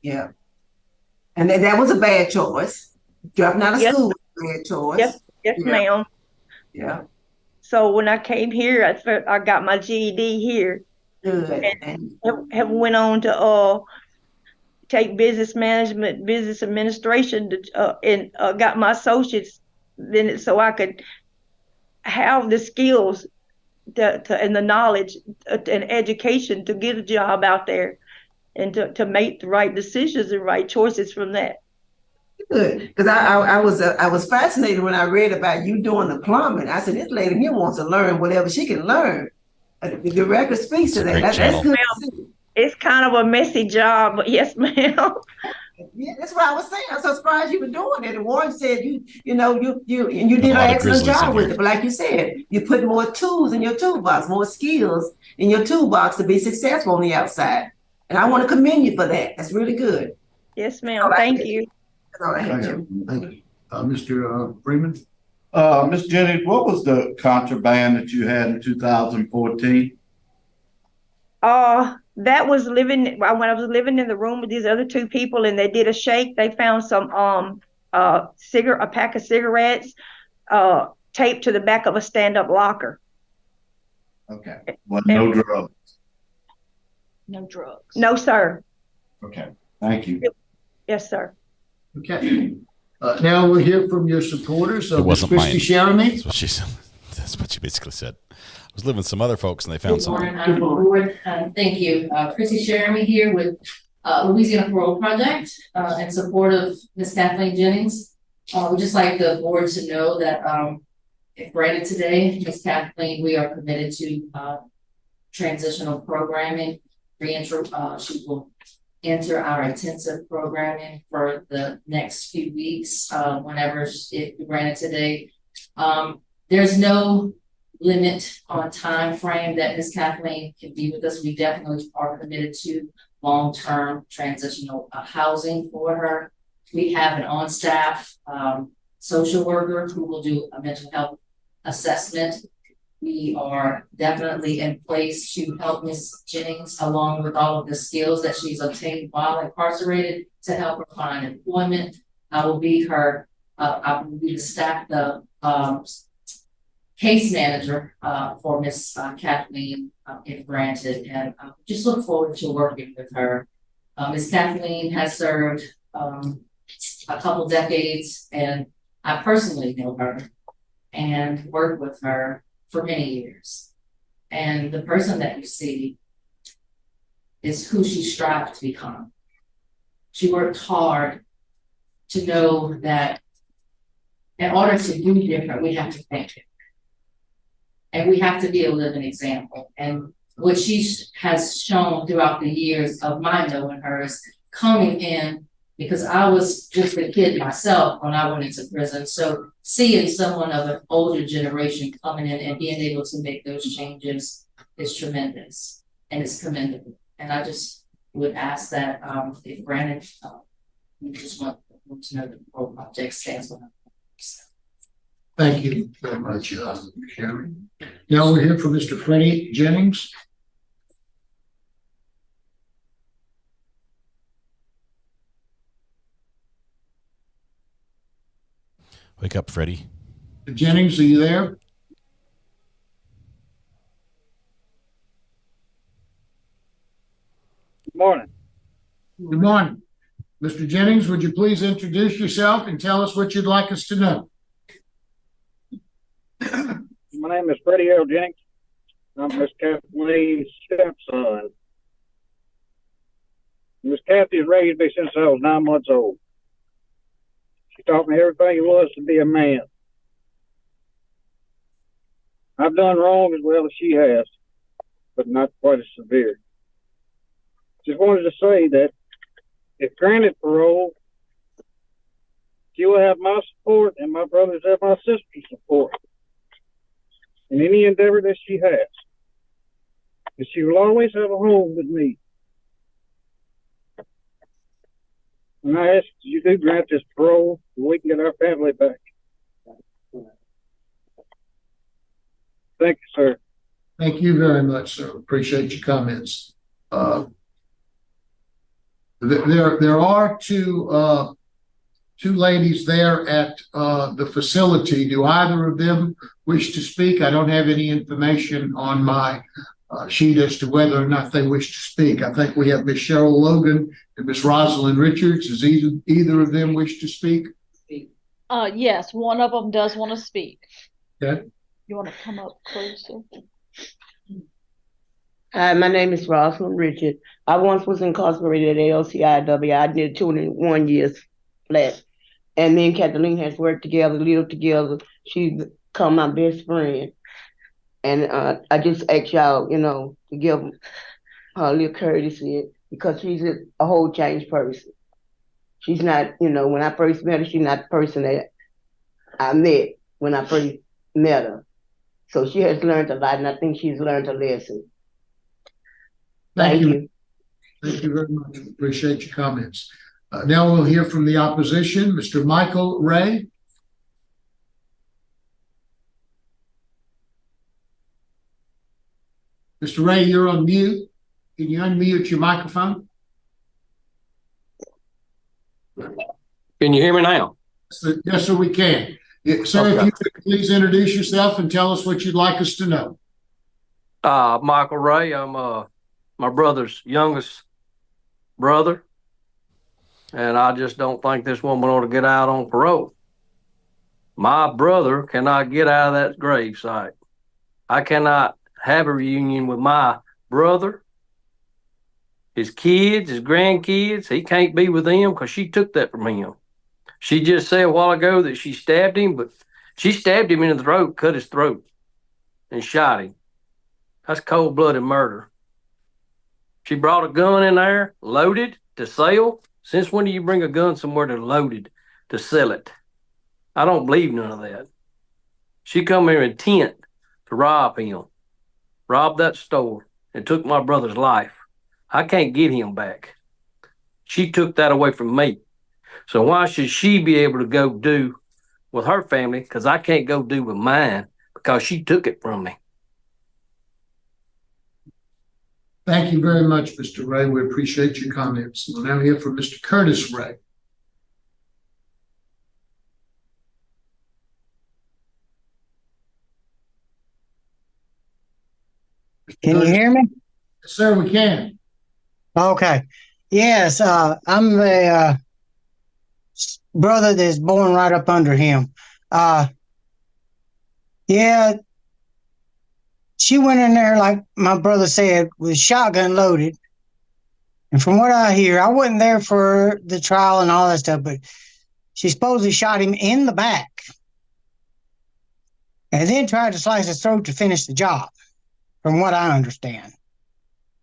Yeah. And that was a bad choice. Dropping out of school was a bad choice. Yes, ma'am. Yeah. So when I came here, I got my GED here. Good. And have went on to take business management, business administration, and got my associates then, so I could have the skills and the knowledge and education to get a job out there, and to make the right decisions and right choices from that. Good, because I was fascinated when I read about you doing the plumbing. I said, this lady here wants to learn whatever she can learn. The record speaks to that. That's good. It's kind of a messy job, but yes, ma'am. Yeah, that's what I was saying. I'm so surprised you were doing it. And Warren said you did an excellent job with it. But like you said, you put more tools in your toolbox, more skills in your toolbox to be successful on the outside. And I want to commend you for that. That's really good. Yes, ma'am. Thank you. That's all I had, Jim. Thank you. Mr. Freeman? Ms. Jennings, what was the contraband that you had in 2014? That was when I was living in the room with these other two people, and they did a shake. They found some a pack of cigarettes taped to the back of a stand-up locker. Okay. Well, no drugs. No drugs. No, sir. Okay. Thank you. Yes, sir. Okay. Now we'll hear from your supporters. It wasn't Christy mine. Sheremy. That's what she said. That's what she basically said. I was living with some other folks, and they found something. Good morning. Thank you. Christy Sheremy here with Louisiana Parole Project in support of Ms. Kathleen Jennings. We'd just like the board to know that if granted today, Ms. Kathleen, we are committed to transitional programming, reentry. She will enter our intensive programming for the next few weeks, whenever it granted today. There's no limit on time frame that Ms. Kathleen can be with us. We definitely are committed to long-term transitional housing for her. We have an on-staff social worker who will do a mental health assessment. We are definitely in place to help Ms. Jennings along with all of the skills that she's obtained while incarcerated to help her find employment. I will be the case manager for Ms. Kathleen if granted, and just look forward to working with her. Ms. Kathleen has served a couple decades, and I personally know her and worked with her for many years. And the person that you see is who she strived to become. She worked hard to know that in order to do different, we have to think different. And we have to be a living example. And what she has shown throughout the years of my knowing her is coming in, because I was just a kid myself when I went into prison. So seeing someone of an older generation coming in and being able to make those changes is tremendous and it's commendable. And I just would ask that if granted, we just want to know that the Parole Project stands with us. Thank you very much, Sharon. Now we'll hear from Mr. Freddie Jennings. Wake up, Freddie. Jennings, are you there? Good morning. Good morning. Mr. Jennings, would you please introduce yourself and tell us what you'd like us to know? My name is Freddie L. Jennings. I'm Miss Kathleen's stepson. Miss Kathy has raised me since I was 9 months old. She taught me everything it was to be a man. I've done wrong as well as she has, but not quite as severe. Just wanted to say that if granted parole, she will have my support and my brothers have my sister's support in any endeavor that she has. And she will always have a home with me. And I ask you to grant this parole so we can get our family back. Thank you, sir. Thank you very much, sir. Appreciate your comments. There are two ladies there at the facility. Do either of them wish to speak? I don't have any information on my sheet as to whether or not they wish to speak. I think we have Miss Cheryl Logan and Miss Rosalind Richards. Does either of them wish to speak? Yes, one of them does want to speak. Okay. You want to come up closer? Hi, my name is Rosalind Richard. I once was incarcerated at LCIW. I did 21 years flat. And me and Kathleen has worked together, lived together. She's become my best friend. And I just ask y'all, to give her a little courtesy because she's a whole changed person. She's not, when I first met her, she's not the person that I met when I first met her. So she has learned a lot, and I think she's learned a lesson. Thank you. Thank you very much. Appreciate your comments. Now we'll hear from the opposition, Mr. Michael Ray. Mr. Ray, you're on mute. Can you unmute your microphone? Can you hear me now? Yes, sir, we can. Sir, okay. If you could please introduce yourself and tell us what you'd like us to know. Michael Ray. I'm my brother's youngest brother, and I just don't think this woman ought to get out on parole. My brother cannot get out of that gravesite. I cannot have a reunion with my brother, his kids, his grandkids. He can't be with them because she took that from him. She just said a while ago that she stabbed him, but she stabbed him in the throat, cut his throat, and shot him. That's cold-blooded murder. She brought a gun in there, loaded, to sell? Since when do you bring a gun somewhere that's loaded to sell it? I don't believe none of that. She come here intent to rob him, rob that store, and took my brother's life. I can't get him back. She took that away from me. So why should she be able to go do with her family? Because I can't go do with mine because she took it from me. Thank you very much, Mr. Ray. We appreciate your comments. We'll now hear from Mr. Curtis Ray. Can you hear me? Yes, sir, we can. Okay. Yes, I'm the brother that's born right up under him. Yeah, she went in there, like my brother said, with shotgun loaded. And from what I hear, I wasn't there for the trial and all that stuff, but she supposedly shot him in the back and then tried to slice his throat to finish the job, from what I understand.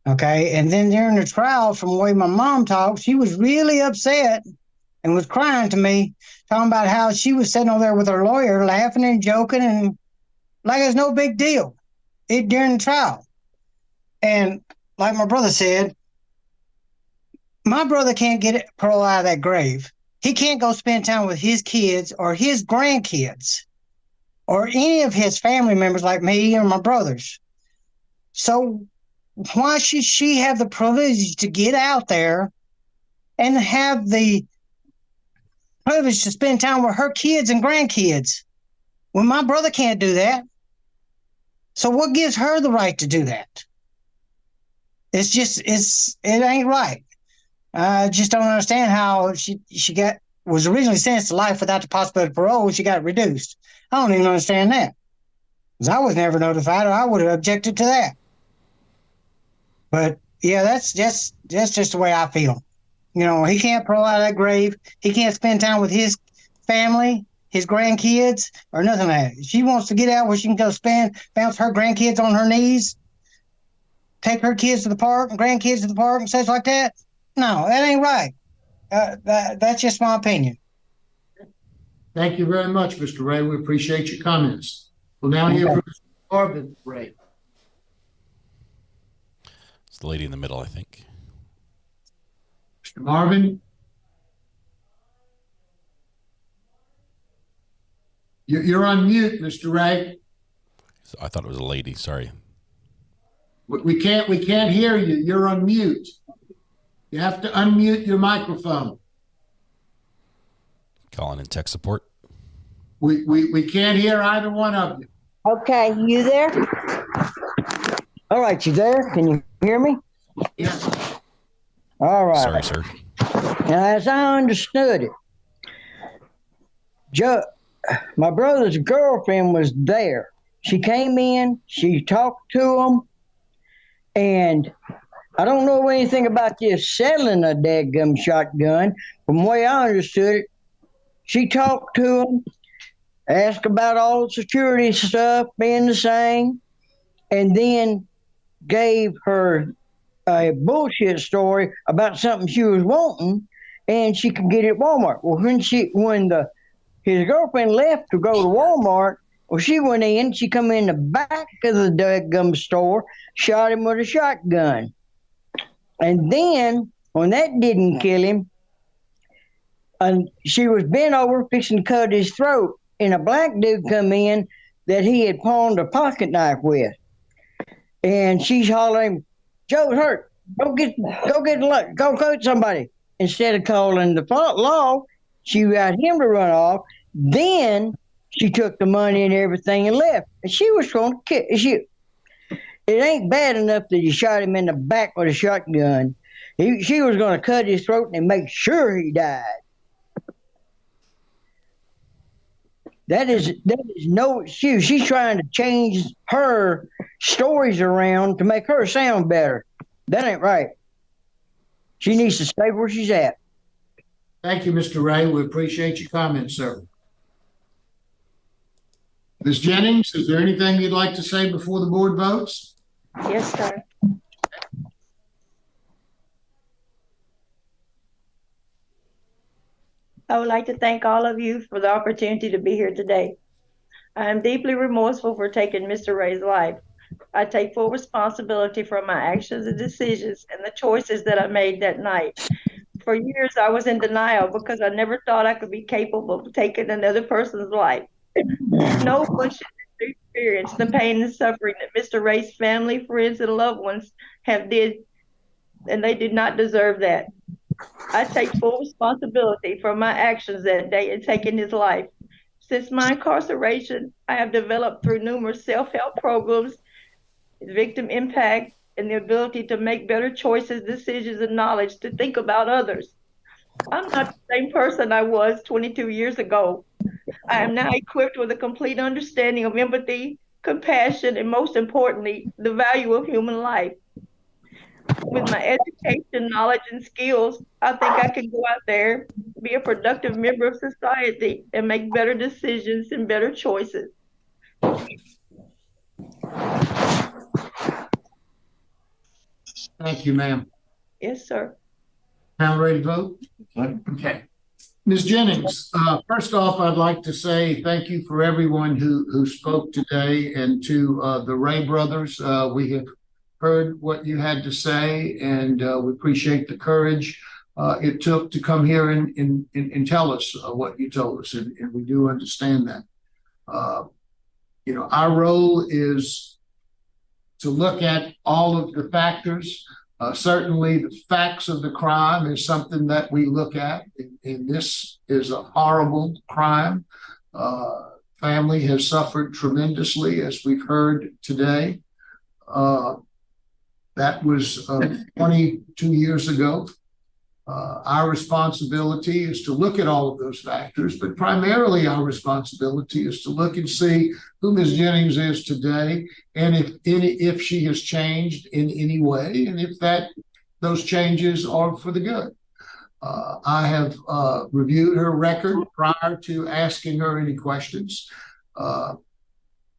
Okay, and then during the trial, from the way my mom talked, she was really upset and was crying to me, talking about how she was sitting over there with her lawyer, laughing and joking, and like it's no big deal during the trial. And like my brother said, my brother can't get parole out of that grave. He can't go spend time with his kids or his grandkids or any of his family members like me or my brothers. So why should she have the privilege to get out there and have the privilege to spend time with her kids and grandkids when my brother can't do that? So what gives her the right to do that? It ain't right. I just don't understand how she was originally sentenced to life without the possibility of parole. She got reduced. I don't even understand that, because I was never notified, or I would have objected to that. But yeah, that's just the way I feel. You know, he can't parole out of that grave. He can't spend time with his family, his grandkids, or nothing like that. She wants to get out where she can go bounce her grandkids on her knees, take her kids to the park and grandkids to the park and such like that. No, that ain't right. That's just my opinion. Thank you very much, Mr. Ray. We appreciate your comments. We'll now hear from Mr. Marvin Ray. It's the lady in the middle, I think. Mr. Marvin? You're on mute, Mr. Ray. I thought it was a lady. Sorry. We can't hear you. You're on mute. You have to unmute your microphone. Calling in tech support. We can't hear either one of you. Okay, you there? All right, you there? Can you hear me? Yes. All right. Sorry, sir. Now, as I understood it, my brother's girlfriend was there. She came in, she talked to him, and I don't know anything about this selling a dadgum shotgun. From the way I understood it, she talked to him, asked about all the security stuff being the same, and then gave her a bullshit story about something she was wanting, and she could get it at Walmart. Well, when his girlfriend left to go to Walmart, well, she went in, she come in the back of the dadgum store, shot him with a shotgun. And then, when that didn't kill him, she was bent over, fixing to cut his throat, and a black dude come in that he had pawned a pocket knife with. And she's hollering, "Joe's hurt. Go coach somebody." Instead of calling the law, she got him to run off. Then she took the money and everything and left. And she was going to kill. It ain't bad enough that you shot him in the back with a shotgun. She was going to cut his throat and make sure he died. That is no excuse. She's trying to change her stories around to make her sound better. That ain't right. She needs to stay where she's at. Thank you, Mr. Ray. We appreciate your comments, sir. Ms. Jennings, is there anything you'd like to say before the board votes? Yes, sir. I would like to thank all of you for the opportunity to be here today. I am deeply remorseful for taking Mr. Ray's life. I take full responsibility for my actions and decisions and the choices that I made that night. For years, I was in denial because I never thought I could be capable of taking another person's life. No one should have to experience the pain and suffering that Mr. Ray's family, friends, and loved ones have did, and they did not deserve that. I take full responsibility for my actions that day in taking his life. Since my incarceration, I have developed through numerous self-help programs, victim impact, and the ability to make better choices, decisions, and knowledge to think about others. I'm not the same person I was 22 years ago. I am now equipped with a complete understanding of empathy, compassion, and most importantly, the value of human life. With my education, knowledge, and skills, I think I can go out there, be a productive member of society, and make better decisions and better choices. Thank you, ma'am. Yes, sir. Now ready to vote? Okay. Ms. Jennings, first off, I'd like to say thank you for everyone who spoke today, and to the Ray brothers. We have heard what you had to say, and we appreciate the courage it took to come here and tell us what you told us, and we do understand that. Our role is to look at all of the factors. Certainly, the facts of the crime is something that we look at, and this is a horrible crime. Family has suffered tremendously, as we've heard today. That was 22 years ago. Our responsibility is to look at all of those factors, but primarily our responsibility is to look and see who Ms. Jennings is today, and if she has changed in any way, and if those changes are for the good. I have reviewed her record prior to asking her any questions.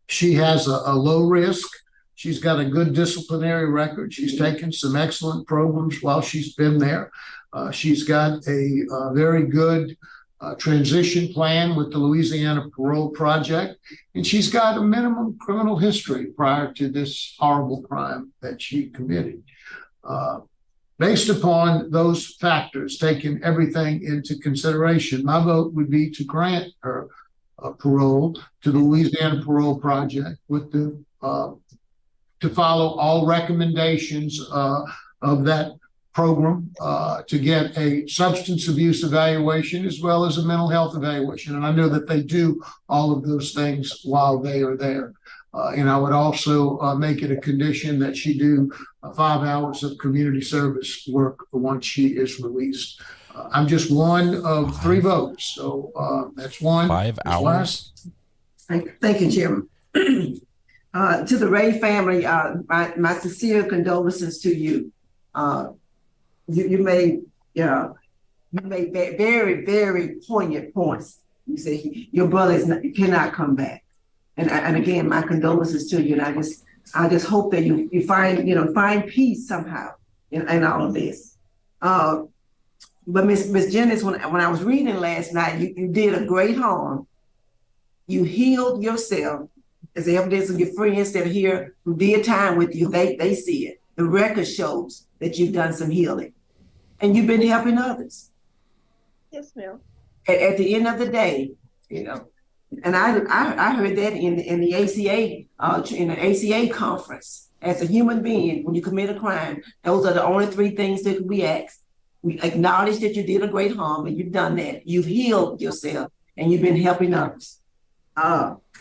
She has a low risk. She's got a good disciplinary record. She's taken some excellent programs while she's been there. She's got a very good transition plan with the Louisiana Parole Project, and she's got a minimum criminal history prior to this horrible crime that she committed. Based upon those factors, taking everything into consideration, my vote would be to grant her parole to the Louisiana Parole Project with the to follow all recommendations of that program, to get a substance abuse evaluation as well as a mental health evaluation. And I know that they do all of those things while they are there. And I would also make it a condition that she do 5 hours of community service work once she is released. I'm just one of 3 votes, so that's one. 5 hours? Thank you, Chairman. To the Ray family, my sincere condolences to you. You made very, very poignant points. You said your brother cannot come back, and again, my condolences to you. And I just hope that you find peace somehow in all of this. But Miss Jennings, when I was reading last night, you did a great harm. You healed yourself. As evidence of your friends that are here who did time with you, they see it. The record shows that you've done some healing, and you've been helping others. Yes, ma'am. At the end of the day, and I heard that in the ACA conference. As a human being, when you commit a crime, those are the only 3 things that we ask. We acknowledge that you did a great harm, and you've done that. You've healed yourself, and you've been helping others.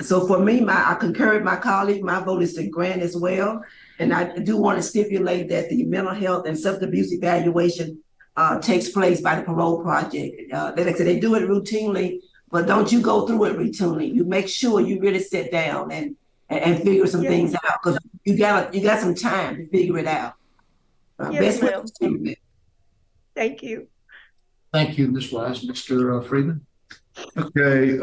So for me, I concur with my colleague. My vote is to grant as well. And I do want to stipulate that the mental health and substance abuse evaluation takes place by the Parole Project. Like I said, they do it routinely, but don't you go through it routinely. You make sure you really sit down and figure some things out, because you got some time to figure it out. Yes, ma'am. Thank you. Thank you, Ms. Wise. Mr. Freeman. Okay.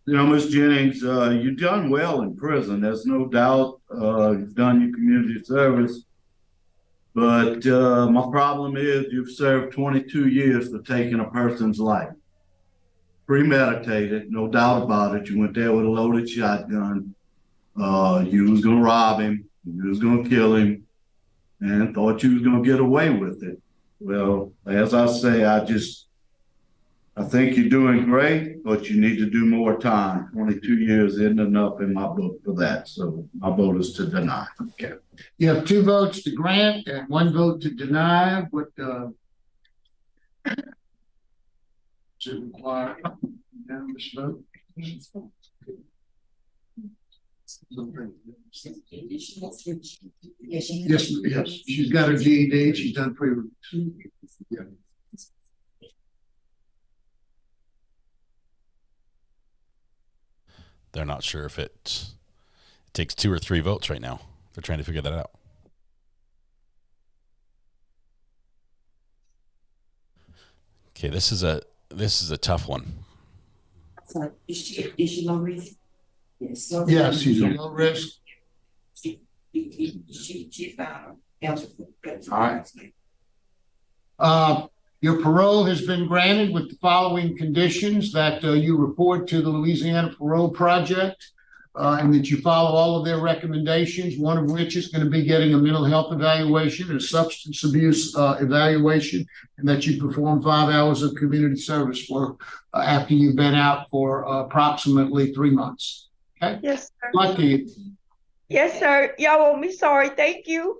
Ms. Jennings, you've done well in prison. There's no doubt. You've done your community service. But my problem is you've served 22 years for taking a person's life. Premeditated, no doubt about it. You went there with a loaded shotgun. You was gonna rob him. You was gonna kill him, and thought you was gonna get away with it. Well, as I say, I think you're doing great, but you need to do more time. 22 years isn't enough in my book for that. So my vote is to deny. Okay. You have 2 votes to grant and 1 vote to deny. What should require unanimous vote? Yes, she's got her GED. She's done pre-release. Yeah. They're not sure if it takes 2 or 3 votes right now. They're trying to figure that out. Okay, this is a tough one. So is she low risk? Yes. Yes, she's a low risk. She found eligible. All right. Your parole has been granted with the following conditions: that you report to the Louisiana Parole Project, and that you follow all of their recommendations, one of which is going to be getting a mental health evaluation and a substance abuse evaluation, and that you perform 5 hours of community service work after you've been out for approximately 3 months. Okay? Yes, sir. Luck to you. Yes, sir. Y'all want me sorry. Thank you.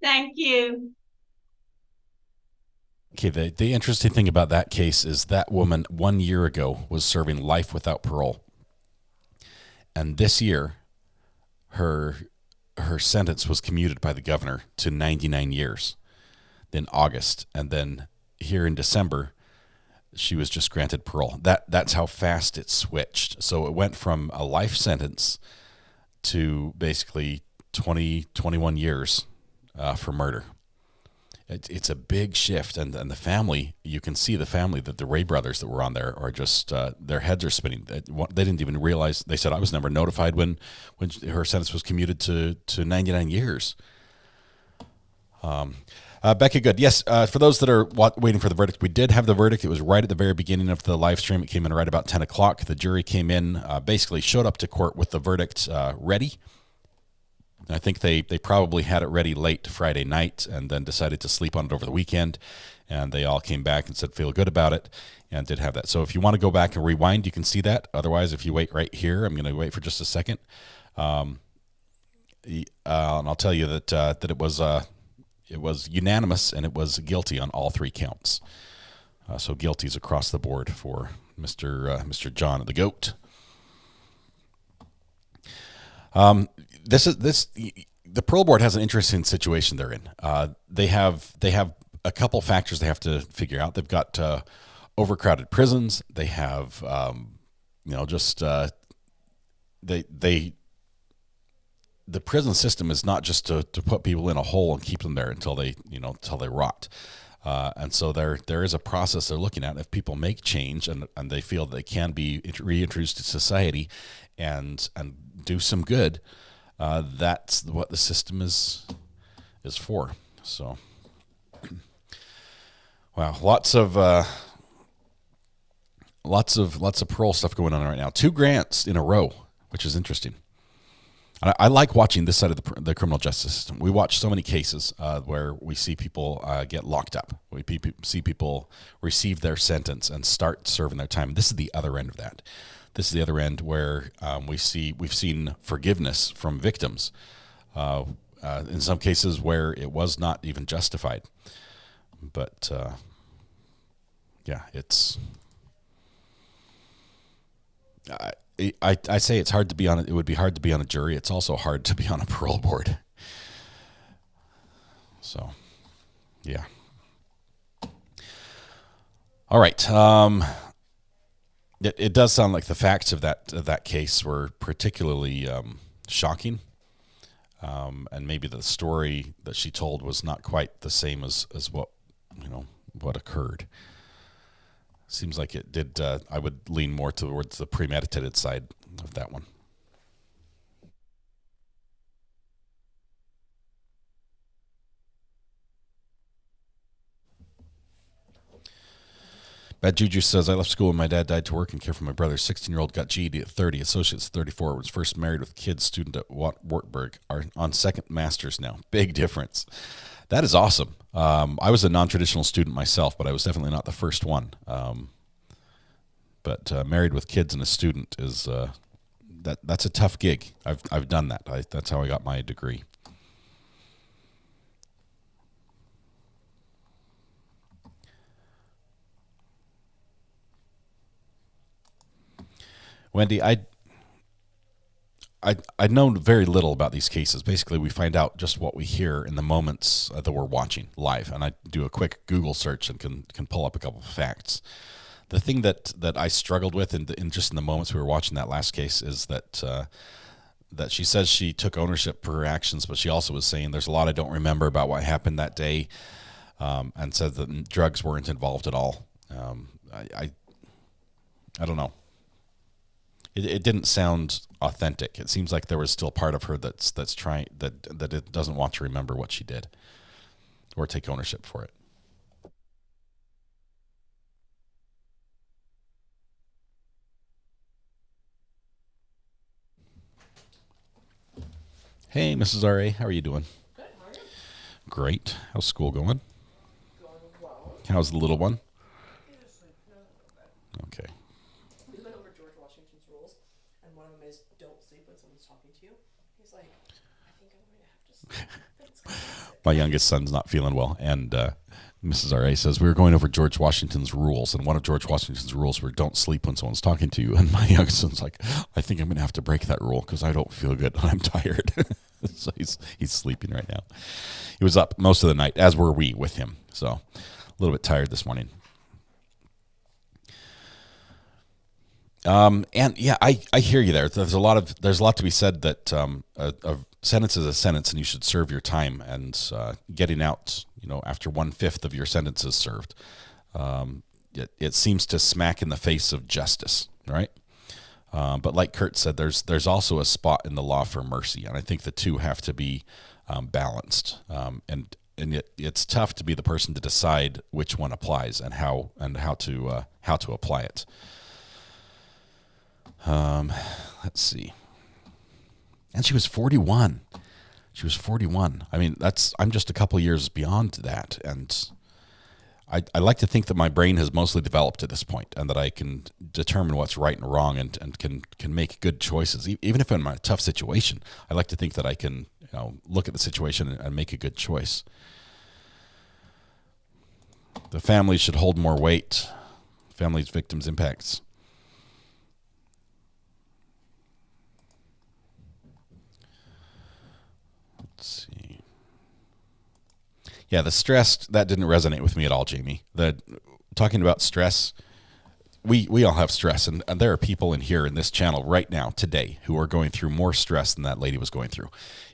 Thank you. Okay, the interesting thing about that case is that woman 1 year ago was serving life without parole. And this year, her sentence was commuted by the governor to 99 years in August. And then here in December, she was just granted parole. That's how fast it switched. So it went from a life sentence to basically 21 years for murder. It's a big shift, and the family, you can see the family, that the Ray brothers that were on there are just, their heads are spinning. They didn't even realize, they said, I was never notified when her sentence was commuted to 99 years. Becca Good, yes, for those that are waiting for the verdict, we did have the verdict. It was right at the very beginning of the live stream. It came in right about 10 o'clock. The jury came in, basically showed up to court with the verdict ready. I think they probably had it ready late Friday night and then decided to sleep on it over the weekend. And they all came back and said, feel good about it, and did have that. So if you want to go back and rewind, you can see that. Otherwise, if you wait right here, I'm going to wait for just a second. And I'll tell you that it was unanimous, and it was guilty on all 3 counts. So guilties across the board for Mr. John the Goat. The parole board has an interesting situation they're in. They have a couple factors they have to figure out. They've got overcrowded prisons. They have the prison system is not just to put people in a hole and keep them there until they rot. And so there is a process they're looking at. If people make change and they feel they can be reintroduced to society and do some good, that's what the system is for. So, wow, lots of parole stuff going on right now. 2 grants in a row, which is interesting. I like watching this side of the criminal justice system. We watch so many cases where we see people get locked up. We see people receive their sentence and start serving their time. This is the other end of that. This is the other end where we've seen forgiveness from victims in some cases where it was not even justified. But yeah, it's. I say it's hard to be on it. It would be hard to be on a jury. It's also hard to be on a parole board. So, yeah. All right. It does sound like the facts of that case were particularly shocking, and maybe the story that she told was not quite the same as what occurred. Seems like it did. I would lean more towards the premeditated side of that one. Bad Juju says, I left school when my dad died to work and care for my brother. 16-year-old got GED at 30, associate's 34, was first married with kids, student at Wartburg, are on second master's now. Big difference. That is awesome. I was a non-traditional student myself, but I was definitely not the first one. But married with kids and a student is that's a tough gig. I've done that. That's how I got my degree. Wendy, I'd known very little about these cases. Basically, we find out just what we hear in the moments that we're watching live, and I do a quick Google search and can pull up a couple of facts. The thing that I struggled with in the moments we were watching that last case is that she says she took ownership for her actions, but she also was saying there's a lot I don't remember about what happened that day, and said that drugs weren't involved at all. I don't know. It didn't sound authentic. It seems like there was still part of her that's trying that it doesn't want to remember what she did or take ownership for it. Hey, Mrs. R.A., how are you doing? Good, how are you? Great. How's school going? Going well. How's the little one? Okay. We went over George Washington's rules, and one of them is don't sleep when someone's talking to you. He's like, I think I'm going to have to sleep. My youngest son's not feeling well, and Mrs. R.A. says, we were going over George Washington's rules, and one of George Washington's rules were don't sleep when someone's talking to you. And my youngest son's like, I think I'm going to have to break that rule because I don't feel good and I'm tired. So he's sleeping right now. He was up most of the night, as were we with him. So a little bit tired this morning. And yeah, I hear you there. There's a lot to be said that a sentence is a sentence, and you should serve your time. And getting out, after 1/5 of your sentence is served, it seems to smack in the face of justice, right? But like Kurt said, there's also a spot in the law for mercy, and I think the two have to be balanced. And it's tough to be the person to decide which one applies and how to apply it. Let's see. And she was 41. She was 41. I mean, I'm just a couple years beyond that. And I like to think that my brain has mostly developed at this point and that I can determine what's right and wrong and can make good choices. Even if I'm in a tough situation, I like to think that I can look at the situation and make a good choice. The family should hold more weight. Families, victims, impacts. Let's see. Yeah, the stress, that didn't resonate with me at all, Jamie. Talking about stress, we all have stress, and there are people in here in this channel right now, today, who are going through more stress than that lady was going through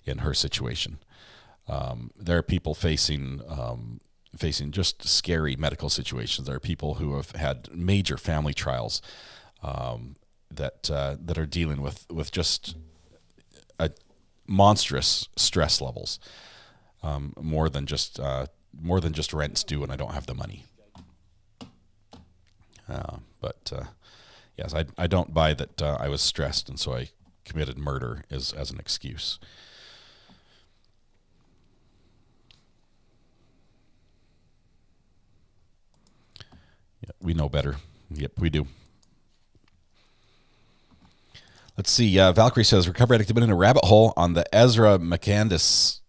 in her situation. There are people facing just scary medical situations. There are people who have had major family trials that are dealing with just a monstrous stress levels, more than just rent's due and I don't have the money. But yes, I don't buy that I was stressed and so I committed murder as an excuse. Yeah, we know better. Yep, we do. Let's see. Valkyrie says, Recovery Addict have been in a rabbit hole on the Ezra McCandless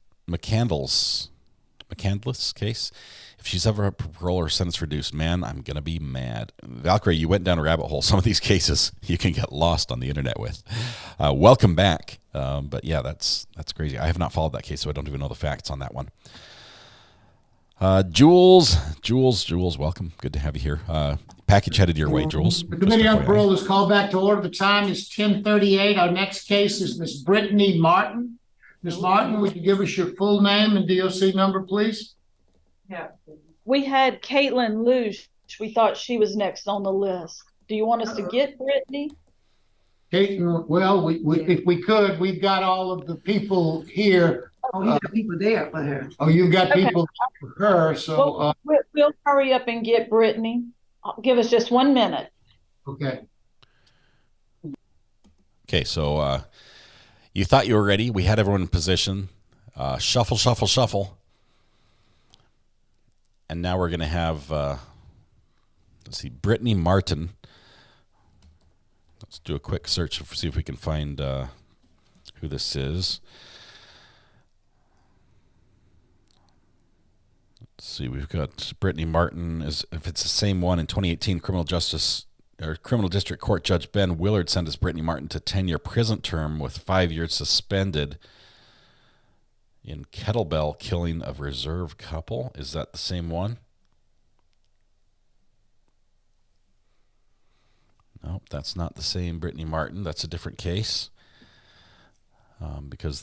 case. If she's ever a parole or sentence reduced, man, I'm going to be mad. Valkyrie, you went down a rabbit hole. Some of these cases you can get lost on the internet with. Welcome back. But yeah, that's crazy. I have not followed that case, so I don't even know the facts on that one. Jules, welcome. Good to have you here. Package headed your way, Jules. The Committee on Parole is called back to order. The time is 10:38. Our next case is Miss Brittany Martin. Ms. Martin, would you give us your full name and DOC number, please? Yeah. We had Caitlin Luce. We thought she was next on the list. Do you want us to get Brittany? Caitlin, well, if we could, we've got all of the people here. Oh, you got people there for her. Oh, you've got people for her. So we'll hurry up and get Brittany. Give us just 1 minute. Okay. Okay, so you thought you were ready. We had everyone in position. Shuffle, shuffle, shuffle. And now we're going to have, let's see, Brittany Martin. Let's do a quick search to see if we can find who this is. Let's see, we've got Brittany Martin. If it's the same one, in 2018, Criminal District Court Judge Ben Willard sentenced Brittany Martin to 10-year prison term with 5 years suspended in kettlebell killing of reserve couple. Is that the same one? Nope, that's not the same Brittany Martin. That's a different case because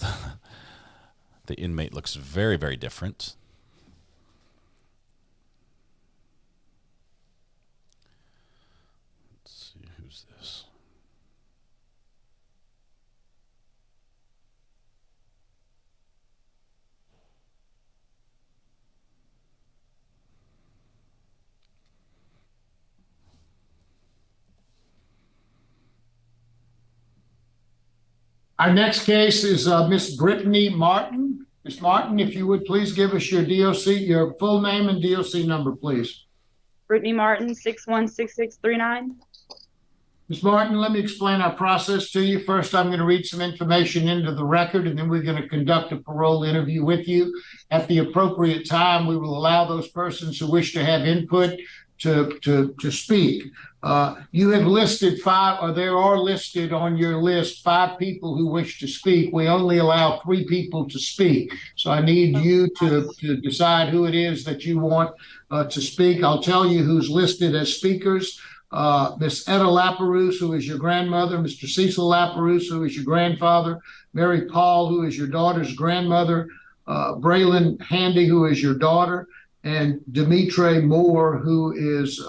the inmate looks very, very different. Let's see, who's this? Our next case is Miss Brittany Martin. Miss Martin, if you would please give us your DOC, your full name and DOC number, please. Brittany Martin, 616639. Ms. Martin, let me explain our process to you. First, I'm going to read some information into the record, and then we're going to conduct a parole interview with you. At the appropriate time, we will allow those persons who wish to have input to speak. You have listed 5, or there are listed on your list 5 people who wish to speak. We only allow 3 people to speak. So I need you to decide who it is that you want to speak. I'll tell you who's listed as speakers. Miss Etta Laperouse, who is your grandmother, Mr. Cecil Laperouse, who is your grandfather, Mary Paul, who is your daughter's grandmother, Braylon Handy, who is your daughter, and Demetre Moore, who is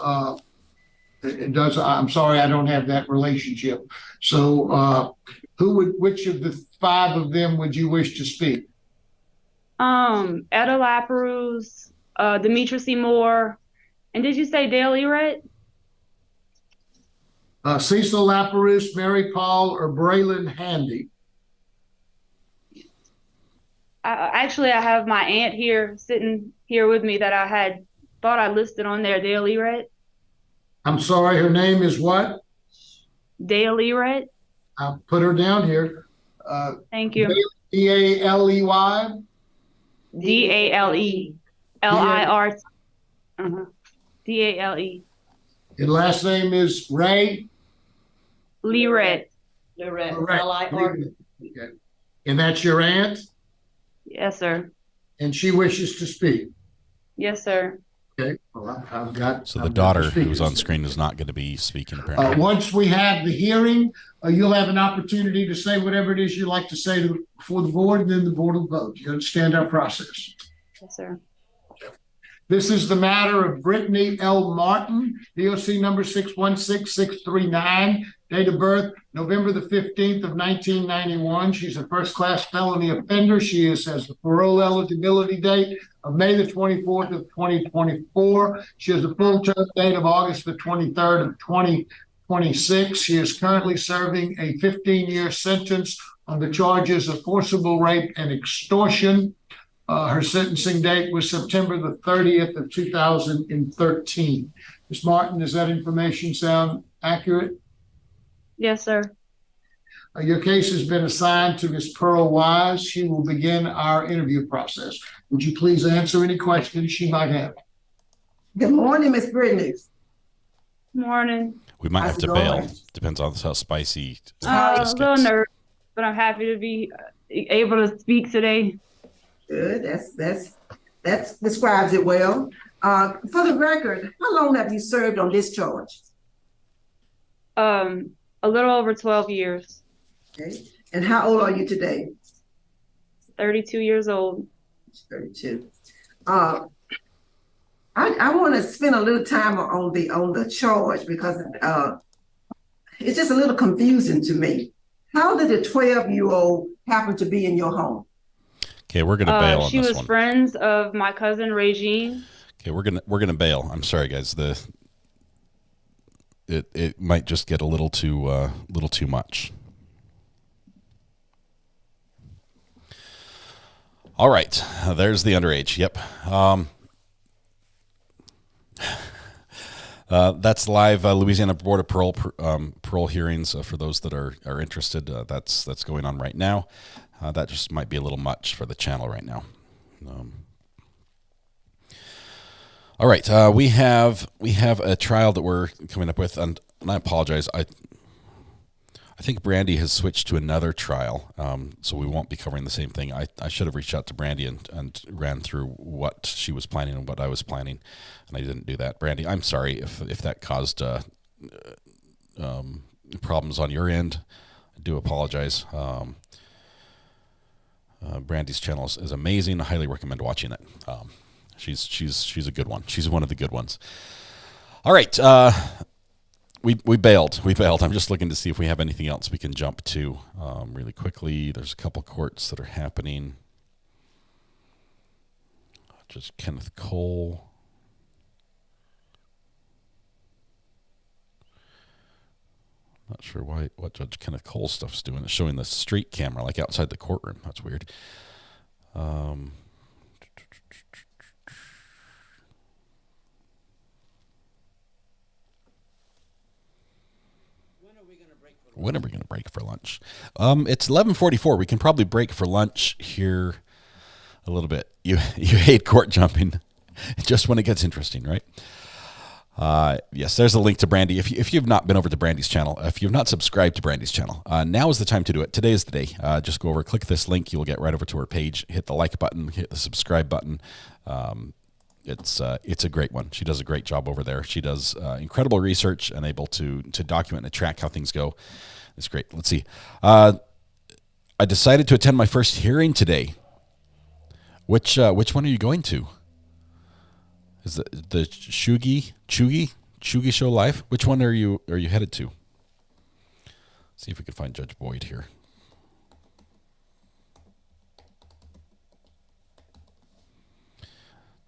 I'm sorry, I don't have that relationship. So which of the 5 of them would you wish to speak? Etta Laperouse, Demetre C. Moore, and did you say Delee Red? Cecil Laperouse, Mary Paul, or Braylon Handy? Actually, I have my aunt here sitting here with me that I had thought I listed on there, Delee Red. I'm sorry, her name is what? Delee Red. I'll put her down here. Thank you. D-A-L-E-Y? D-A-L-E-L-I-R. D-A-L-E. And last name is Ray? Lee Red. L-I-R. Okay. And that's your aunt? Yes, sir. And she wishes to speak? Yes, sir. Okay. Well, I've got. So the daughter who's on screen is not going to be speaking, apparently. Once we have the hearing, you'll have an opportunity to say whatever it is you'd like to say before the board, and then the board will vote. You understand our process? Yes, sir. This is the matter of Brittany L. Martin, DOC number 616639, date of birth November the 15th of 1991. She's a first-class felony offender. She has the parole eligibility date of May the 24th of 2024. She has a full term date of August the 23rd of 2026. She is currently serving a 15-year sentence on the charges of forcible rape and extortion. Her sentencing date was September the 30th of 2013. Ms. Martin, does that information sound accurate? Yes, sir. Your case has been assigned to Ms. Pearl Wise. She will begin our interview process. Would you please answer any questions she might have? Good morning, Ms. Brittany. Morning. We might have to bail. Depends on how spicy. A little nervous, but I'm happy to be able to speak today. Good. That describes it well. For the record, how long have you served on this charge? A little over 12 years. Okay. And how old are you today? 32 years old. 32. I want to spend a little time on the charge because it's just a little confusing to me. How did a 12-year-old happen to be in your home? Okay, we're gonna bail on this one. She was friends of my cousin Regine. Okay, we're gonna bail. I'm sorry, guys. it might just get a little too much. All right, there's the underage. Yep. That's live. Louisiana Board of Parole hearings for those that are interested. That's going on right now. That just might be a little much for the channel right now. All right, we have a trial that we're coming up with, and I apologize. I think Brandy has switched to another trial, so we won't be covering the same thing. I should have reached out to Brandy and ran through what she was planning and what I was planning, and I didn't do that. Brandy, I'm sorry if that caused problems on your end. I do apologize. Brandy's channel is amazing. I highly recommend watching it. She's a good one. She's one of the good ones. All right. We bailed. I'm just looking to see if we have anything else we can jump to really quickly. There's a couple courts that are happening. Just Kenneth Cole. Not sure what Judge Kenneth Cole stuff's doing. It's showing the street camera like outside the courtroom. That's weird. When are we going to break for lunch? It's 11:44. We can probably break for lunch here a little bit. You hate court jumping just when it gets interesting, right? Yes, there's a link to Brandy. If you've not been over to Brandy's channel, if you've not subscribed to Brandy's channel, now is the time to do it. Today is the day. Just go over, click this link. You'll get right over to her page. Hit the like button. Hit the subscribe button. It's a great one. She does a great job over there. She does incredible research and able to document and track how things go. It's great. Let's see. I decided to attend my first hearing today. Which one are you going to? Is the Chugi show live? Which one are you headed to? See if we can find Judge Boyd here.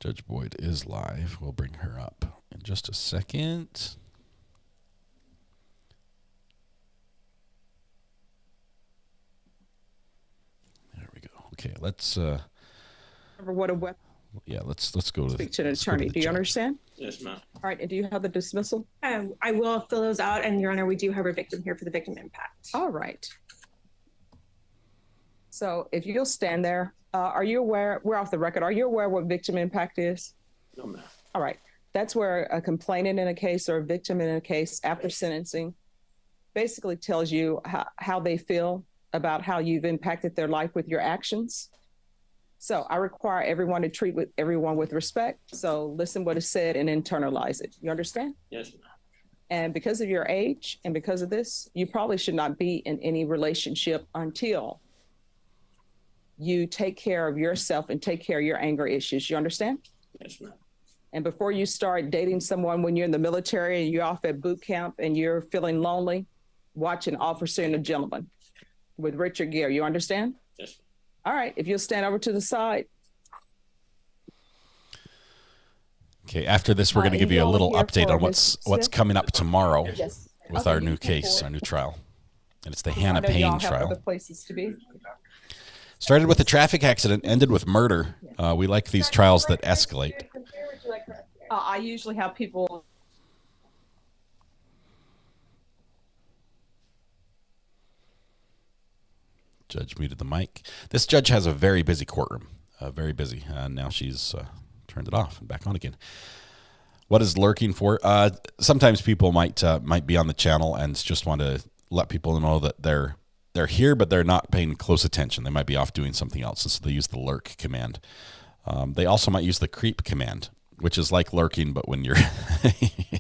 Judge Boyd is live. We'll bring her up in just a second. There we go. Okay, let's what a weapon. Yeah, let's go to Speak to an attorney. Do you understand? Yes, ma'am. All right, and do you have the dismissal? I will fill those out, and Your Honor, we do have a victim here for the victim impact. All right. So if you'll stand there, are you aware, we're off the record, are you aware what victim impact is? No, ma'am. All right. That's where a complainant in a case or a victim in a case after sentencing basically tells you how they feel about how you've impacted their life with your actions. So I require everyone to treat everyone with respect. So listen what is said and internalize it. You understand? Yes, ma'am. And because of your age and because of this, you probably should not be in any relationship until you take care of yourself and take care of your anger issues. You understand? Yes, ma'am. And before you start dating someone when you're in the military and you're off at boot camp and you're feeling lonely, watch An Officer and a Gentleman with Richard Gere. You understand? Yes. All right. If you'll stand over to the side. Okay. After this, we're going to give you a little update on what's coming up tomorrow with our new case, our new trial, and it's the Hannah Payne trial. Other places to be. Started with a traffic accident, ended with murder. We like these trials that escalate. I usually have people. Judge muted the mic. This judge has a very busy courtroom, very busy. Now she's turned it off and back on again. What is lurking for? Sometimes people might be on the channel and just want to let people know that they're here, but they're not paying close attention. They might be off doing something else, and so they use the lurk command. They also might use the creep command, which is like lurking, but when you're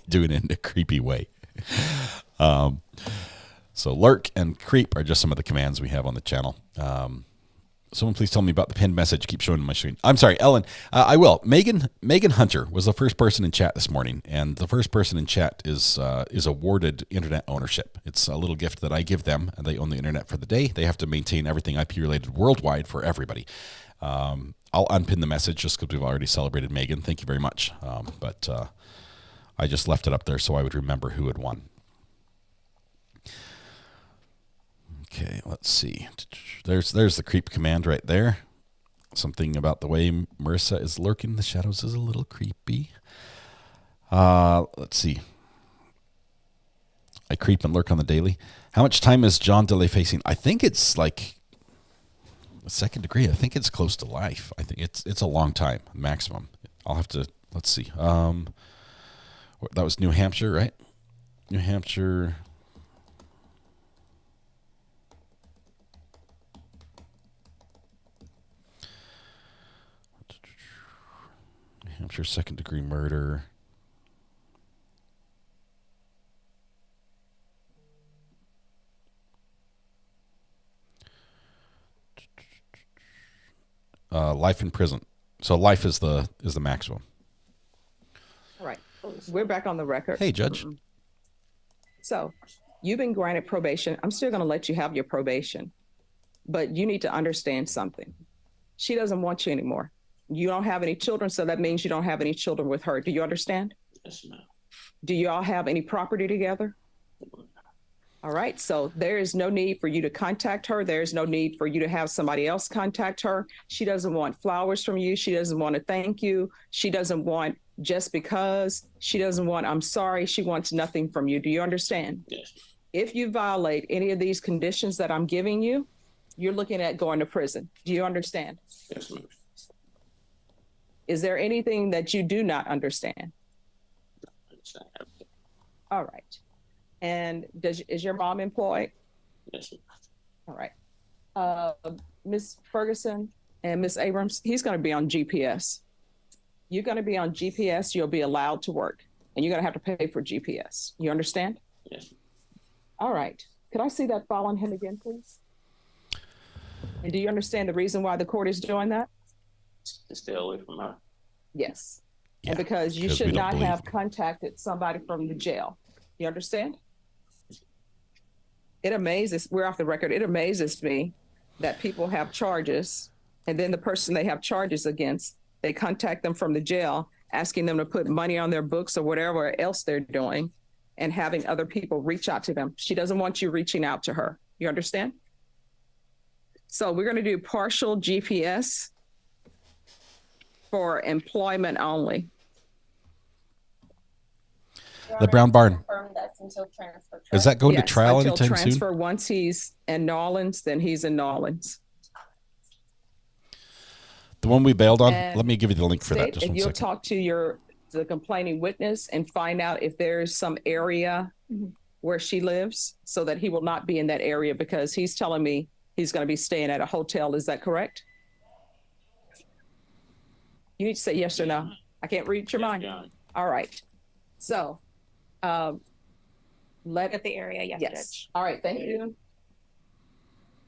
doing it in a creepy way. So lurk and creep are just some of the commands we have on the channel. Someone please tell me about the pinned message. Keep showing my screen. I'm sorry, Ellen. I will. Megan Hunter was the first person in chat this morning, and the first person in chat is awarded internet ownership. It's a little gift that I give them, and they own the internet for the day. They have to maintain everything IP related worldwide for everybody. I'll unpin the message just because we've already celebrated Megan. Thank you very much. But I just left it up there so I would remember who had won. Okay, let's see. There's the creep command right there. Something about the way Marissa is lurking in the shadows is a little creepy. Let's see. I creep and lurk on the daily. How much time is John Delee facing? I think it's like a second degree. I think it's close to life. I think it's a long time, maximum. I'll have to, let's see. That was New Hampshire, right? New Hampshire. New Hampshire second degree murder. Life in prison. So life is the maximum. All right. We're back on the record. Hey, Judge. So you've been granted probation. I'm still going to let you have your probation, but you need to understand something. She doesn't want you anymore. You don't have any children, so that means you don't have any children with her. Do you understand? Yes, ma'am. Do you all have any property together? All right, so there is no need for you to contact her. There's no need for you to have somebody else contact her. She doesn't want flowers from you. She doesn't want to thank you. She doesn't want just because. She doesn't want, I'm sorry. She wants nothing from you. Do you understand? Yes. If you violate any of these conditions that I'm giving you, you're looking at going to prison. Do you understand? Yes, ma'am. Is there anything that you do not understand? All right. And is your mom employed? Yes, ma'am. All right. Ms. Ferguson and Ms. Abrams, he's going to be on GPS. You're going to be on GPS. You'll be allowed to work, and you're going to have to pay for GPS. You understand? Yes. All right. Could I see that file on him again, please? And do you understand the reason why the court is doing that? To stay away from her. Yes. Yeah, and because you we should don't not believe have contacted somebody from the jail. You understand? It amazes, we're off the record, it amazes me that people have charges, and then the person they have charges against, they contact them from the jail, asking them to put money on their books or whatever else they're doing, and having other people reach out to them. She doesn't want you reaching out to her. You understand? So we're going to do partial GPS for employment only. The Brown Barn. That's until transfer. Is that going to trial until anytime transfer. soon? Once he's in Nolens, then he's in Nolens. The one we bailed on? And Let me give you the link for that. State, Just if one you'll second. talk to the complaining witness and find out if there's some area where she lives, so that he will not be in that area, because he's telling me he's going to be staying at a hotel. Is that correct? You need to say yes or no. I can't read your mind. All right. So, At the area, yes, yes. Judge. All right. Thank you.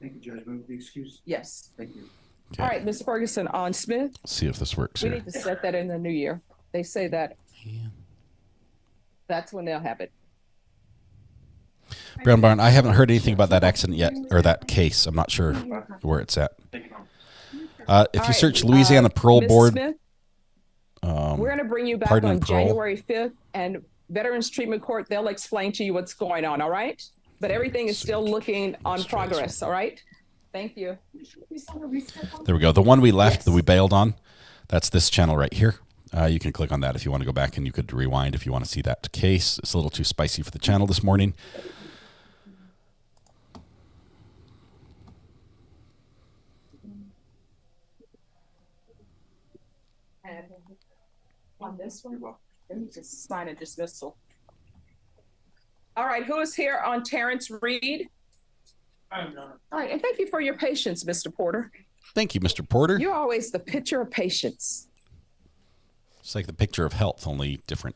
Thank you, Judge. Move the excuse. Yes. Thank you. Okay. All right, Ms. Ferguson, on Smith, See if this works we here. need to set that in the new year. They say that that's when they'll have it. Brown Barn, I haven't heard anything about that accident yet, or that case. I'm not sure where it's at. If you search Louisiana Parole Ms. Board, Smith, we're going to bring you back pardon on and parole. January 5th, and Veterans Treatment Court, they'll explain to you what's going on, all right? But everything is still looking on progress, all right? Thank you. There we go. The one we left that we bailed on, that's this channel right here. You can click on that if you want to go back, and you could rewind if you want to see that case. It's a little too spicy for the channel this morning. And on this one, let me just sign a dismissal. All right, who is here on Terrence Reed? I'm not. All right, and thank you for your patience, Mr. Porter. Thank you, Mr. Porter. You're always the picture of patience. It's like the picture of health, only different.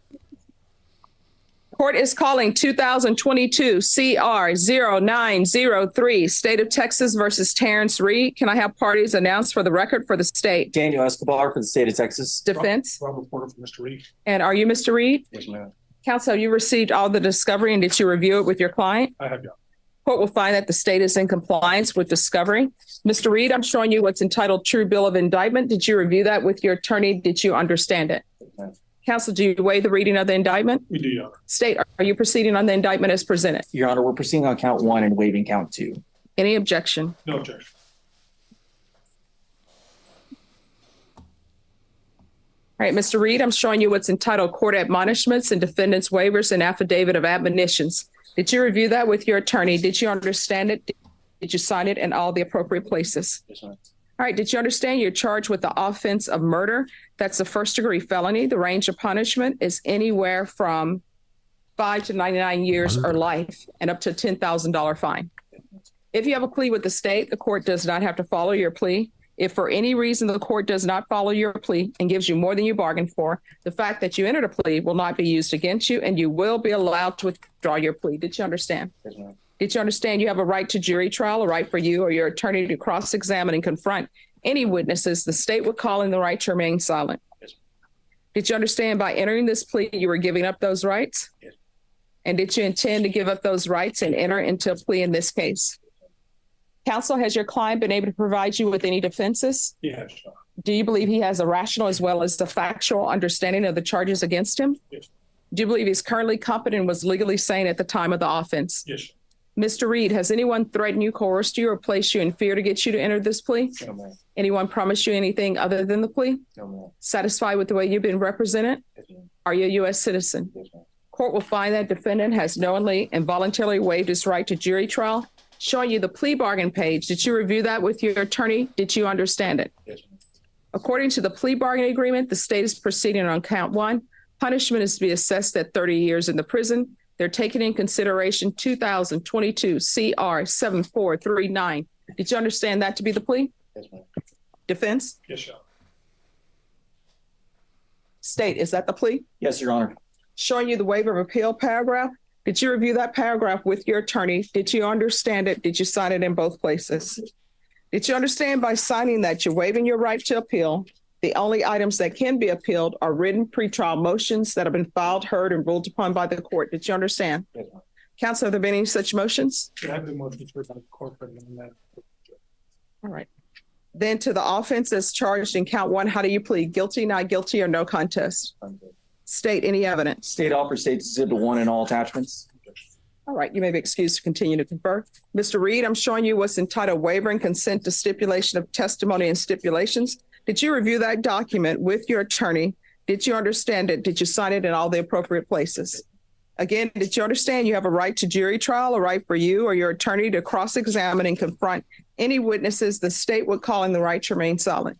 Court is calling 2022 CR 0903, State of Texas versus Terrence Reed. Can I have parties announced for the record for the state? Daniel Escobar for the state of Texas. Defense. Robert Porter for Mr. Reed. And are you Mr. Reed? Yes, ma'am. Counsel, you received all the discovery, and did you review it with your client? I have, yeah. Court will find that the state is in compliance with discovery. Mr. Reed, I'm showing you what's entitled True Bill of Indictment. Did you review that with your attorney? Did you understand it? Counsel, do you waive the reading of the indictment? We do, Your Honor. State, are you proceeding on the indictment as presented? Your Honor, we're proceeding on count 1 and waiving count 2. Any objection? No objection. All right, Mr. Reed, I'm showing you what's entitled Court Admonishments and Defendant's Waivers and Affidavit of Admonitions. Did you review that with your attorney? Did you understand it? Did you sign it in all the appropriate places? Yes, ma'am. All right, did you understand you're charged with the offense of murder? That's a first-degree felony. The range of punishment is anywhere from 5 to 99 years or life and up to a $10,000 fine. If you have a plea with the state, the court does not have to follow your plea. If for any reason the court does not follow your plea and gives you more than you bargained for, the fact that you entered a plea will not be used against you, and you will be allowed to withdraw your plea. Did you understand? Yes, ma'am. Did you understand you have a right to jury trial, a right for you or your attorney to cross-examine and confront any witnesses the state would call in the right to remain silent? Yes, ma'am. Did you understand by entering this plea you were giving up those rights? Yes. And did you intend to give up those rights and enter into a plea in this case? Counsel, has your client been able to provide you with any defenses? Yes, Your Honor. Do you believe he has a rational as well as the factual understanding of the charges against him? Yes. Do you believe he's currently competent and was legally sane at the time of the offense? Yes. Mr. Reed, has anyone threatened you, coerced you, or placed you in fear to get you to enter this plea? No, ma'am. Anyone promised you anything other than the plea? No, ma'am. Satisfied with the way you've been represented? Yes, ma'am. Are you a U.S. citizen? Yes, ma'am. Court will find that defendant has knowingly and voluntarily waived his right to jury trial. Showing you the plea bargain page. Did you review that with your attorney? Did you understand it? Yes, ma'am. According to the plea bargain agreement, the state is proceeding on count 1. Punishment is to be assessed at 30 years in the prison. They're taking in consideration 2022 CR 7439. Did you understand that to be the plea? Yes, ma'am. Defense? Yes, Your Honor. State, is that the plea? Yes, Your Honor. Showing you the waiver of appeal paragraph. Did you review that paragraph with your attorney? Did you understand it? Did you sign it in both places? Did you understand by signing that you're waiving your right to appeal? The only items that can be appealed are written pretrial motions that have been filed, heard, and ruled upon by the court. Did you understand? Yes, ma'am. Counsel, have there been any such motions? There have been motions heard by the court on that. All right. Then to the offense as charged in count 1, how do you plead? Guilty, not guilty, or no contest? State any evidence. State offer states Exhibit 1 in all attachments. All right, you may be excused to continue to confer. Mr. Reed, I'm showing you what's entitled Waiver and Consent to Stipulation of Testimony and Stipulations. Did you review that document with your attorney? Did you understand it? Did you sign it in all the appropriate places? Again, did you understand you have a right to jury trial, a right for you or your attorney to cross-examine and confront any witnesses the state would call in the right to remain silent?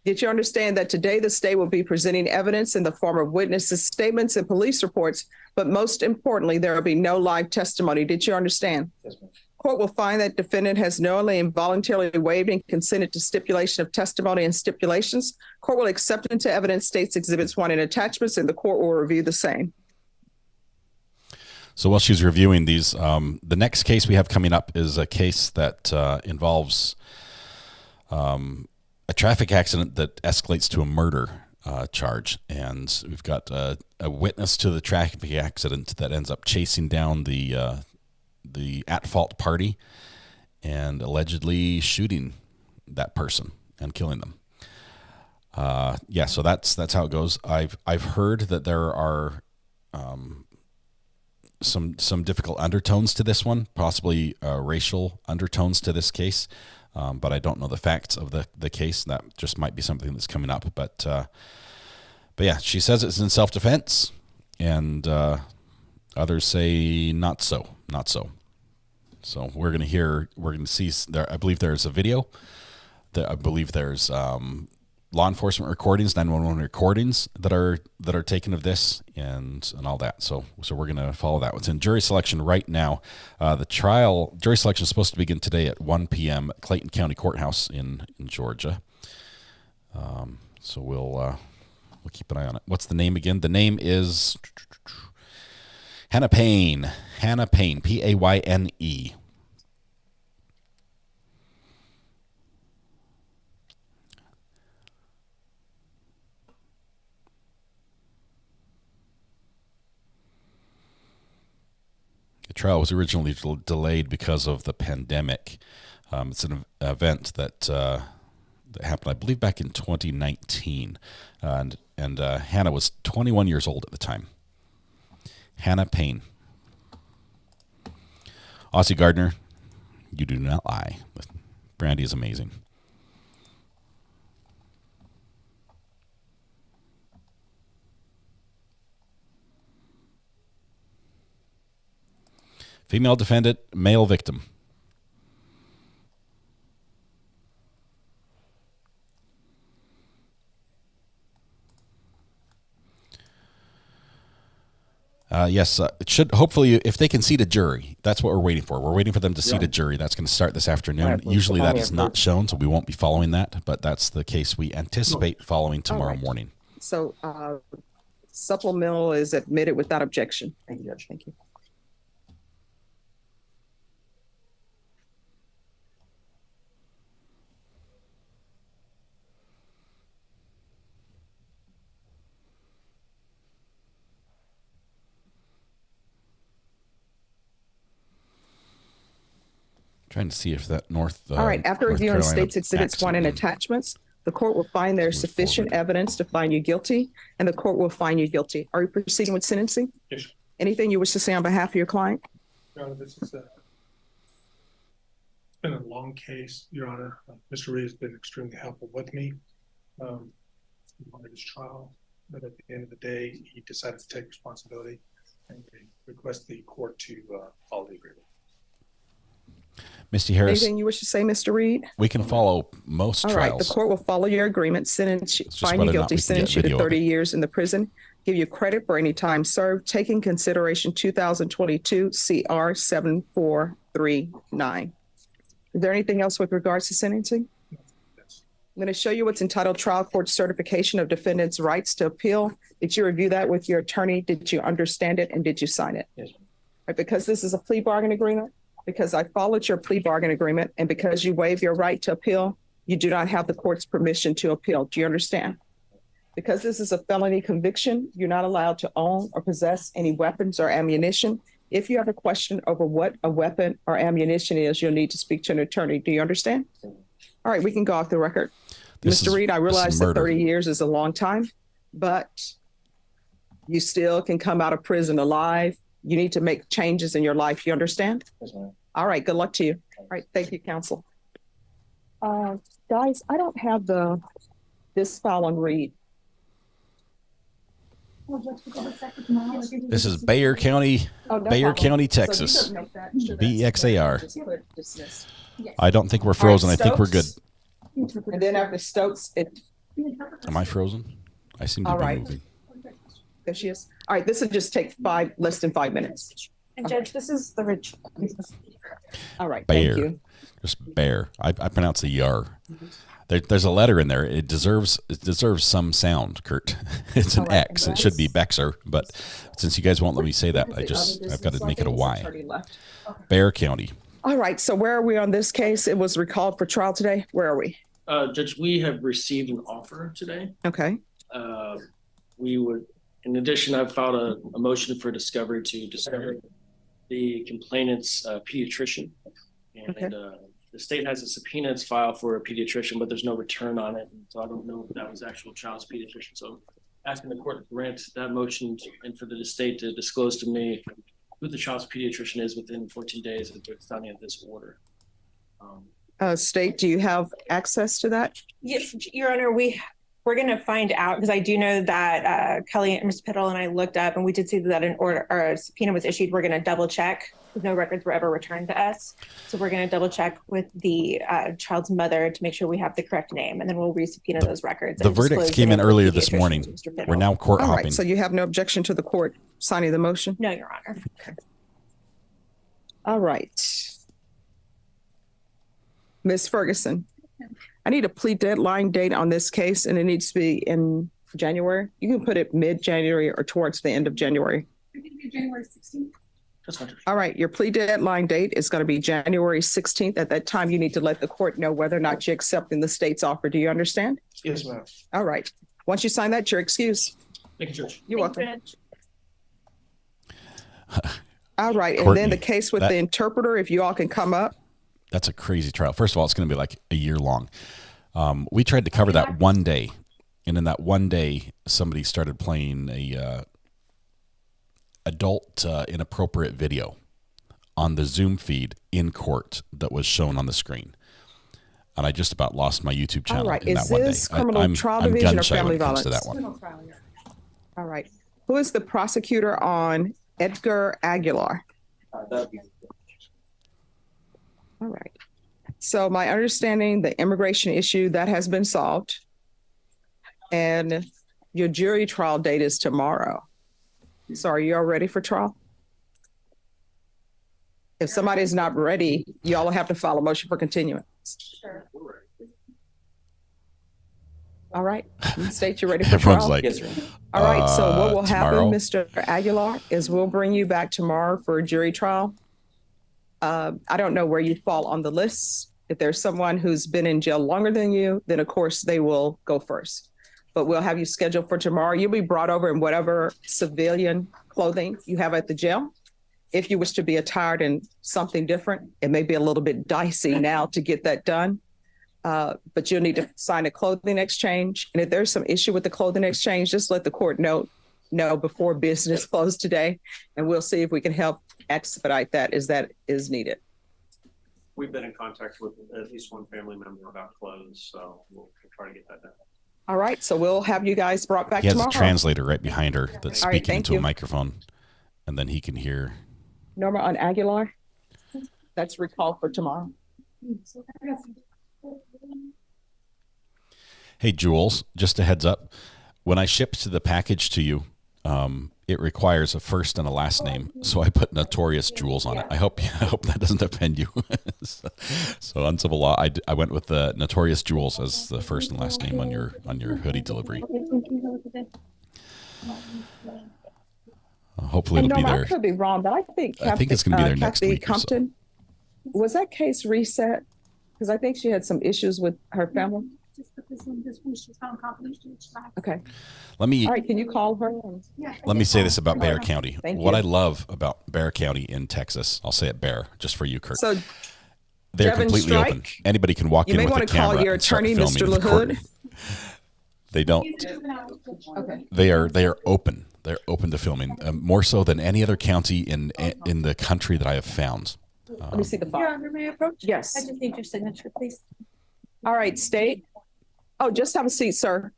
Did you understand that today the state will be presenting evidence in the form of witnesses' statements and police reports, but most importantly, there will be no live testimony? Did you understand? Yes, ma'am. Court will find that defendant has knowingly and voluntarily waived and consented to stipulation of testimony and stipulations. Court will accept into evidence states Exhibits 1 and attachments, and the court will review the same. So while she's reviewing these, the next case we have coming up is a case that involves a traffic accident that escalates to a murder charge. And we've got a witness to the traffic accident that ends up chasing down the at-fault party and allegedly shooting that person and killing them. So that's how it goes. I've heard that there are some difficult undertones to this one, possibly racial undertones to this case, but I don't know the facts of the case. That just might be something that's coming up. But yeah, she says it's in self-defense, and others say not so. So we're going to see there. I believe there's a video. I believe there's law enforcement recordings, 911 recordings that are taken of this and all that. So we're going to follow that. It's in jury selection right now. The jury selection is supposed to begin today at 1 p.m. at Clayton County Courthouse in Georgia. So we'll keep an eye on it. What's the name again? The name is Hannah Payne. Hannah Payne, Payne. The trial was originally delayed because of the pandemic. It's an event that that happened, I believe, back in 2019. And Hannah was 21 years old at the time. Hannah Payne. Aussie Gardner, you do not lie. Brandy is amazing. Female defendant, male victim. Yes, it should. Hopefully, if they can seat a jury, that's what we're waiting for. We're waiting for them to seat a jury. That's going to start this afternoon. Right, Usually that is not shown, so we won't be following that, but that's the case we anticipate following tomorrow morning. So supplemental is admitted without objection. Thank you, Judge. Thank you. Trying to see if that North. All right. After North reviewing Carolina states exhibits 1 and attachments, the court will find there is sufficient evidence to find you guilty, and the court will find you guilty. Are you proceeding with sentencing? Yes. Anything you wish to say on behalf of your client? Your Honor, this is been a long case, Your Honor. Mr. Reed has been extremely helpful with me on his trial, but at the end of the day, he decided to take responsibility and request the court to follow the agreement. Misty Harris. Anything you wish to say, Mr. Reed? We can follow most All trials. right. The court will follow your agreement, find you guilty, sentence you to 30 years in the prison, give you credit for any time served, taking consideration 2022 CR 7439. Is there anything else with regards to sentencing? I'm going to show you what's entitled Trial Court Certification of Defendant's Rights to Appeal. Did you review that with your attorney? Did you understand it? And did you sign it? Yes. Right, because this is a plea bargain agreement, because I followed your plea bargain agreement, and because you waive your right to appeal, you do not have the court's permission to appeal. Do you understand? Because this is a felony conviction, you're not allowed to own or possess any weapons or ammunition. If you have a question over what a weapon or ammunition is, you'll need to speak to an attorney. Do you understand? All right, we can go off the record. Mr. Reed, I realize that 30 years is a long time, but you still can come out of prison alive. You need to make changes in your life. You understand? Yes, ma'am. All right. Good luck to you. All right. Thank you, counsel. Guys, I don't have this file on read. This is Bayer County, Texas. BXAR. I don't think we're frozen. I think we're good. And then after Stokes, Am I frozen? I seem to be moving. There she is. All right. This will just take less than 5 minutes. And Judge, this is the rich. All right. Bear. Thank you. Just bear. I pronounce the yar. There's a letter in there. It deserves some sound, Kurt. It's an X. It should be Bexer, but since you guys won't let me say that, I've got to make it a Y. Bear County. All right. So where are we on this case? It was recalled for trial today. Where are we? Judge, we have received an offer today. Okay. In addition, I've filed a motion for discovery to discover the complainant's pediatrician. And the state has a subpoena it's filed for a pediatrician, but there's no return on it. And so I don't know if that was actual child's pediatrician. So asking the court to grant that motion and for the state to disclose to me who the child's pediatrician is within 14 days of the signing of this order. State, do you have access to that? Yes, Your Honor, we're going to find out, because I do know that Kelly and Ms. Pickle and I looked up, and we did see that an order or a subpoena was issued. We're going to double check. No records were ever returned to us. So we're going to double check with the child's mother to make sure we have the correct name, and then we'll resubpoena those records. The verdict came in earlier this morning. We're now court hopping. All right, so you have no objection to the court signing the motion? No, Your Honor. Okay. All right. Ms. Ferguson, I need a plea deadline date on this case, and it needs to be in January. You can put it mid-January or towards the end of January. January 16th. All right. Your plea deadline date is going to be January 16th. At that time, you need to let the court know whether or not you're accepting the state's offer. Do you understand? Yes, ma'am. All right. Once you sign that, you're excused. Thank you, Judge. You're welcome. All right. And Courtney, then the case with the interpreter, if you all can come up. That's a crazy trial. First of all, it's going to be like a year long. We tried to cover that one day, and in that one day, somebody started playing a adult inappropriate video on the Zoom feed in court that was shown on the screen. And I just about lost my YouTube channel All right. in Is that one day. this criminal trial division or family violence? To that one. All right. Who is the prosecutor on Edgar Aguilar? All right. So my understanding, the immigration issue, that has been solved. And your jury trial date is tomorrow. So are you all ready for trial? If somebody's not ready, you all have to file a motion for continuance. Sure. All right. State you're ready for Everyone's trial. like, Yes, all right. So what will tomorrow? happen, Mr. Aguilar, is we'll bring you back tomorrow for a jury trial. I don't know where you fall on the list. If there's someone who's been in jail longer than you, then of course they will go first. But we'll have you scheduled for tomorrow. You'll be brought over in whatever civilian clothing you have at the jail. If you wish to be attired in something different, it may be a little bit dicey now to get that done. But you'll need to sign a clothing exchange. And if there's some issue with the clothing exchange, just let the court know before business closed today. And we'll see if we can help expedite that as that is needed. We've been in contact with at least one family member about clothes, so we'll try to get that done. All right. So we'll have you guys brought back He has tomorrow. a translator right behind her that's All right, speaking thank into you. a microphone, and then he can hear. Norma on Aguilar, that's recalled for tomorrow. Hey, Jules, just a heads up. When I ship the package to you, it requires a first and a last name, so I put Notorious Jules on it. I hope that doesn't offend you. So on civil law, I went with the Notorious Jules as the first and last name on your hoodie delivery. Hopefully it'll be there. I could be wrong, but I think it's going to be there next Kathy week. Compton, was that case reset? Because I think she had some issues with her family. Okay. Let me. All right. Can you call her? Let me say this about Bexar County. Thank What you. I love about Bexar County in Texas, I'll say it Bexar, just for you, Kurt. So they're Devin completely Strike, open. Anybody can walk you in may with want a to call camera your and start attorney, filming Mr. in the court. LaHood. They don't. Okay. They are open. They're open to filming, more so than any other county in the country that I have found. Let me see the file. Your Honor, may I approach? Yes. I just need your signature, please. All right, state. Oh, just have a seat, sir.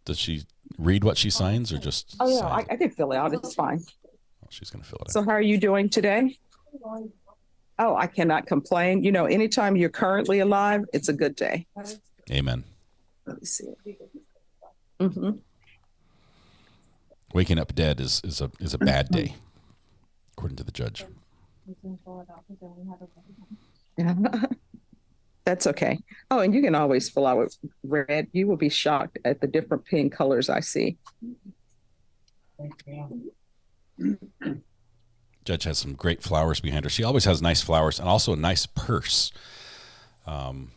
Does she read what she signs or just? Oh, yeah, sign? I can fill it out. It's fine. Oh, she's going to fill it out. So how are you doing today? Oh, I cannot complain. You know, anytime you're currently alive, it's a good day. Amen. Let me see. Mm-hmm. Waking up dead is a bad day, according to the judge. Yeah. That's okay. Oh, and you can always fill out with red. You will be shocked at the different pink colors I see. Judge has some great flowers behind her. She always has nice flowers and also a nice purse. And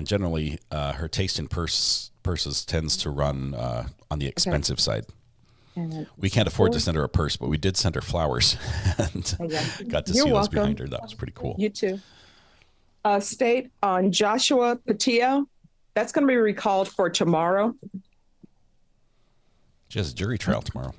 generally, her taste in purses tends to run on the expensive side. We can't afford to send her a purse, but we did send her flowers and got to see those behind her. That was pretty cool. You too. State on Joshua Patillo. That's going to be recalled for tomorrow. She has a jury trial tomorrow.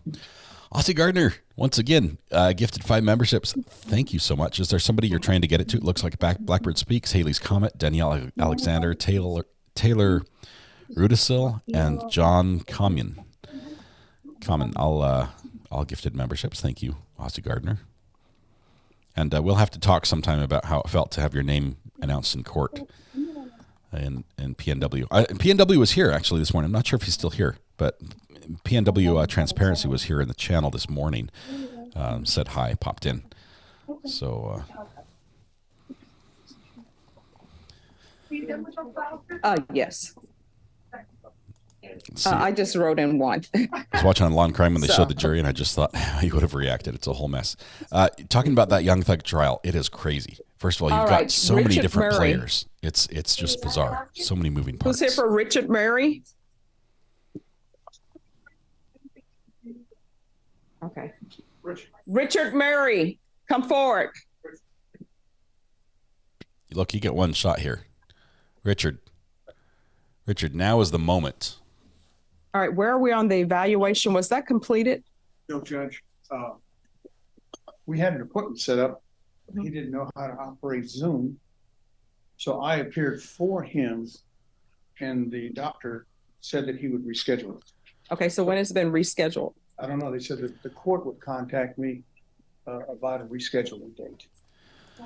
Aussie Gardner, once again, gifted 5 memberships. Thank you so much. Is there somebody you're trying to get it to? It looks like Blackbird Speaks, Haley's Comet, Danielle Alexander, Taylor Rudisil, and John Common. All gifted memberships. Thank you, Aussie Gardner. And we'll have to talk sometime about how it felt to have your name announced in court in PNW. PNW was here actually this morning. I'm not sure if he's still here, but PNW Transparency was here in the channel this morning. Said hi, popped in. So. Yes. I just wrote in one. I was watching on Law and Crime when they showed the jury, and I just thought he would have reacted. It's a whole mess. Talking about that Young Thug trial, it is crazy. First of all, you've got so many different players. It's just bizarre. So many moving parts. Who's here for Richard Murray? Okay. Richard Murray, come forward. Look, you get one shot here. Richard, now is the moment. All right, where are we on the evaluation? Was that completed? No, Judge. We had an appointment set up. He didn't know how to operate Zoom. So I appeared for him, and the doctor said that he would reschedule it. Okay, so when has it been rescheduled? I don't know. They said that the court would contact me about a rescheduling date.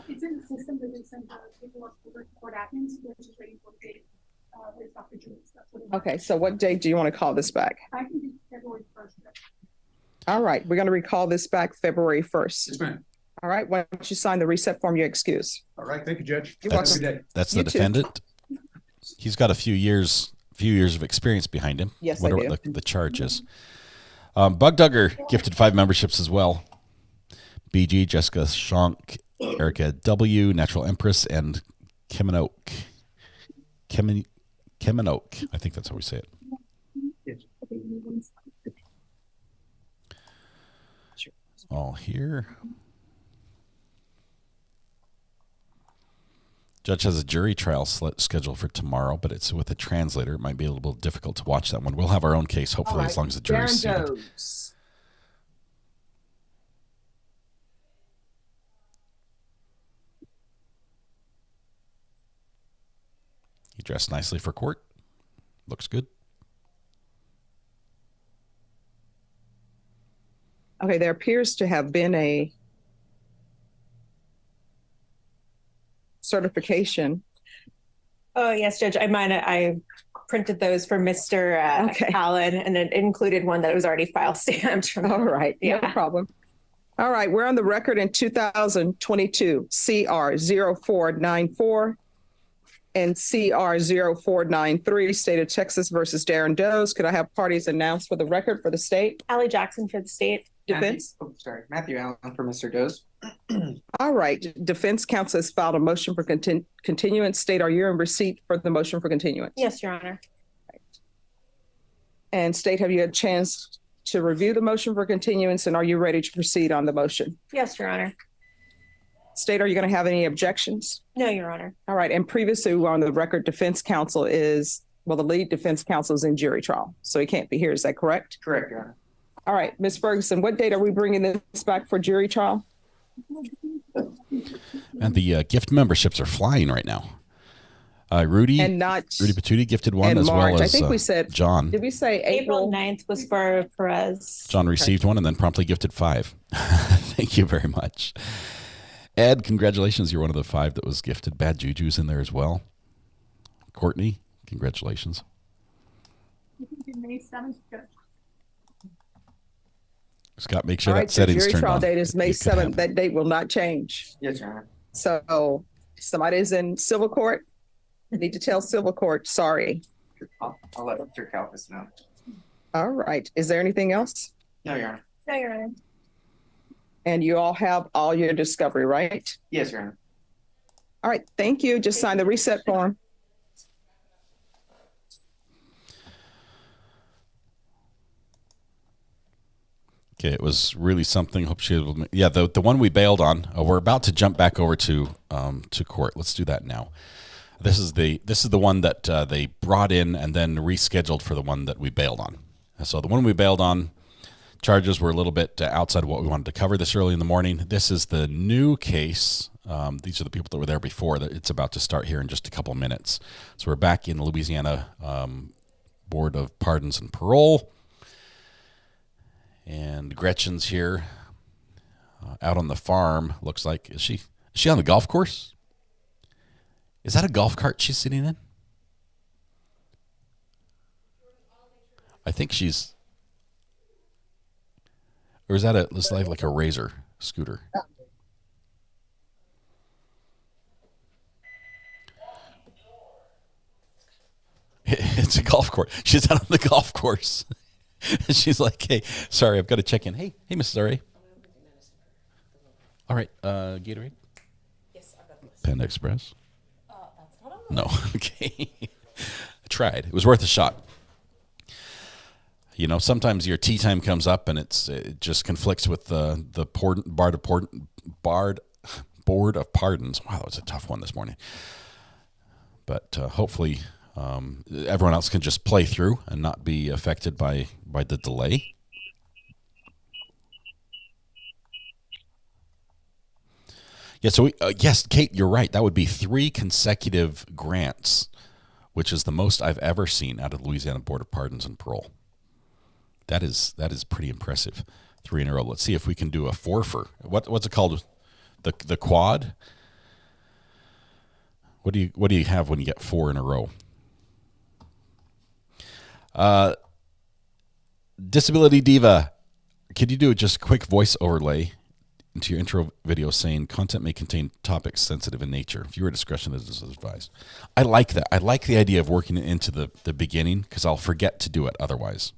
It's in the system that they send paperwork for court admins. We're just waiting for the date with Dr. Jules. That's what it is. Okay, so what date do you want to call this back? I can do February 1st. All right, we're going to recall this back February 1st. Yes, ma'am. All right, why don't you sign the reset form, you excuse. All right, thank you, Judge. You're welcome. That's the defendant. He's got a few years of experience behind him. Yes, Wonder I do. what the charge is. Bug Dugger gifted 5 memberships as well. BG, Jessica Shonk, Erica W, Natural Empress, and Keminoke. Keminoke. I think that's how we say it. All here. Judge has a jury trial scheduled for tomorrow, but it's with a translator. It might be a little difficult to watch that one. We'll have our own case, hopefully, as long as the jury's seated. He dressed nicely for court. Looks good. Okay, there appears to have been a certification. Oh, yes, Judge. I printed those for Mr. Allen, and it included one that was already file stamped. All right, no problem. All right, we're on the record in 2022, CR 0494 and CR 0493, State of Texas versus Darren Does. Could I have parties announced for the record for the state? Allie Jackson for the state. Defense? Matthew Allen for Mr. Does. All right. Defense counsel has filed a motion for continuance. State, are you in receipt for the motion for continuance? Yes, Your Honor. And State, have you had a chance to review the motion for continuance, and are you ready to proceed on the motion? Yes, Your Honor. State, are you going to have any objections? No, Your Honor. All right. And previously on the record, defense counsel is, well, the lead defense counsel is in jury trial, so he can't be here. Is that correct? Correct, Your Honor. All right. Ms. Ferguson, what date are we bringing this back for jury trial? And the gift memberships are flying right now. Rudy Patootie gifted one, as March. well as I think we said John. Did we say April 9th was for Perez? John received one and then promptly gifted 5. Thank you very much. Ed, congratulations. You're one of the 5 that was gifted. Bad Juju's in there as well. Courtney, congratulations. May 7th, Judge. Scott, make sure All that right, so setting's jury turned trial on. date is May 7th. That date will not change. Yes, Your Honor. So somebody's in civil court. I need to tell civil court, sorry. I'll let Mr. Kalfas know. All right. Is there anything else? No, Your Honor. No, Your Honor. And you all have all your discovery, right? Yes, Your Honor. All right. Thank you. Just sign the reset form. Okay, it was really something. Hope she, yeah, the one we bailed on. We're about to jump back over to court. Let's do that now. This is the one that they brought in and then rescheduled for the one that we bailed on. So the one we bailed on, charges were a little bit outside of what we wanted to cover this early in the morning. This is the new case. These are the people that were there before. That it's about to start here in just a couple of minutes. So we're back in the Louisiana Board of Pardons and Parole. And Gretchen's here out on the farm. Looks like, is she on the golf course? Is that a golf cart she's sitting in? I think she's, or is that looks like a Razor scooter? It's a golf course. She's out on the golf course. She's like, hey, sorry, I've got to check in. Hey, Mrs. R.A. All right, Gatorade? Yes, I've got this. Panda Express? That's not on No, okay. I tried. It was worth a shot. You know, sometimes your tea time comes up and it just conflicts with the Board of Pardons. Wow, that was a tough one this morning. But hopefully everyone else can just play through and not be affected by the delay. Yeah, so yes, Kate, you're right. That would be 3 consecutive grants, which is the most I've ever seen out of the Louisiana Board of Pardons and Parole. That is pretty impressive. 3 in a row. Let's see if we can do a four-fer. What's it called? The quad? What do you have when you get 4 in a row? Disability Diva, could you do just a quick voice overlay into your intro video saying content may contain topics sensitive in nature? Viewer discretion is advised. I like that. I like the idea of working it into the beginning because I'll forget to do it otherwise.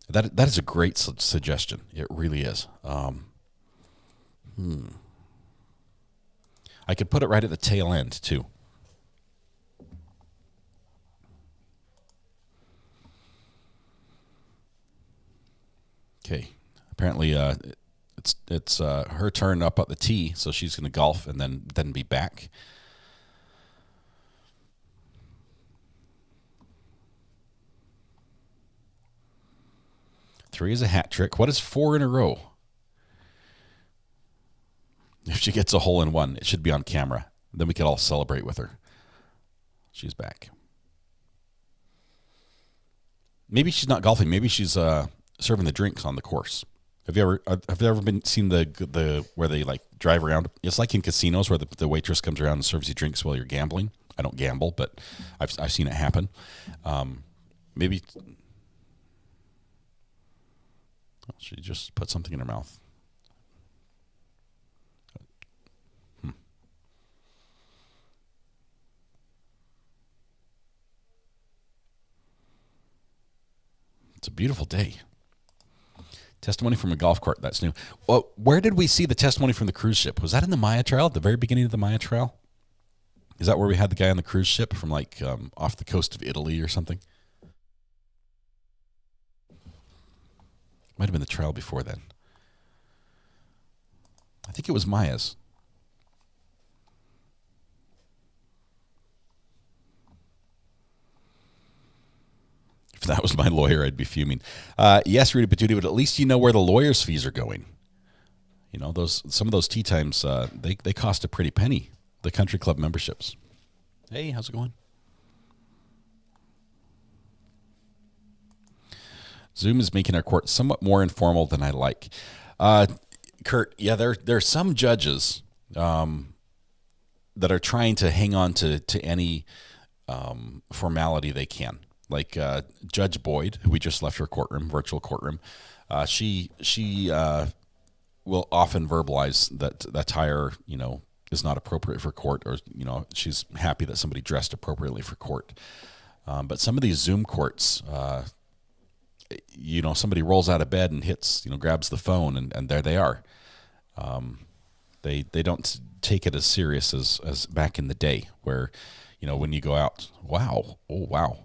That is a great suggestion. It really is. I could put it right at the tail end too. Okay. Apparently, it's her turn up at the tee, so she's going to golf and then be back. Three is a hat trick. What is 4 in a row? If she gets a hole in one, it should be on camera. Then we could all celebrate with her. She's back. Maybe she's not golfing. Maybe she's serving the drinks on the course. Have you ever seen the where they like drive around? It's like in casinos where the waitress comes around and serves you drinks while you're gambling. I don't gamble, but I've seen it happen. Maybe she just put something in her mouth. It's a beautiful day. Testimony from a golf cart, that's new. Well, where did we see the testimony from the cruise ship? Was that in the Maya trial, at the very beginning of the Maya trial? Is that where we had the guy on the cruise ship from like off the coast of Italy or something? Might have been the trial before then. I think it was Maya's. If that was my lawyer, I'd be fuming. Yes, Rita Patootie, but at least you know where the lawyer's fees are going. You know, some of those tea times, they cost a pretty penny, the country club memberships. Hey, how's it going? Zoom is making our court somewhat more informal than I like. Kurt, yeah, there are some judges that are trying to hang on to any formality they can. Like Judge Boyd, who we just left her courtroom, virtual courtroom, she will often verbalize that attire, you know, is not appropriate for court, or you know, she's happy that somebody dressed appropriately for court. But some of these Zoom courts, you know, somebody rolls out of bed and hits, you know, grabs the phone, and there they are. They don't take it as serious as back in the day, where, you know, when you go out, wow, oh wow.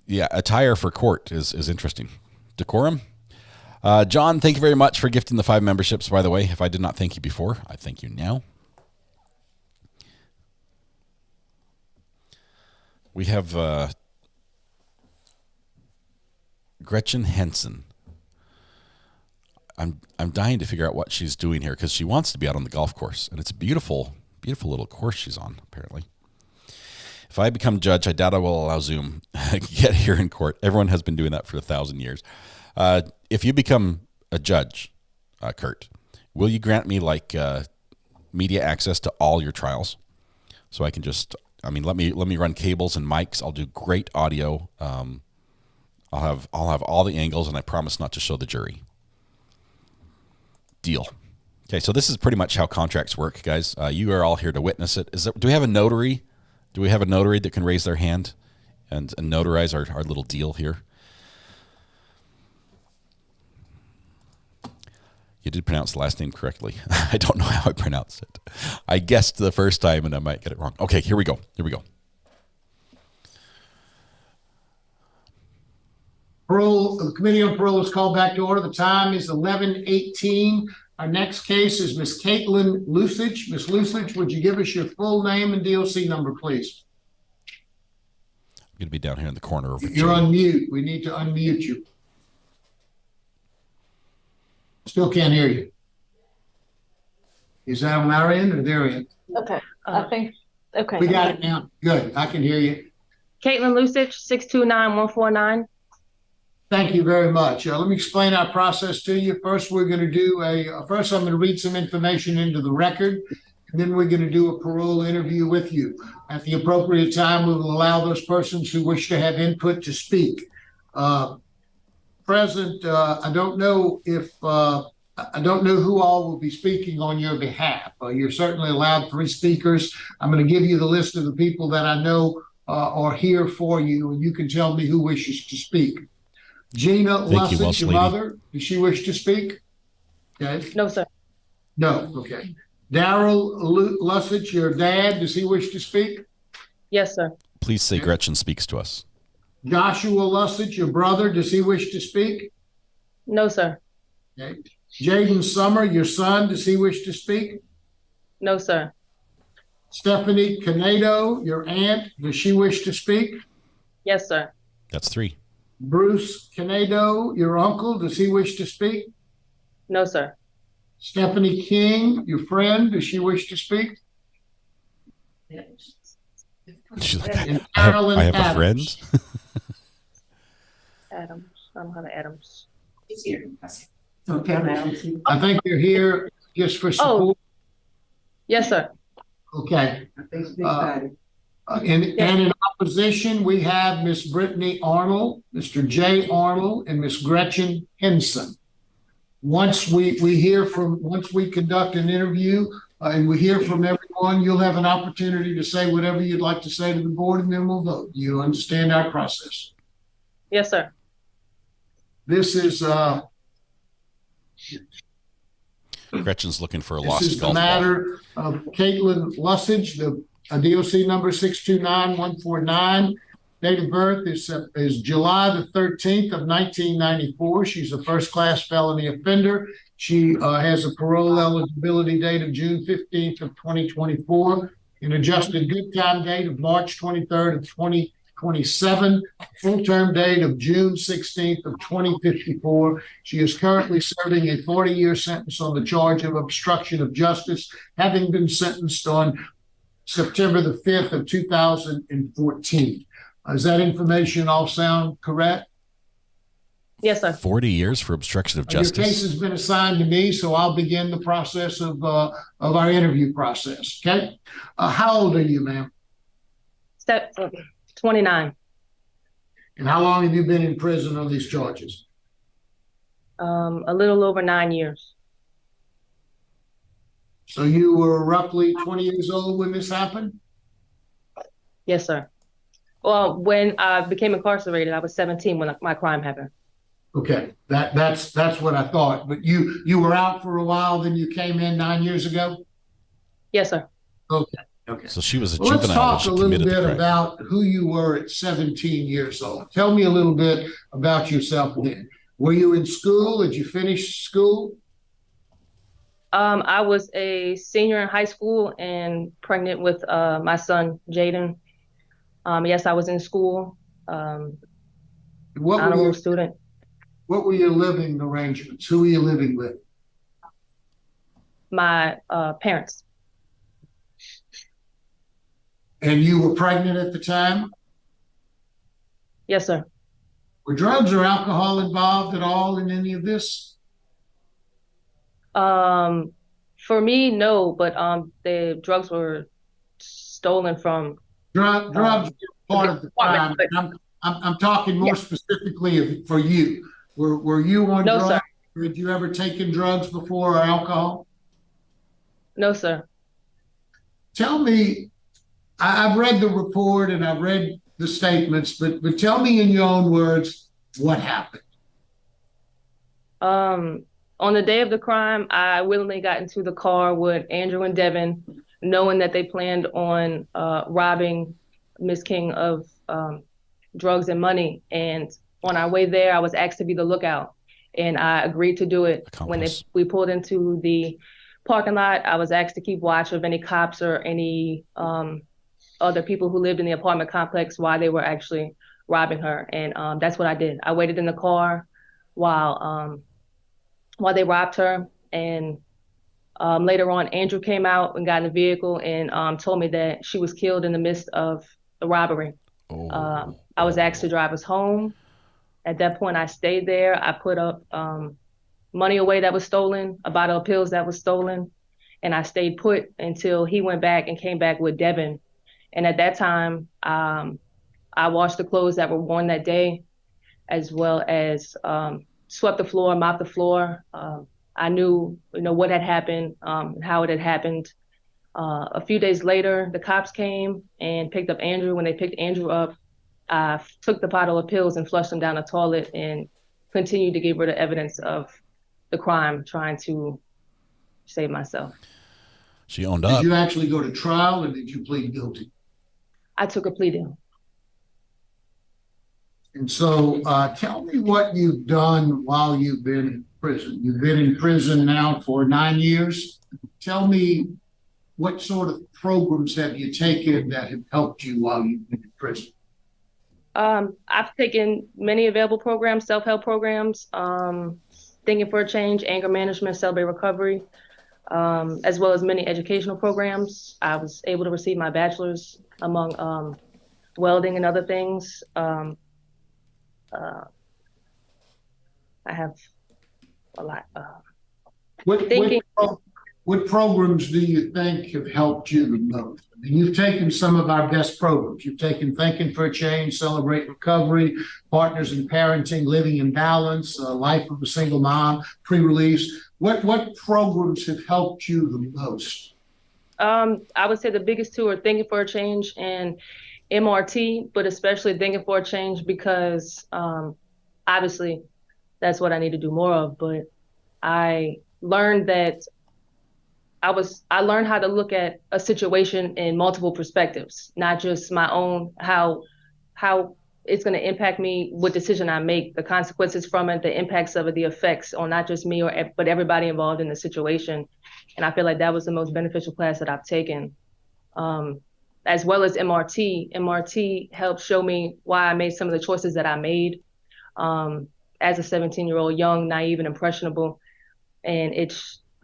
Yeah, attire for court is interesting. Decorum. John, thank you very much for gifting the 5 memberships, by the way. If I did not thank you before, I thank you now. We have Gretchen Henson. I'm dying to figure out what she's doing here, because she wants to be out on the golf course, and it's a beautiful, beautiful little course she's on, apparently. If I become judge, I doubt I will allow Zoom get here in court. Everyone has been doing that for 1,000 years. If you become a judge, Kurt, will you grant me like media access to all your trials, so I can just, I mean, let me run cables and mics. I'll do great audio. I'll have all the angles, and I promise not to show the jury. Deal. Okay, so this is pretty much how contracts work, guys. You are all here to witness it. Do we have a notary? Do we have a notary that can raise their hand and notarize our little deal here? You did pronounce the last name correctly. I don't know how I pronounced it. I guessed the first time, and I might get it wrong. Okay, here we go. Here we go. Parole, the Committee on Parole is called back to order. The time is 11:18. Our next case is Miss Caitlin Lusage. Miss Lusage, would you give us your full name and DOC number, please? I'm going to be down here in the corner over You're on mute. We need to unmute you. Still can't hear you. Is that on our end or their end? Okay, I think, okay. We got it now. Good. I can hear you. Caitlin Lusage, 629-149. Thank you very much. Let me explain our process to you. First, we're going to do first I'm going to read some information into the record, and then we're going to do a parole interview with you. At the appropriate time, we will allow those persons who wish to have input to speak. Present, I don't know who all will be speaking on your behalf. You're certainly allowed 3 speakers. I'm going to give you the list of the people that I know are here for you, and you can tell me who wishes to speak. Gina Lusage, your mother, does she wish to speak? Okay. No, sir. No, okay. Daryl Lusage, your dad, does he wish to speak? Yes, sir. Please say Gretchen speaks to us. Joshua Lusage, your brother, does he wish to speak? No, sir. Okay. Jaden Summer, your son, does he wish to speak? No, sir. Stephanie Canedo, your aunt, does she wish to speak? Yes, sir. That's 3. Bruce Canedo, your uncle, does he wish to speak? No, sir. Stephanie King, your friend, does she wish to speak? She's like, I have a friend. Adams. I don't have Adams. He's here. Okay. I think they're here just for support. Oh. Yes, sir. Okay. And in opposition, we have Miss Brittany Arnold, Mr. Jay Arnold, and Miss Gretchen Henson. Once we conduct an interview and we hear from everyone, you'll have an opportunity to say whatever you'd like to say to the board, and then we'll vote. You understand our process? Yes, sir. This is Gretchen's looking for a this lost is the golf matter of Caitlin Lusage, the DOC number 629149. Date of birth is July the 13th of 1994. She's a first-class felony offender. She has a parole eligibility date of June 15th of 2024, an adjusted good time date of March 23rd of 2027, full-term date of June 16th of 2054. She is currently serving a 40-year sentence on the charge of obstruction of justice, having been sentenced on September the 5th of 2014. Does that information all sound correct? Yes, sir. 40 years for obstruction of justice. Your case has been assigned to me, so I'll begin the process of our interview process. Okay. How old are you, ma'am? 29. And how long have you been in prison on these charges? A little over 9 years. So you were roughly 20 years old when this happened? Yes, sir. Well, when I became incarcerated, I was 17 when my crime happened. Okay, that's what I thought. But you were out for a while, then you came in 9 years ago? Yes, sir. Okay. Okay. So she was a Well, juvenile. let's talk a little bit about who you were at 17 years old. Tell me a little bit about yourself then. Were you in school? Did you finish school? I was a senior in high school and pregnant with my son, Jaden. Yes, I was in school. Honorable student. What were your living arrangements? Who were you living with? My parents. And you were pregnant at the time? Yes, sir. Were drugs or alcohol involved at all in any of this? For me, no, but the drugs were stolen from drugs were part of the crime. I'm talking more specifically for you. Were you on drugs? Sir. Did you ever taken drugs before or alcohol? No, sir. Tell me, I've read the report and I've read the statements, but tell me in your own words what happened. On the day of the crime, I willingly got into the car with Andrew and Devin, knowing that they planned on robbing Miss King of drugs and money. And On our way there, I was asked to be the lookout, and I agreed to do it. When we pulled into the parking lot, I was asked to keep watch of any cops or any other people who lived in the apartment complex while they were actually robbing her. And that's what I did. I waited in the car while they robbed her. And later on, Andrew came out and got in the vehicle and told me that she was killed in the midst of the robbery. I was asked to drive us home. At that point, I stayed there. I put up money away that was stolen, a bottle of pills that was stolen, and I stayed put until he went back and came back with Devin. And at that time, I washed the clothes that were worn that day, as well as swept the floor, mopped the floor. I knew, what had happened, how it had happened. A few days later, the cops came and picked up Andrew. When they picked Andrew up, I took the bottle of pills and flushed them down the toilet and continued to get rid of evidence of the crime, trying to save myself. She owned up. Did you actually go to trial or did you plead guilty? I took a plea deal. And so tell me what you've done while you've been in prison. You've been in prison now for 9 years. Tell me, what sort of programs have you taken that have helped you while you've been in prison? I've taken many available programs, self-help programs, Thinking for a Change, anger management, celebrate recovery, as well as many educational programs. I was able to receive my bachelor's among welding and other things. I have a lot. What programs do you think have helped you the most? I mean, you've taken some of our best programs. You've taken Thinking for a Change, Celebrate Recovery, Partners in Parenting, Living in Balance, Life of a Single Mom, Pre-Release. What programs have helped you the most? I would say the biggest two are Thinking for a Change and MRT, but especially Thinking for a Change because obviously that's what I need to do more of. But I learned that I learned how to look at a situation in multiple perspectives, not just my own, how it's going to impact me, what decision I make, the consequences from it, the impacts of it, the effects on not just me but everybody involved in the situation. And I feel like that was the most beneficial class that I've taken. As well as MRT. MRT helped show me why I made some of the choices that I made as a 17-year-old, young, naive, and impressionable. And it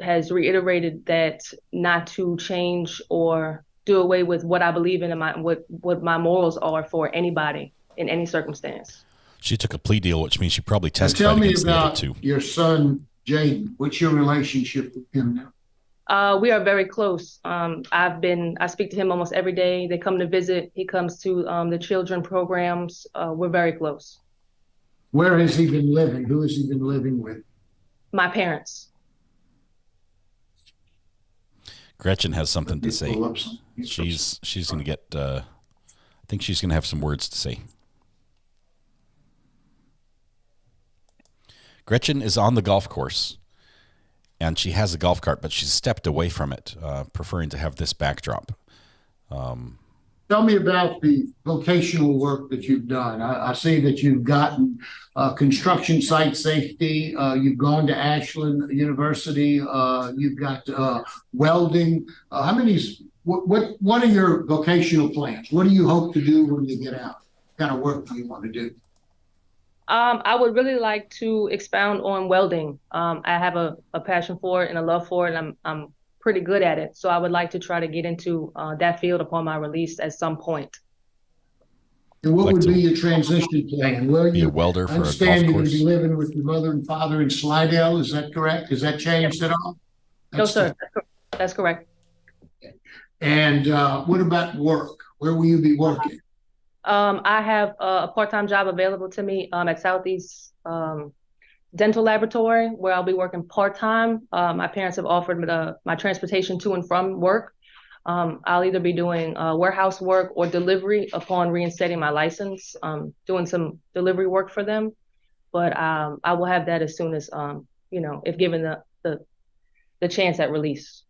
has reiterated that not to change or do away with what I believe in and what my morals are for anybody in any circumstance. She took a plea deal, which means she probably testified against the other two. Tell me about your son, Ayden. What's your relationship with him now? We are very close. I speak to him almost every day. They come to visit. He comes to the children programs. We're very close. Where has he been living? Who has he been living with? My parents. Gretchen has something to say. She's going to get, I think she's going to have some words to say. Gretchen is on the golf course and she has a golf cart, but she's stepped away from it, preferring to have this backdrop. Tell me about the vocational work that you've done. I see that you've gotten construction site safety. You've gone to Ashland University. You've got welding. What are your vocational plans? What do you hope to do when you get out? What kind of work do you want to do? I would really like to expound on welding. I have a passion for it and a love for it, and I'm pretty good at it. So I would like to try to get into that field upon my release at some point. And what would be your transition plan? Will you be a welder for a golf you're going course? to be living with your mother and father in Slidell? Is that correct? Has that changed at all? No, sir. That's correct. And what about work? Where will you be working? I have a part-time job available to me at Southeast Dental Laboratory, where I'll be working part-time. My parents have offered me my transportation to and from work. I'll either be doing warehouse work or delivery upon reinstating my license, doing some delivery work for them. But I will have that as soon as, if given the chance at release.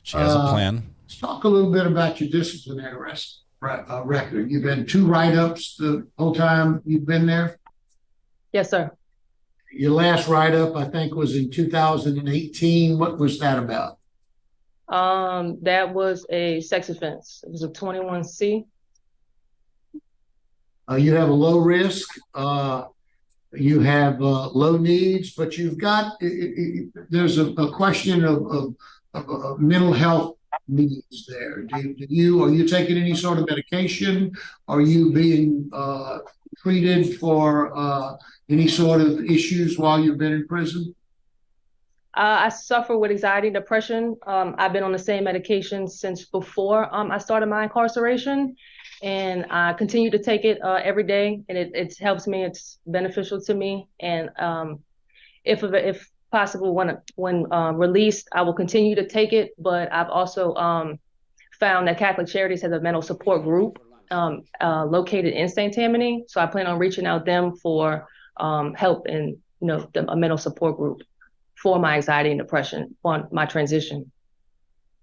She has a plan. Let's talk a little bit about your disciplinary arrest. record. You've had 2 write-ups the whole time you've been there? Yes, sir. Your last write-up, I think, was in 2018. What was that about? That was a sex offense. It was a 21C. You have a low risk. You have low needs, but you've got there's a question of mental health needs there. Are you taking any sort of medication? Are you being treated for any sort of issues while you've been in prison? I suffer with anxiety and depression. I've been on the same medication since before I started my incarceration, and I continue to take it every day, and it helps me. It's beneficial to me, and if possible, when released, I will continue to take it. But I've also found that Catholic Charities has a mental support group located in St. Tammany, so I plan on reaching out them for help in a mental support group for my anxiety and depression on my transition.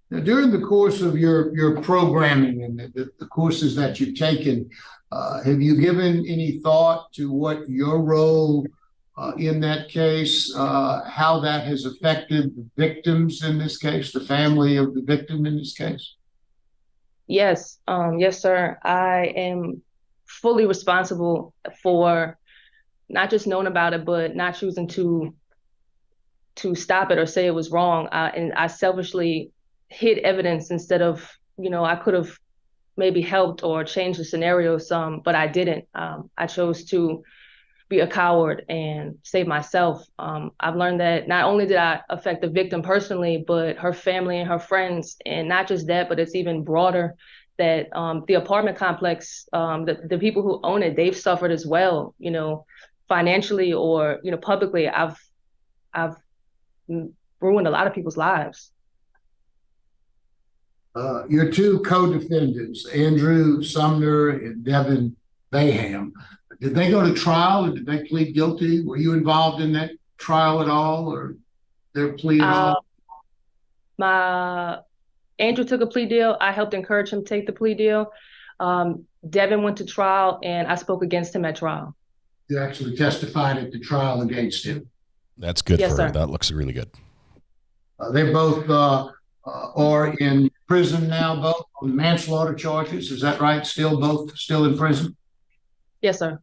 Now, during the course of your programming and the courses that you've taken, have you given any thought to what your role in that case, how that has affected the victims in this case, the family of the victim in this case? Yes, yes, sir. I am fully responsible for not just knowing about it, but not choosing to stop it or say it was wrong. And I selfishly hid evidence instead of, I could have maybe helped or changed the scenario some, but I didn't. I chose to be a coward and save myself. I've learned that not only did I affect the victim personally, but her family and her friends. And not just that, but it's even broader that the apartment complex, the people who own it, they've suffered as well, financially or, publicly. I've ruined a lot of people's lives. Your 2 co-defendants, Andrew Sumner and Devin Baham, did they go to trial or did they plead guilty? Were you involved in that trial at all or their plea at all? Andrew took a plea deal. I helped encourage him to take the plea deal. Devin went to trial and I spoke against him at trial. You actually testified at the trial against him. That's good Yes, for her. sir. That looks really good. They both are in prison now, both on manslaughter charges. Is that right? Still in prison? Yes, sir.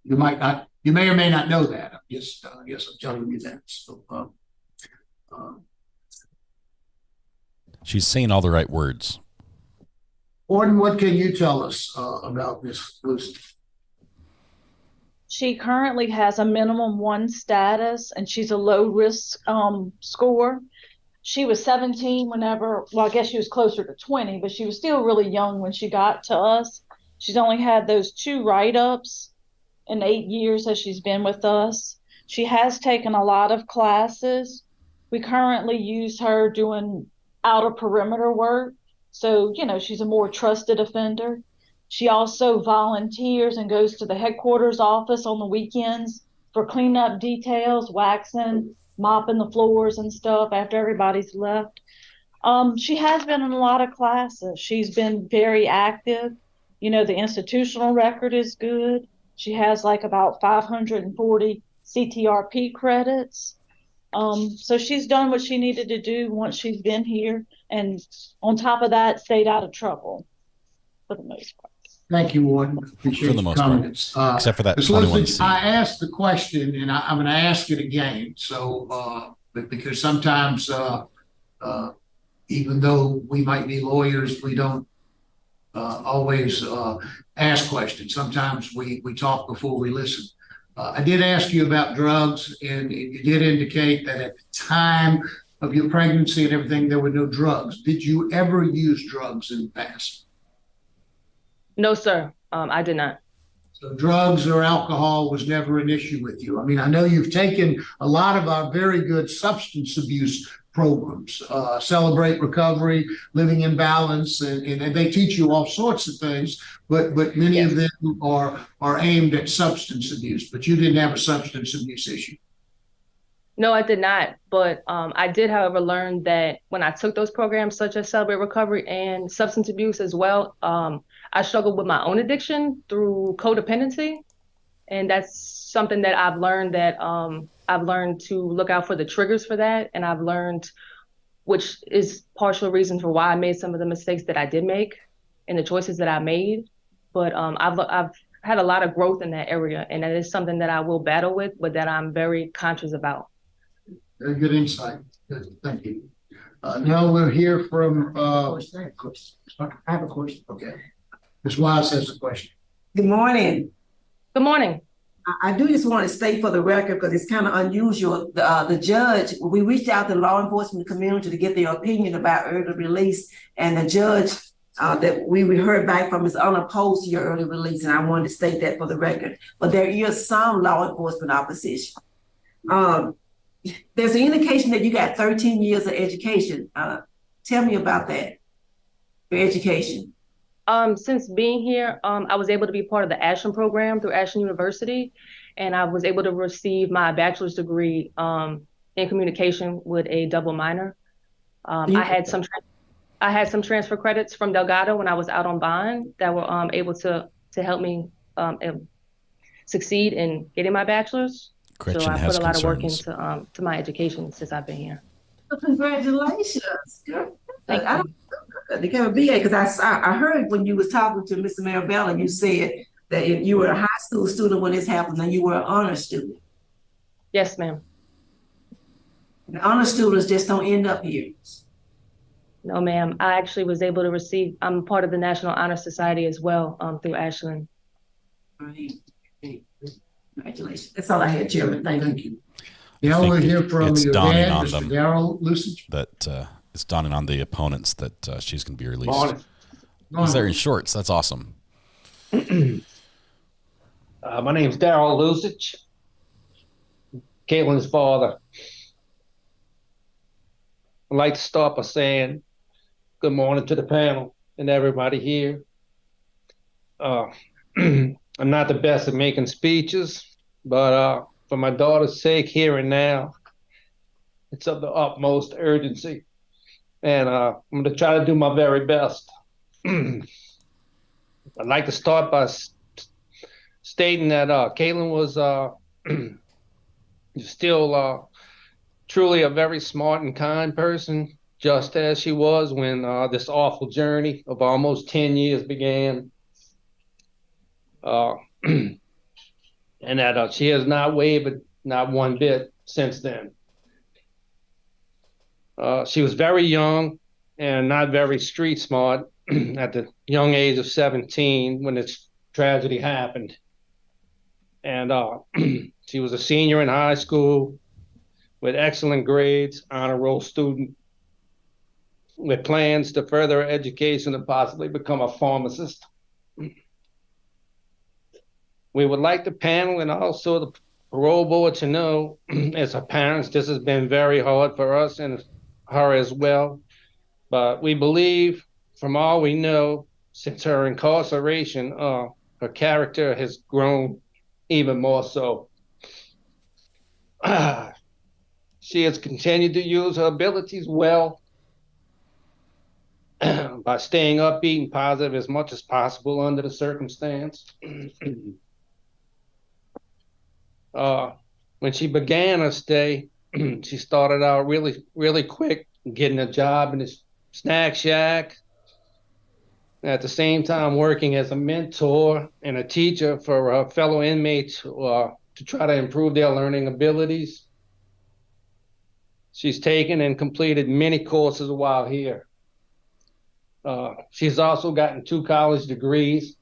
You may or may not know that. I'm telling you that. So, she's saying all the right words. Gordon, what can you tell us about this, Lucy? She currently has a minimum 1 status and she's a low risk score. She was 17 I guess she was closer to 20, but she was still really young when she got to us. She's only had those 2 write-ups in 8 years that she's been with us. She has taken a lot of classes. We currently use her doing outer perimeter work. So, she's a more trusted offender. She also volunteers and goes to the headquarters office on the weekends for cleanup details, waxing, mopping the floors and stuff after everybody's left. She has been in a lot of classes. She's been very active. The institutional record is good. She has about 540 CTRP credits. So she's done what she needed to do once she's been here. And on top of that, stayed out of trouble for the most part. Thank you, Warden. Appreciate the comments. Except for that Ms. 21C. I asked the question, and I'm going to ask it again. So, because sometimes, even though we might be lawyers, we don't always ask questions. Sometimes we talk before we listen. I did ask you about drugs, and you did indicate that at the time of your pregnancy and everything, there were no drugs. Did you ever use drugs in the past? No, sir. I did not. So drugs or alcohol was never an issue with you. I mean, I know you've taken a lot of our very good substance abuse programs, Celebrate Recovery, Living in Balance, and they teach you all sorts of things, but many of them are aimed at substance abuse, but you didn't have a substance abuse issue. No, I did not. But I did, however, learn that when I took those programs, such as Celebrate Recovery and substance abuse as well, I struggled with my own addiction through codependency. And that's something that I've learned to look out for the triggers for that. And I've learned, which is partial reason for why I made some of the mistakes that I did make and the choices that I made. But I've had a lot of growth in that area. And that is something that I will battle with, but that I'm very conscious about. Very good insight. Good. Thank you. Now we'll hear from. I have a question. Okay. Ms. Wise has a question. Good morning. Good morning. I do just want to state for the record, because it's kind of unusual, the judge, we reached out to the law enforcement community to get their opinion about early release, and the judge that we heard back from is unopposed to your early release, and I wanted to state that for the record. But there is some law enforcement opposition. There's an indication that you got 13 years of education. Tell me about that, your education. Since being here, I was able to be part of the Ashland program through Ashland University, and I was able to receive my bachelor's degree in communication with a double minor. I had some transfer credits from Delgado when I was out on bond that were able to help me succeed in getting my bachelor's. Gretchen so I has put a lot of work concerns. into to my education since I've been here. Well, congratulations. Thank I don't became a BA because I heard when you was talking to Mr. Marabella, you said that you were a high school student when this happened and you were an honor student. Yes, ma'am. The honor students just don't end up here. No, ma'am. I actually was able to receive, I'm part of the National Honor Society as well through Ashland. Right. Congratulations. That's all I had, Chairman. Thank you. Now we'll hear from it's your dawning dad, on Mr. them Darrell Lusage. that it's dawning on the opponents that she's going to be released. Morning. He's there in shorts. That's awesome. My name's Darrell Lusage, Caitlin's father. I'd like to start by saying good morning to the panel and everybody here. I'm not the best at making speeches, but for my daughter's sake here and now, it's of the utmost urgency. And I'm going to try to do my very best. I'd like to start by stating that Caitlin was still truly a very smart and kind person, just as she was when this awful journey of almost 10 years began. And that she has not wavered, not one bit since then. She was very young and not very street smart at the young age of 17 when this tragedy happened. And she was a senior in high school with excellent grades, honor roll student, with plans to further her education and possibly become a pharmacist. We would like the panel and also the parole board to know, as her parents, this has been very hard for us and her as well. But we believe, from all we know, since her incarceration, her character has grown even more so. She has continued to use her abilities well by staying upbeat and positive as much as possible under the circumstance. When she began her stay, she started out really quick, getting a job in this snack shack. At the same time, working as a mentor and a teacher for her fellow inmates to try to improve their learning abilities. She's taken and completed many courses while here. She's also gotten 2 college degrees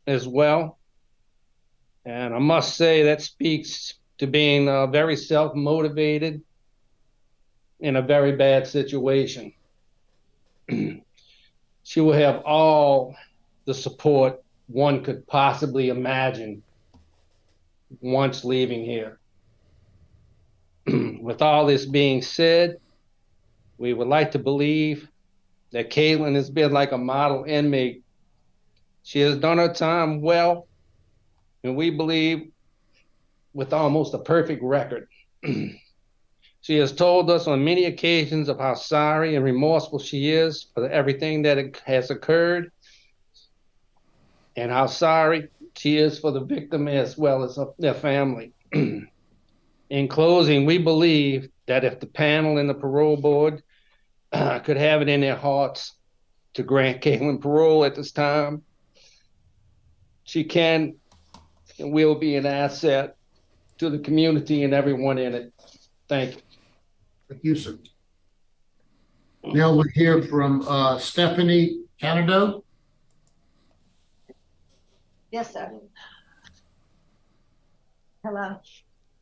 as well. And I must say that speaks to being very self-motivated in a very bad situation. She will have all the support one could possibly imagine once leaving here. With all this being said, we would like to believe that Caitlin has been like a model inmate. She has done her time well, and we believe with almost a perfect record. She has told us on many occasions of how sorry and remorseful she is for everything that has occurred, and how sorry she is for the victim as well as their family. In closing, we believe that if the panel and the parole board could have it in their hearts to grant Caitlin parole at this time, she can and will be an asset to the community and everyone in it. Thank you. Thank you, sir. Now we'll hear from Stephanie Canado. Yes, sir. Hello.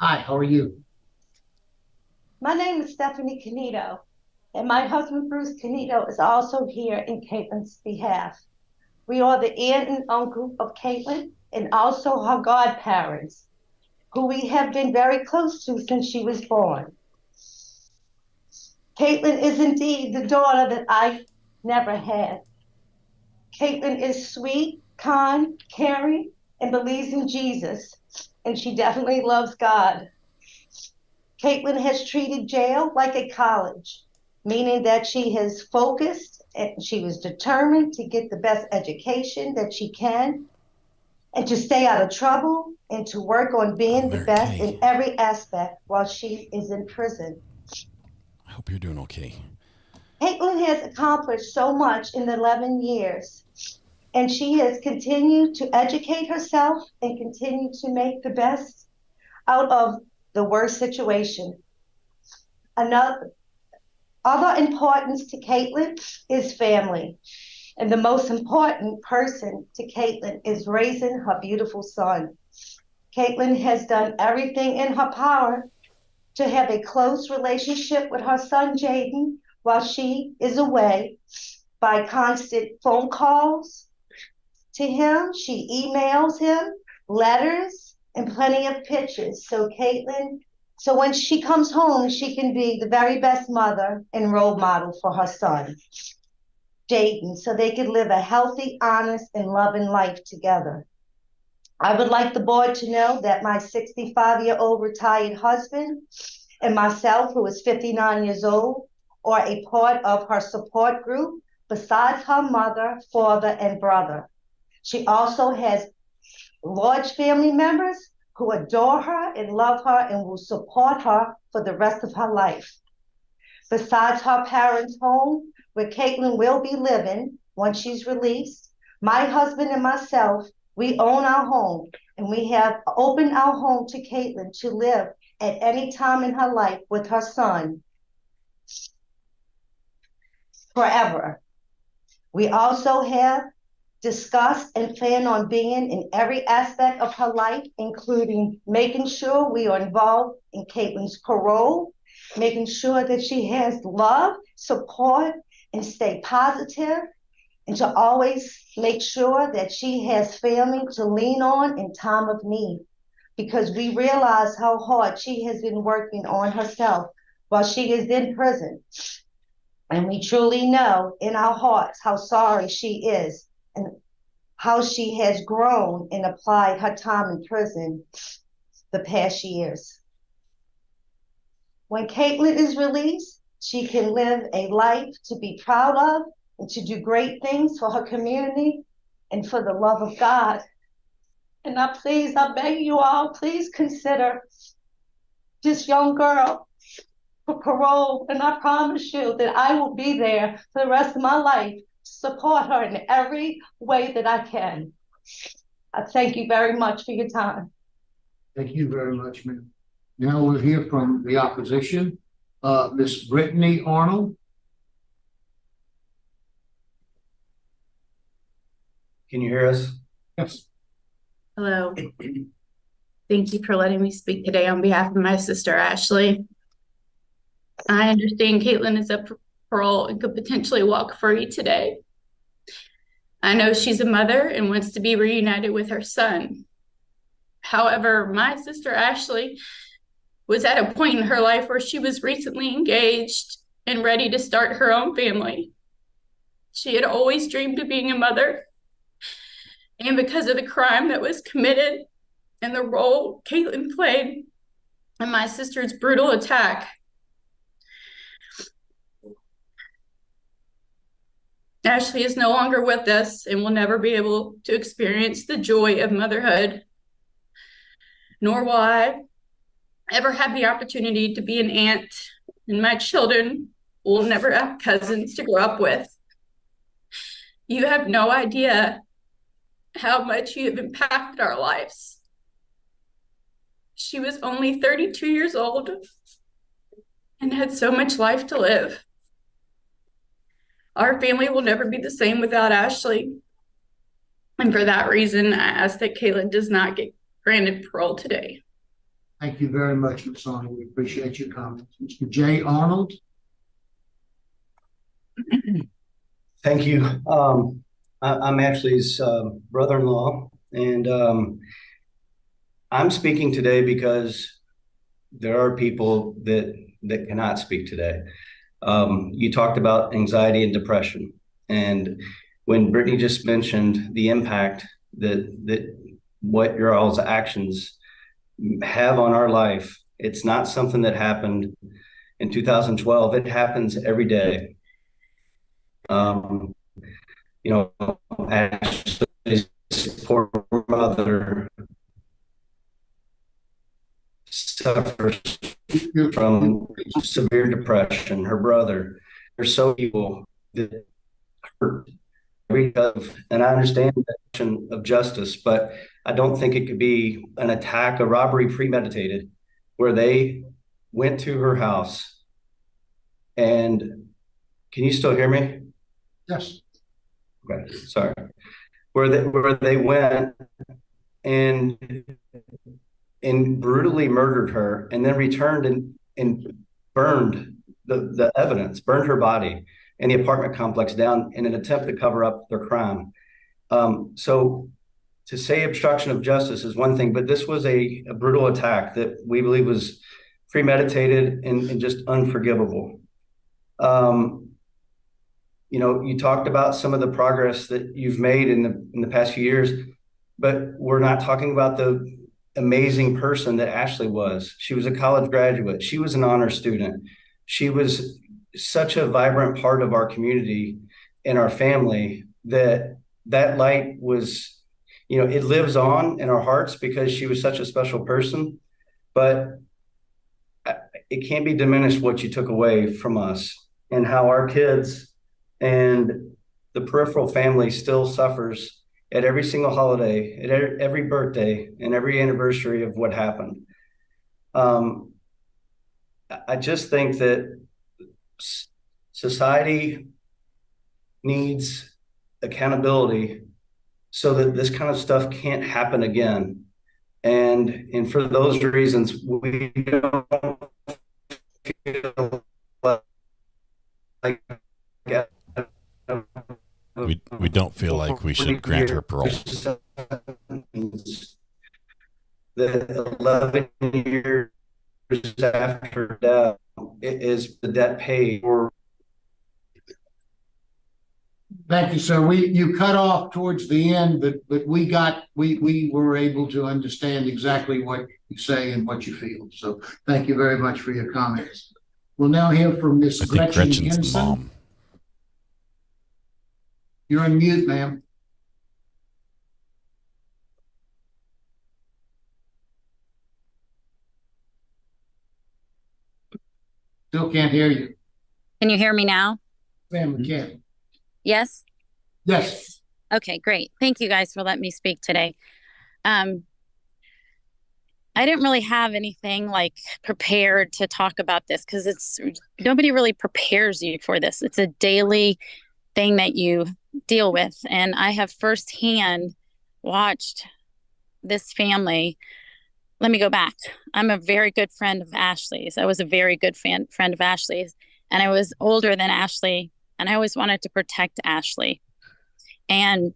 Hi, how are you? My name is Stephanie Canito, and my husband, Bruce Canito, is also here in Caitlin's behalf. We are the aunt and uncle of Caitlin and also her godparents, who we have been very close to since she was born. Caitlin is indeed the daughter that I never had. Caitlin is sweet, kind, caring, and believes in Jesus, and she definitely loves God. Caitlin has treated jail like a college, meaning that she has focused and she was determined to get the best education that she can and to stay out of trouble and to work on being the best in every aspect while she is in prison. I hope you're doing okay. Caitlin has accomplished so much in 11 years, and she has continued to educate herself and continue to make the best out of the worst situation. Other importance to Caitlin is family. And the most important person to Caitlin is raising her beautiful son. Caitlin has done everything in her power to have a close relationship with her son, Ayden, while she is away by constant phone calls to him. She emails him letters and plenty of pictures. So when she comes home, she can be the very best mother and role model for her son, Ayden, so they could live a healthy, honest, and loving life together. I would like the board to know that my 65-year-old retired husband and myself, who is 59 years old, are a part of her support group besides her mother, father, and brother. She also has large family members who adore her and love her and will support her for the rest of her life. Besides her parents' home, where Caitlin will be living once she's released, my husband and myself, we own our home, and we have opened our home to Caitlin to live at any time in her life with her son forever. We also have discussed and plan on being in every aspect of her life, including making sure we are involved in Caitlin's parole, making sure that she has love, support, and stay positive, and to always make sure that she has family to lean on in time of need, because we realize how hard she has been working on herself while she is in prison. And we truly know in our hearts how sorry she is and how she has grown and applied her time in prison the past years. When Caitlin is released, she can live a life to be proud of and to do great things for her community and for the love of God. And I beg you all, please consider this young girl for parole. And I promise you that I will be there for the rest of my life to support her in every way that I can. I thank you very much for your time. Thank you very much, ma'am. Now we'll hear from the opposition, Miss Brittany Arnold. Can you hear us? Yes. Hello. Thank you for letting me speak today on behalf of my sister, Ashley. I understand Caitlin is up for parole and could potentially walk free today. I know she's a mother and wants to be reunited with her son. However, my sister, Ashley, was at a point in her life where she was recently engaged and ready to start her own family. She had always dreamed of being a mother. And because of the crime that was committed and the role Caitlin played in my sister's brutal attack, Ashley is no longer with us and will never be able to experience the joy of motherhood, nor will I ever have the opportunity to be an aunt, and my children will never have cousins to grow up with. You have no idea how much you have impacted our lives. She was only 32 years old and had so much life to live. Our family will never be the same without Ashley. And for that reason, I ask that Caitlin does not get granted parole today. Thank you very much, Ms. Sonny. We appreciate your comments. Mr. Jay Arnold. Thank you. I'm Ashley's brother-in-law, and I'm speaking today because there are people that cannot speak today. You talked about anxiety and depression, and when Brittany just mentioned the impact that what your all's actions have on our life, it's not something that happened in 2012. It happens every day. You know, Ashley's poor mother suffers from severe depression. Her brother, they're so evil that hurt. And I understand the notion of justice, but I don't think it could be an attack, a robbery premeditated, where they went to her house. And can you still hear me? Yes. Okay, sorry. Where they went and brutally murdered her, and then returned and burned the evidence, burned her body and the apartment complex down in an attempt to cover up their crime. So to say obstruction of justice is one thing, but this was a brutal attack that we believe was premeditated and just unforgivable. You know, you talked about some of the progress that you've made in the past few years, but we're not talking about the amazing person that Ashley was. She was a college graduate. She was an honor student. She was such a vibrant part of our community and our family that light was, you know, it lives on in our hearts because she was such a special person, but it can't be diminished what you took away from us, and how our kids and the peripheral family still suffers at every single holiday, at every birthday, and every anniversary of what happened. I just think that society needs accountability so that this kind of stuff can't happen again. And for those reasons, we don't feel like we don't feel like we should grant her parole. The 11 years after death is the debt paid. Thank you, sir. You cut off towards the end, but we were able to understand exactly what you say and what you feel. So thank you very much for your comments. We'll now hear from Miss Gretchen Henson. Mom. You're on mute, ma'am. Still can't hear you. Can you hear me now? Ma'am, we can. Yes? Yes. Okay, great. Thank you guys for letting me speak today. I didn't really have anything like prepared to talk about this because nobody really prepares you for this. It's a daily thing that you deal with. And I have firsthand watched this family. Let me go back. I'm a very good friend of Ashley's. I was a very good friend of Ashley's, and I was older than Ashley, and I always wanted to protect Ashley. And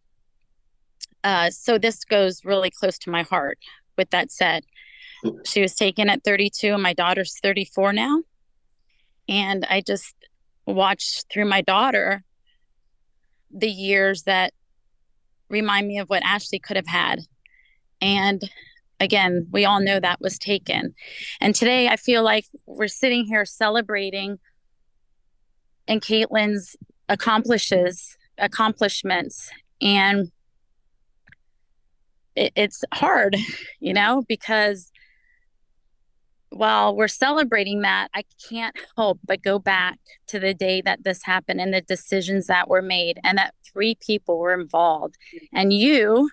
so this goes really close to my heart. With that said, she was taken at 32, and my daughter's 34 now. And I just watched through my daughter the years that remind me of what Ashley could have had. And again, we all know that was taken. And today I feel like we're sitting here celebrating and Caitlin's accomplishes accomplishments. And it's hard, because while we're celebrating that, I can't help but go back to the day that this happened and the decisions that were made and that 3 people were involved. And you,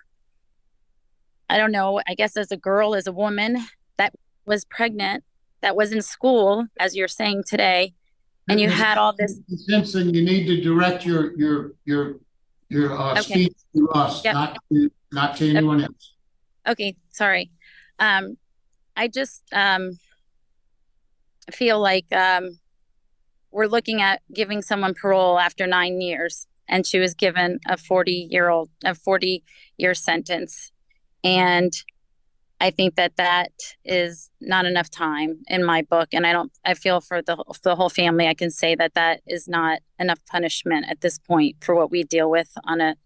I don't know, I guess as a girl, as a woman that was pregnant, that was in school, as you're saying today, and you had all this. Simpson, you need to direct your speech to us, not to anyone else. Okay, sorry. I just feel like we're looking at giving someone parole after 9 years, and she was given a 40-year sentence. And I think that is not enough time in my book. And I feel for the whole family, I can say that is not enough punishment at this point for what we deal with on a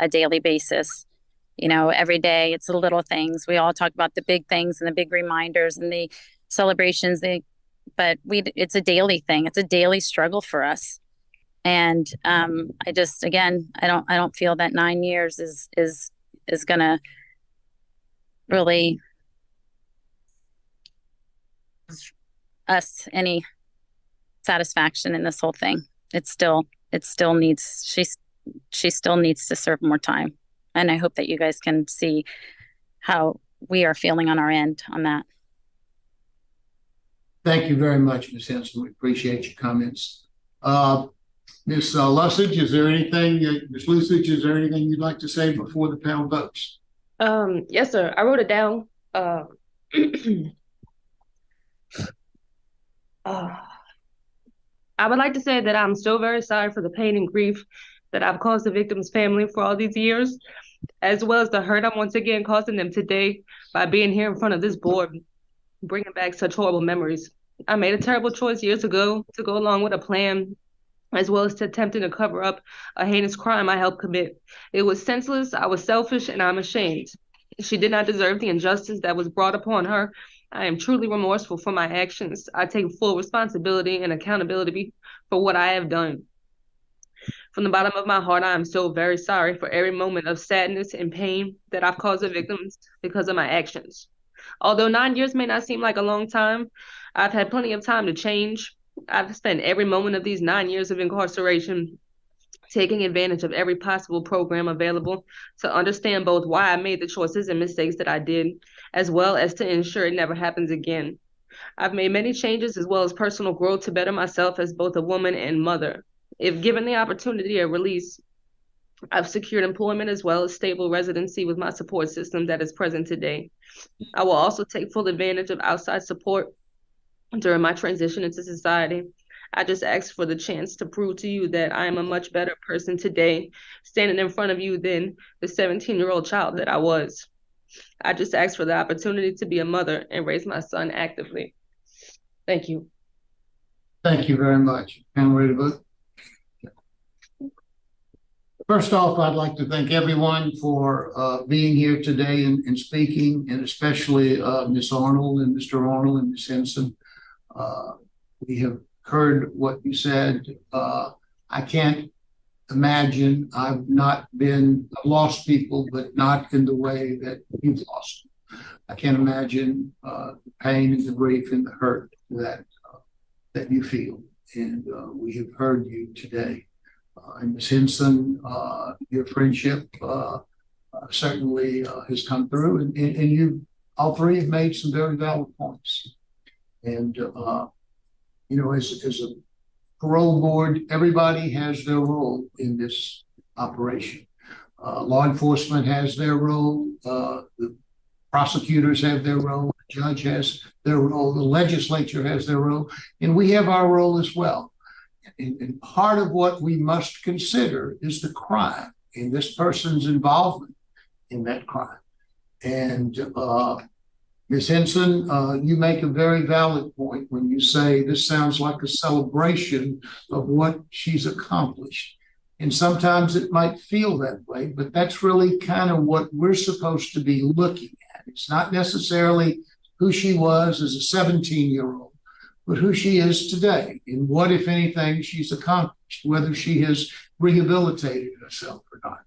daily basis. Every day it's the little things. We all talk about the big things and the big reminders and the celebrations, but it's a daily thing. It's a daily struggle for us. And I don't feel that 9 years is gonna really us any satisfaction in this whole thing. It still needs, she still needs to serve more time. And I hope that you guys can see how we are feeling on our end on that. Thank you very much, Ms. Henson. We appreciate your comments. Ms. Lusage, is there anything you'd like to say before the panel votes? Yes, sir. I wrote it down. I would like to say that I'm so very sorry for the pain and grief that I've caused the victim's family for all these years, as well as the hurt I'm once again causing them today by being here in front of this board, bringing back such horrible memories. I made a terrible choice years ago to go along with a plan, as well as to attempting to cover up a heinous crime I helped commit. It was senseless, I was selfish, and I'm ashamed. She did not deserve the injustice that was brought upon her. I am truly remorseful for my actions. I take full responsibility and accountability for what I have done. From the bottom of my heart, I am so very sorry for every moment of sadness and pain that I've caused the victims because of my actions. Although 9 years may not seem like a long time, I've had plenty of time to change. I've spent every moment of these 9 years of incarceration taking advantage of every possible program available to understand both why I made the choices and mistakes that I did, as well as to ensure it never happens again. I've made many changes as well as personal growth to better myself as both a woman and mother. If given the opportunity of release, I've secured employment as well as stable residency with my support system that is present today. I will also take full advantage of outside support during my transition into society. I just asked for the chance to prove to you that I am a much better person today, standing in front of you than the 17-year-old child that I was. I just asked for the opportunity to be a mother and raise my son actively. Thank you. Thank you very much. Panel ready to vote? First off, I'd like to thank everyone for being here today and speaking, and especially Ms. Arnold and Mr. Arnold and Ms. Henson. We have heard what you said. I can't imagine. I've lost people, but not in the way that you've lost them. I can't imagine the pain and the grief and the hurt that you feel. And we have heard you today. And Ms. Henson, your friendship certainly has come through, and you all three have made some very valid points. And as a parole board, everybody has their role in this operation. Law enforcement has their role, the prosecutors have their role, the judge has their role, the legislature has their role, and we have our role as well. And part of what we must consider is the crime and this person's involvement in that crime. And Ms. Henson, you make a very valid point when you say this sounds like a celebration of what she's accomplished. And sometimes it might feel that way, but that's really kind of what we're supposed to be looking at. It's not necessarily who she was as a 17-year-old, but who she is today and what, if anything, she's accomplished, whether she has rehabilitated herself or not.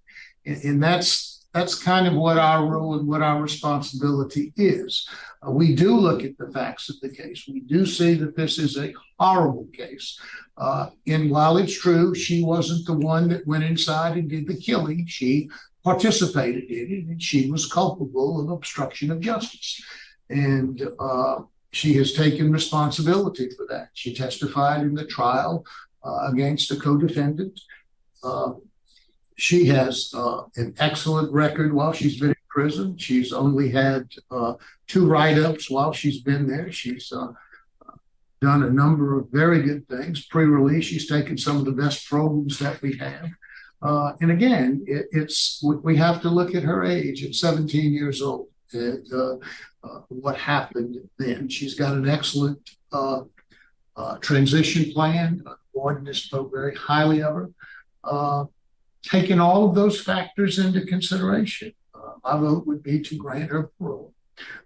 And that's kind of what our role and what our responsibility is. We do look at the facts of the case. We do see that this is a horrible case. And while it's true, she wasn't the one that went inside and did the killing. She participated in it, and she was culpable of obstruction of justice. And she has taken responsibility for that. She testified in the trial against a co-defendant. She has an excellent record while she's been in prison. She's only had 2 write-ups while she's been there. She's done a number of very good things. Pre-release, she's taken some of the best programs that we have. And again, we have to look at her age at 17 years old and what happened then. She's got an excellent transition plan. Warden has spoke very highly of her. Taking all of those factors into consideration, my vote would be to grant her parole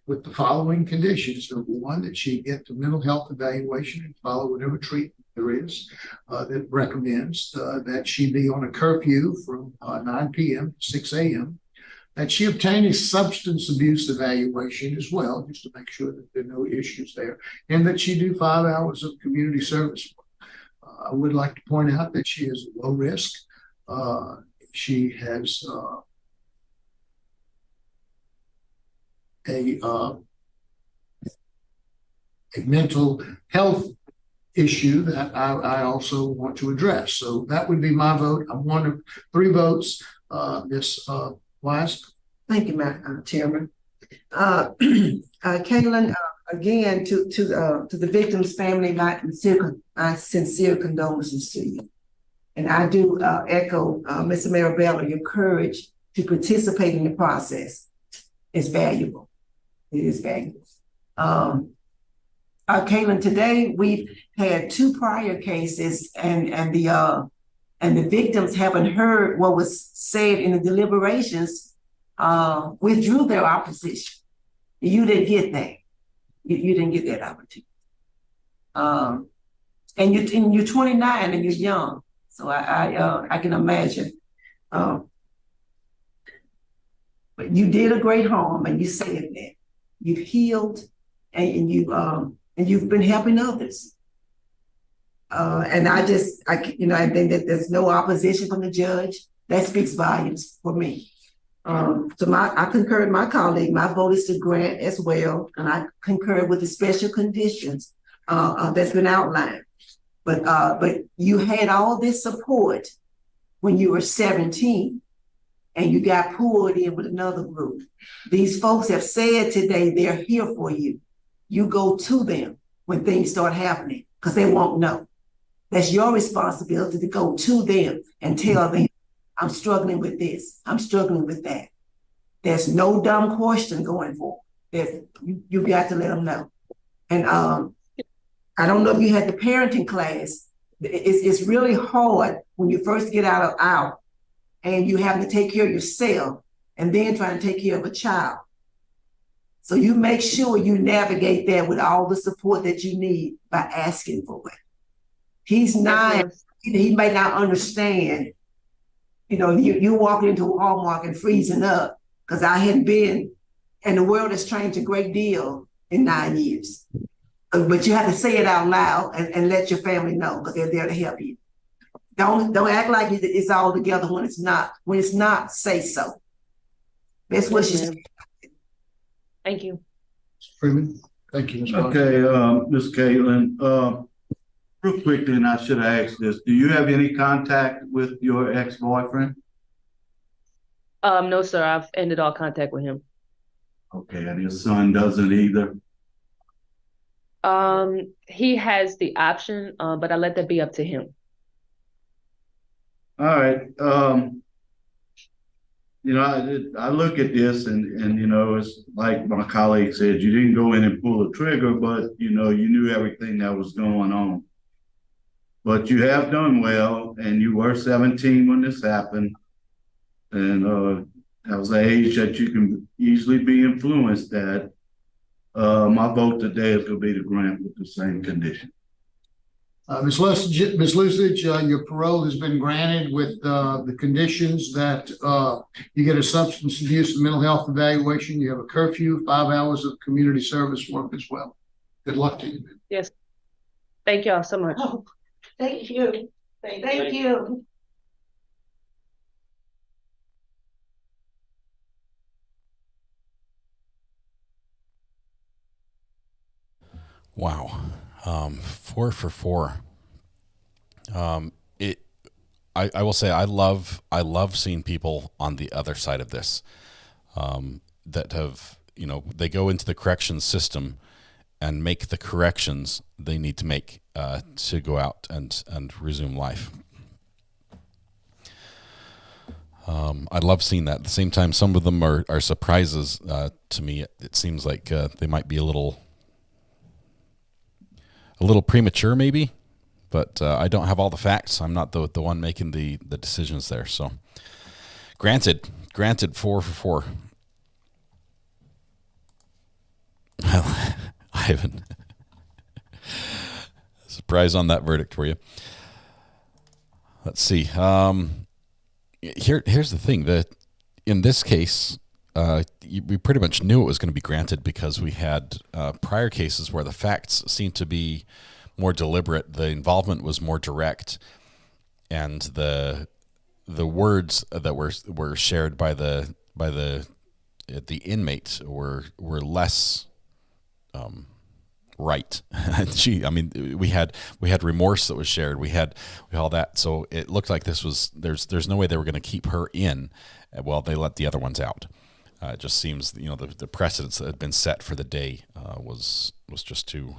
with the following conditions. Number 1, that she get the mental health evaluation and follow whatever treatment there is that recommends that she be on a curfew from 9 p.m. to 6 a.m., that she obtain a substance abuse evaluation as well, just to make sure that there are no issues there, and that she do 5 hours of community service work. I would like to point out that she is low risk. She has a mental health issue that I also want to address. So that would be my vote. I'm one of 3 votes. Ms. Wise. Thank you, Madam Chairman. Kaylin, again, to the victim's family, my sincere condolences to you. And I do echo Ms. Marabella, your courage to participate in the process is valuable. It is valuable. Kaylin, today we've had 2 prior cases, and the victims haven't heard what was said in the deliberations, withdrew their opposition. You didn't get that. You didn't get that opportunity. And you're 29 and you're young. So I can imagine. But you did a great harm, and you said that. You've healed, and you've been helping others. And I think that there's no opposition from the judge. That speaks volumes for me. So I concur with my colleague. My vote is to grant as well, and I concur with the special conditions that's been outlined. But you had all this support when you were 17, and you got pulled in with another group. These folks have said today they're here for you. You go to them when things start happening, because they won't know. That's your responsibility to go to them and tell them, I'm struggling with this, I'm struggling with that. There's no dumb question going forward. You got to let them know. And I don't know if you had the parenting class. It's really hard when you first get out and you have to take care of yourself and then trying to take care of a child. So you make sure you navigate that with all the support that you need by asking for it. He's 9, he may not understand. You walking into a Walmart and freezing up, because I hadn't been, and the world has changed a great deal in 9 years. But you have to say it out loud and let your family know, because they're there to help you. Don't act like it's all together when it's not. When it's not, say so. That's what she said. Thank you. Freeman. Thank you, Ms. Okay, Ms. Caitlin, real quickly, and I should have asked this, do you have any contact with your ex-boyfriend? No, sir, I've ended all contact with him. Okay, and your son doesn't either? He has the option, but I let that be up to him. All right. I look at this and it's like my colleague said, you didn't go in and pull the trigger, but you knew everything that was going on. But you have done well, and you were 17 when this happened. And that was the age that you can easily be influenced at. My vote today is going to be to grant with the same condition. Ms. Lusage, your parole has been granted with the conditions that you get a substance abuse and mental health evaluation. You have a curfew, 5 hours of community service work as well. Good luck to you. Yes. Thank y'all so much. Oh, thank you. Thank you. Wow. 4 for 4. I will say I love seeing people on the other side of this, that have, they go into the corrections system and make the corrections they need to make to go out and resume life. I love seeing that. At the same time, some of them are surprises to me. It seems like they might be a little premature, maybe, but I don't have all the facts. I'm not the one making the decisions there. So, granted 4 for 4. Ayden, surprise on that verdict for you. Let's see. Here's the thing, that in this case, we pretty much knew it was going to be granted because we had prior cases where the facts seemed to be more deliberate, the involvement was more direct, and the words that were shared by the inmate were less right. We had remorse that was shared. We had all that, so it looked like this was there's no way they were going to keep her in while they let the other ones out. It just seems, the precedence that had been set for the day was just too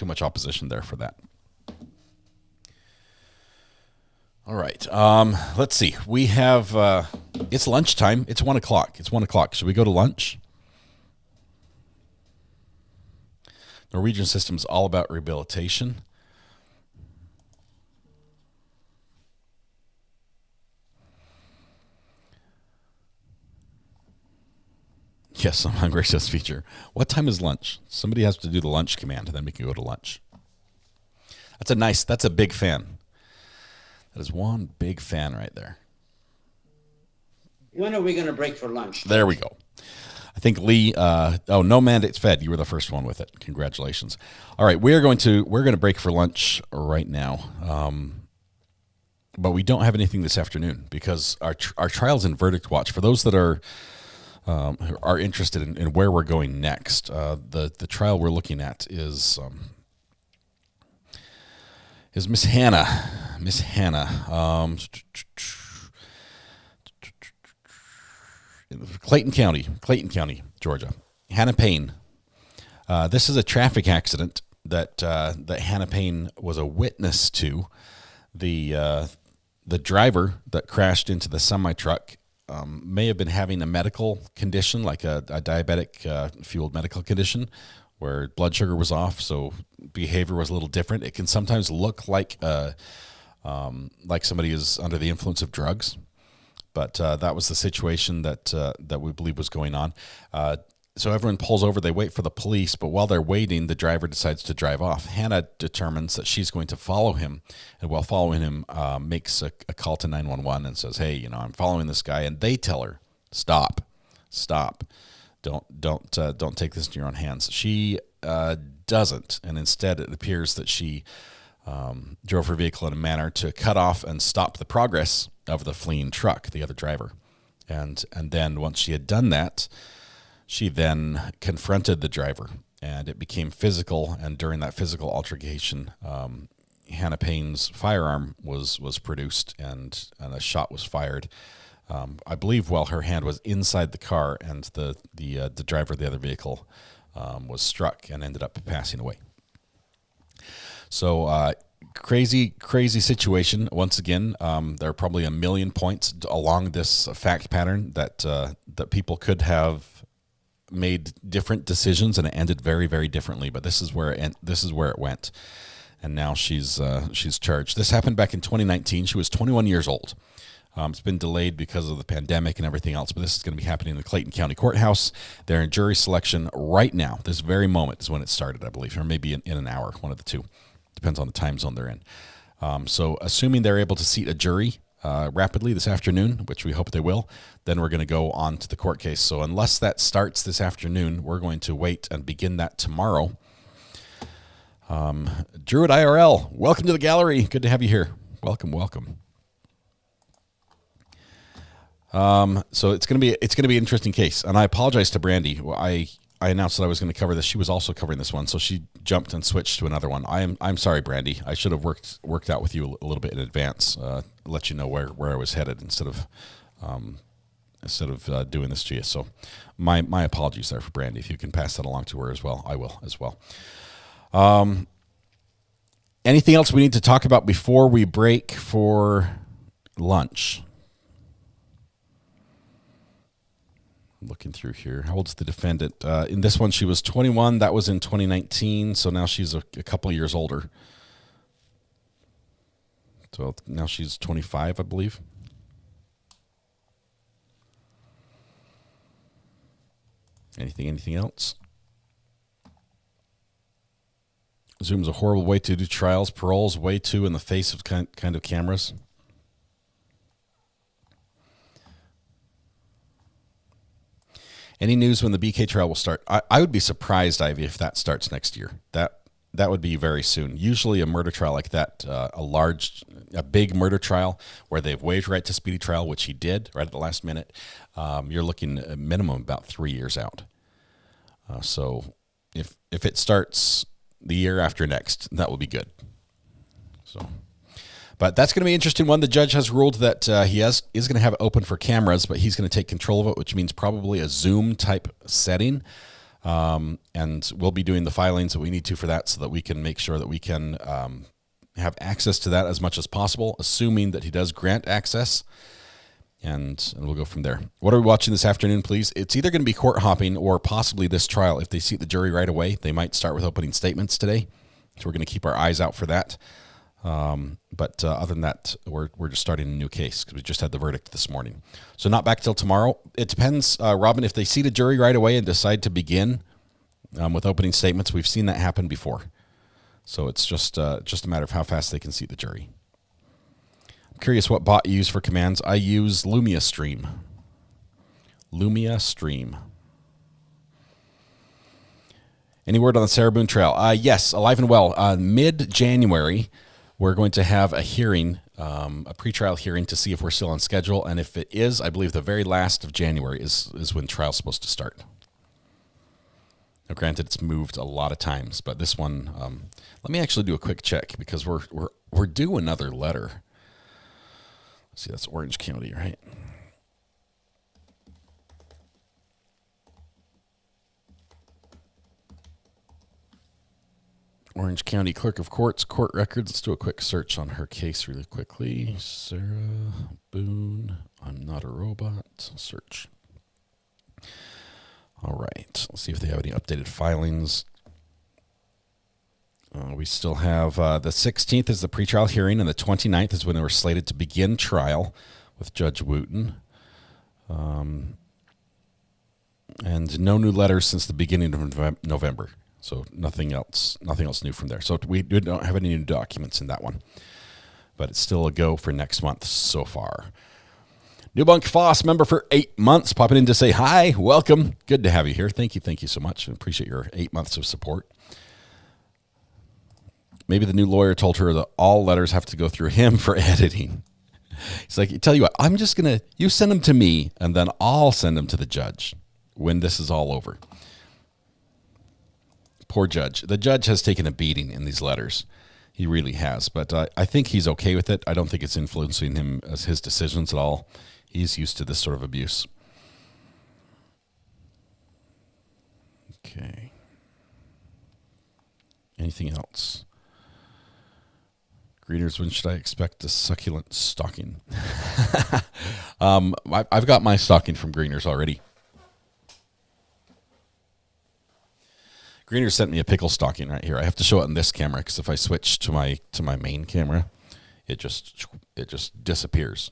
much opposition there for that. All right, let's see. We have it's lunchtime. It's 1 o'clock. Should we go to lunch? Norwegian system is all about rehabilitation. Yes, I'm hungry, says Feature. What time is lunch? Somebody has to do the lunch command, and then we can go to lunch. That's a big fan. That is one big fan right there. When are we going to break for lunch? There we go. I think Lee, no mandates fed. You were the first one with it. Congratulations. All right, we're going to break for lunch right now. But we don't have anything this afternoon because our trials and verdict watch, for those that are interested in where we're going next, the trial we're looking at is Miss Hannah. Miss Hannah. Clayton County, Georgia. Hannah Payne. This is a traffic accident that Hannah Payne was a witness to. The driver that crashed into the semi-truck may have been having a medical condition, like a diabetic fueled medical condition, where blood sugar was off, so behavior was a little different. It can sometimes look like somebody is under the influence of drugs. But that was the situation that we believe was going on. So everyone pulls over, they wait for the police, but while they're waiting, the driver decides to drive off. Hannah determines that she's going to follow him, and while following him, makes a call to 911 and says, "Hey, I'm following this guy," and they tell her, "Stop, don't take this into your own hands." She doesn't, and instead it appears that she drove her vehicle in a manner to cut off and stop the progress of the fleeing truck, the other driver. And then once she had done that, she then confronted the driver, and it became physical. And during that physical altercation, Hannah Payne's firearm was produced, and a shot was fired. I believe while her hand was inside the car, and the driver of the other vehicle was struck and ended up passing away. So crazy situation. Once again, there are probably a million points along this fact pattern that people could have made different decisions, and it ended very, very differently. But this is where it went, and now she's charged. This happened back in 2019. She was 21 years old. It's been delayed because of the pandemic and everything else, but this is going to be happening in the Clayton County Courthouse. They're in jury selection right now. This very moment is when it started, I believe, or maybe in an hour, one of the two. Depends on the time zone they're in. So assuming they're able to seat a jury rapidly this afternoon, which we hope they will, then we're going to go on to the court case. So unless that starts this afternoon, we're going to wait and begin that tomorrow. Druid IRL, welcome to the gallery. Good to have you here. Welcome, welcome. So it's going to be an interesting case, and I apologize to Brandy. I announced that I was going to cover this. She was also covering this one, so she jumped and switched to another one. I'm sorry, Brandy. I should have worked out with you a little bit in advance, let you know where I was headed instead of doing this to you. So my apologies there for Brandy. If you can pass that along to her as well, I will as well. Anything else we need to talk about before we break for lunch? Looking through here. How old's the defendant? In this one, she was 21. That was in 2019. So now she's a couple of years older. So now she's 25, I believe. Anything else? Zoom's a horrible way to do trials. Parole's way too in the face of kind of cameras. Any news when the BK trial will start? I would be surprised, Ivy, if that starts next year. That would be very soon. Usually a murder trial like that, a big murder trial where they've waived right to speedy trial, which he did right at the last minute, you're looking at minimum about 3 years out. So if it starts the year after next, that will be good. So, but that's going to be an interesting one. The judge has ruled that he is going to have it open for cameras, but he's going to take control of it, which means probably a Zoom type setting. And we'll be doing the filings that we need to for that so that we can make sure that we can have access to that as much as possible, assuming that he does grant access. And we'll go from there. What are we watching this afternoon, please? It's either going to be court hopping or possibly this trial. If they seat the jury right away, they might start with opening statements today. So we're going to keep our eyes out for that. But other than that, we're just starting a new case because we just had the verdict this morning. So not back till tomorrow. It depends, Robin, if they seat a jury right away and decide to begin with opening statements. We've seen that happen before. So it's just a matter of how fast they can seat the jury. Curious what bot you use for commands. I use Lumia Stream. Any word on the Sarah Boone trial? Yes, alive and well. Mid-January, we're going to have a hearing, a pretrial hearing to see if we're still on schedule. And if it is, I believe the very last of January is when trial's supposed to start. Now, granted, it's moved a lot of times, but this one, let me actually do a quick check because we're due another letter. Let's see, that's Orange County, right? Orange County Clerk of Courts, court records. Let's do a quick search on her case really quickly. Sarah Boone, I'm not a robot. Search. All right, let's see if they have any updated filings. We still have the 16th is the pretrial hearing, and the 29th is when they were slated to begin trial with Judge Wooten. And no new letters since the beginning of November. So nothing else new from there. So we don't have any new documents in that one. But it's still a go for next month so far. Newbunk Foss, member for 8 months, popping in to say hi. Welcome. Good to have you here. Thank you so much. I appreciate your 8 months of support. Maybe the new lawyer told her that all letters have to go through him for editing. He's like, tell you what, I'm just going to, you send them to me, and then I'll send them to the judge when this is all over. Poor judge. The judge has taken a beating in these letters. He really has. But I think he's okay with it. I don't think it's influencing him as his decisions at all. He's used to this sort of abuse. Okay. Anything else? Greeters, when should I expect a succulent stocking? I've got my stocking from Greeners already. Greeners sent me a pickle stocking right here. I have to show it on this camera because if I switch to my main camera, it just disappears.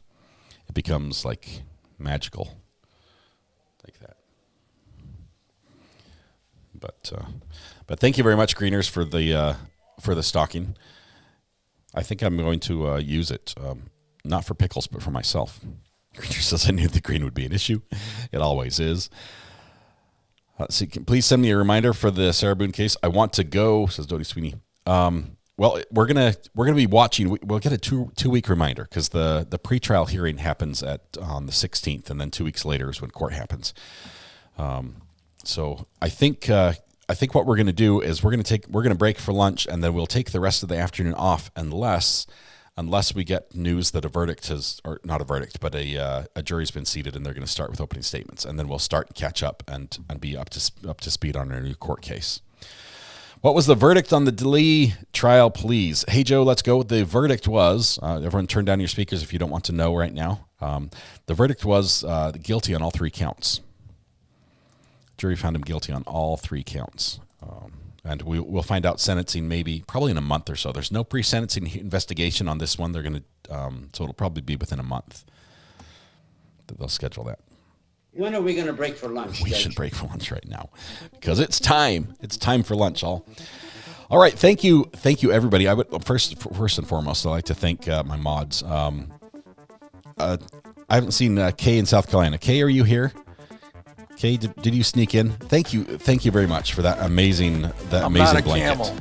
it becomes like magical, like that. But thank you very much, Greeners, for the stocking. I think I'm going to use it, not for Pickles, but for myself. Greener says, I knew the green would be an issue. It always is. So please send me a reminder for the Sarah Boone case. I want to go, says Dodie Sweeney. Well, we're gonna be watching. We'll get a two-week reminder because the pretrial hearing happens on the 16th, and then 2 weeks later is when court happens. So I think what we're gonna do is we're gonna break for lunch, and then we'll take the rest of the afternoon off unless we get news that a verdict or not a verdict, but a jury's been seated, and they're going to start with opening statements, and then we'll start and catch up and be up to speed on our new court case. What was the verdict on the Delee trial, please? Hey, Joe, let's go. The verdict was, everyone turn down your speakers if you don't want to know right now. The verdict was guilty on all 3 counts. Jury found him guilty on all 3 counts. And we'll find out sentencing probably in a month or so. There's no pre-sentencing investigation on this one. They're going to, so it'll probably be within a month that they'll schedule that. When are we going to break for lunch? We should break for lunch right now because it's time. It's time for lunch, all right. Thank you, everybody. I would first and foremost, I'd like to thank my mods. I haven't seen Kay in South Carolina. Kay, are you here? Kay, did you sneak in? Thank you very much for that amazing blanket.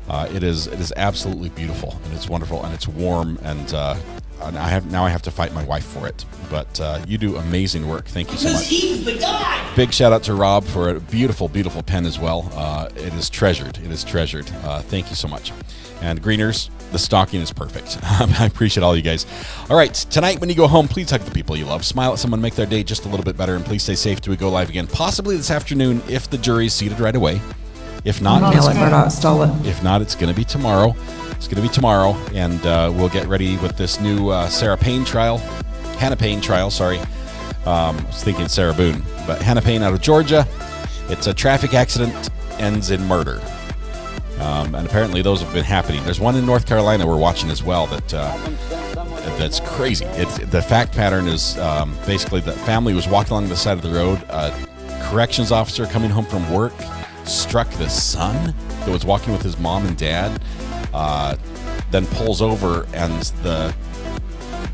It is absolutely beautiful, and it's wonderful, and it's warm, and I have to fight my wife for it. But you do amazing work. Thank you so much. He's the guy. Big shout out to Rob for a beautiful, beautiful pen as well. It is treasured. Thank you so much. And Greeners, the stocking is perfect. I appreciate all you guys. All right, tonight when you go home, please hug the people you love. Smile at someone, make their day just a little bit better, and please stay safe till we go live again. Possibly this afternoon if the jury's seated right away. If not, it's going to be tomorrow. It's going to be tomorrow, and we'll get ready with this new Hannah Payne trial. I was thinking Sarah Boone, but Hannah Payne out of Georgia. It's a traffic accident, ends in murder. And apparently those have been happening. There's one in North Carolina we're watching as well that's crazy. The fact pattern is basically the family was walking along the side of the road. A corrections officer coming home from work struck the son that was walking with his mom and dad, then pulls over, and the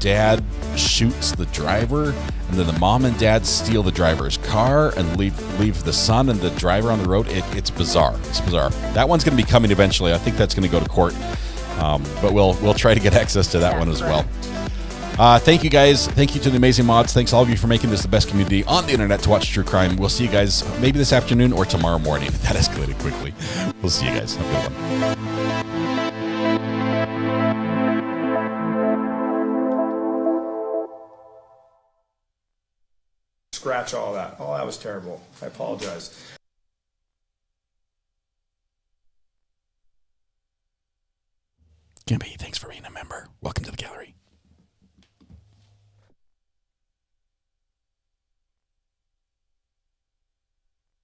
dad shoots the driver, and then the mom and dad steal the driver's car and leave the son and the driver on the road. It's bizarre. That one's going to be coming eventually. I think that's going to go to court, but we'll try to get access to that one as well. Thank you guys. Thank you to the amazing mods. Thanks all of you for making this the best community on the internet to watch true crime. We'll see you guys maybe this afternoon or tomorrow morning. That escalated quickly. We'll see you guys. Have a good one. Scratch all that. Oh, that was terrible. I apologize. Gibby, thanks for being a member. Welcome to the gallery.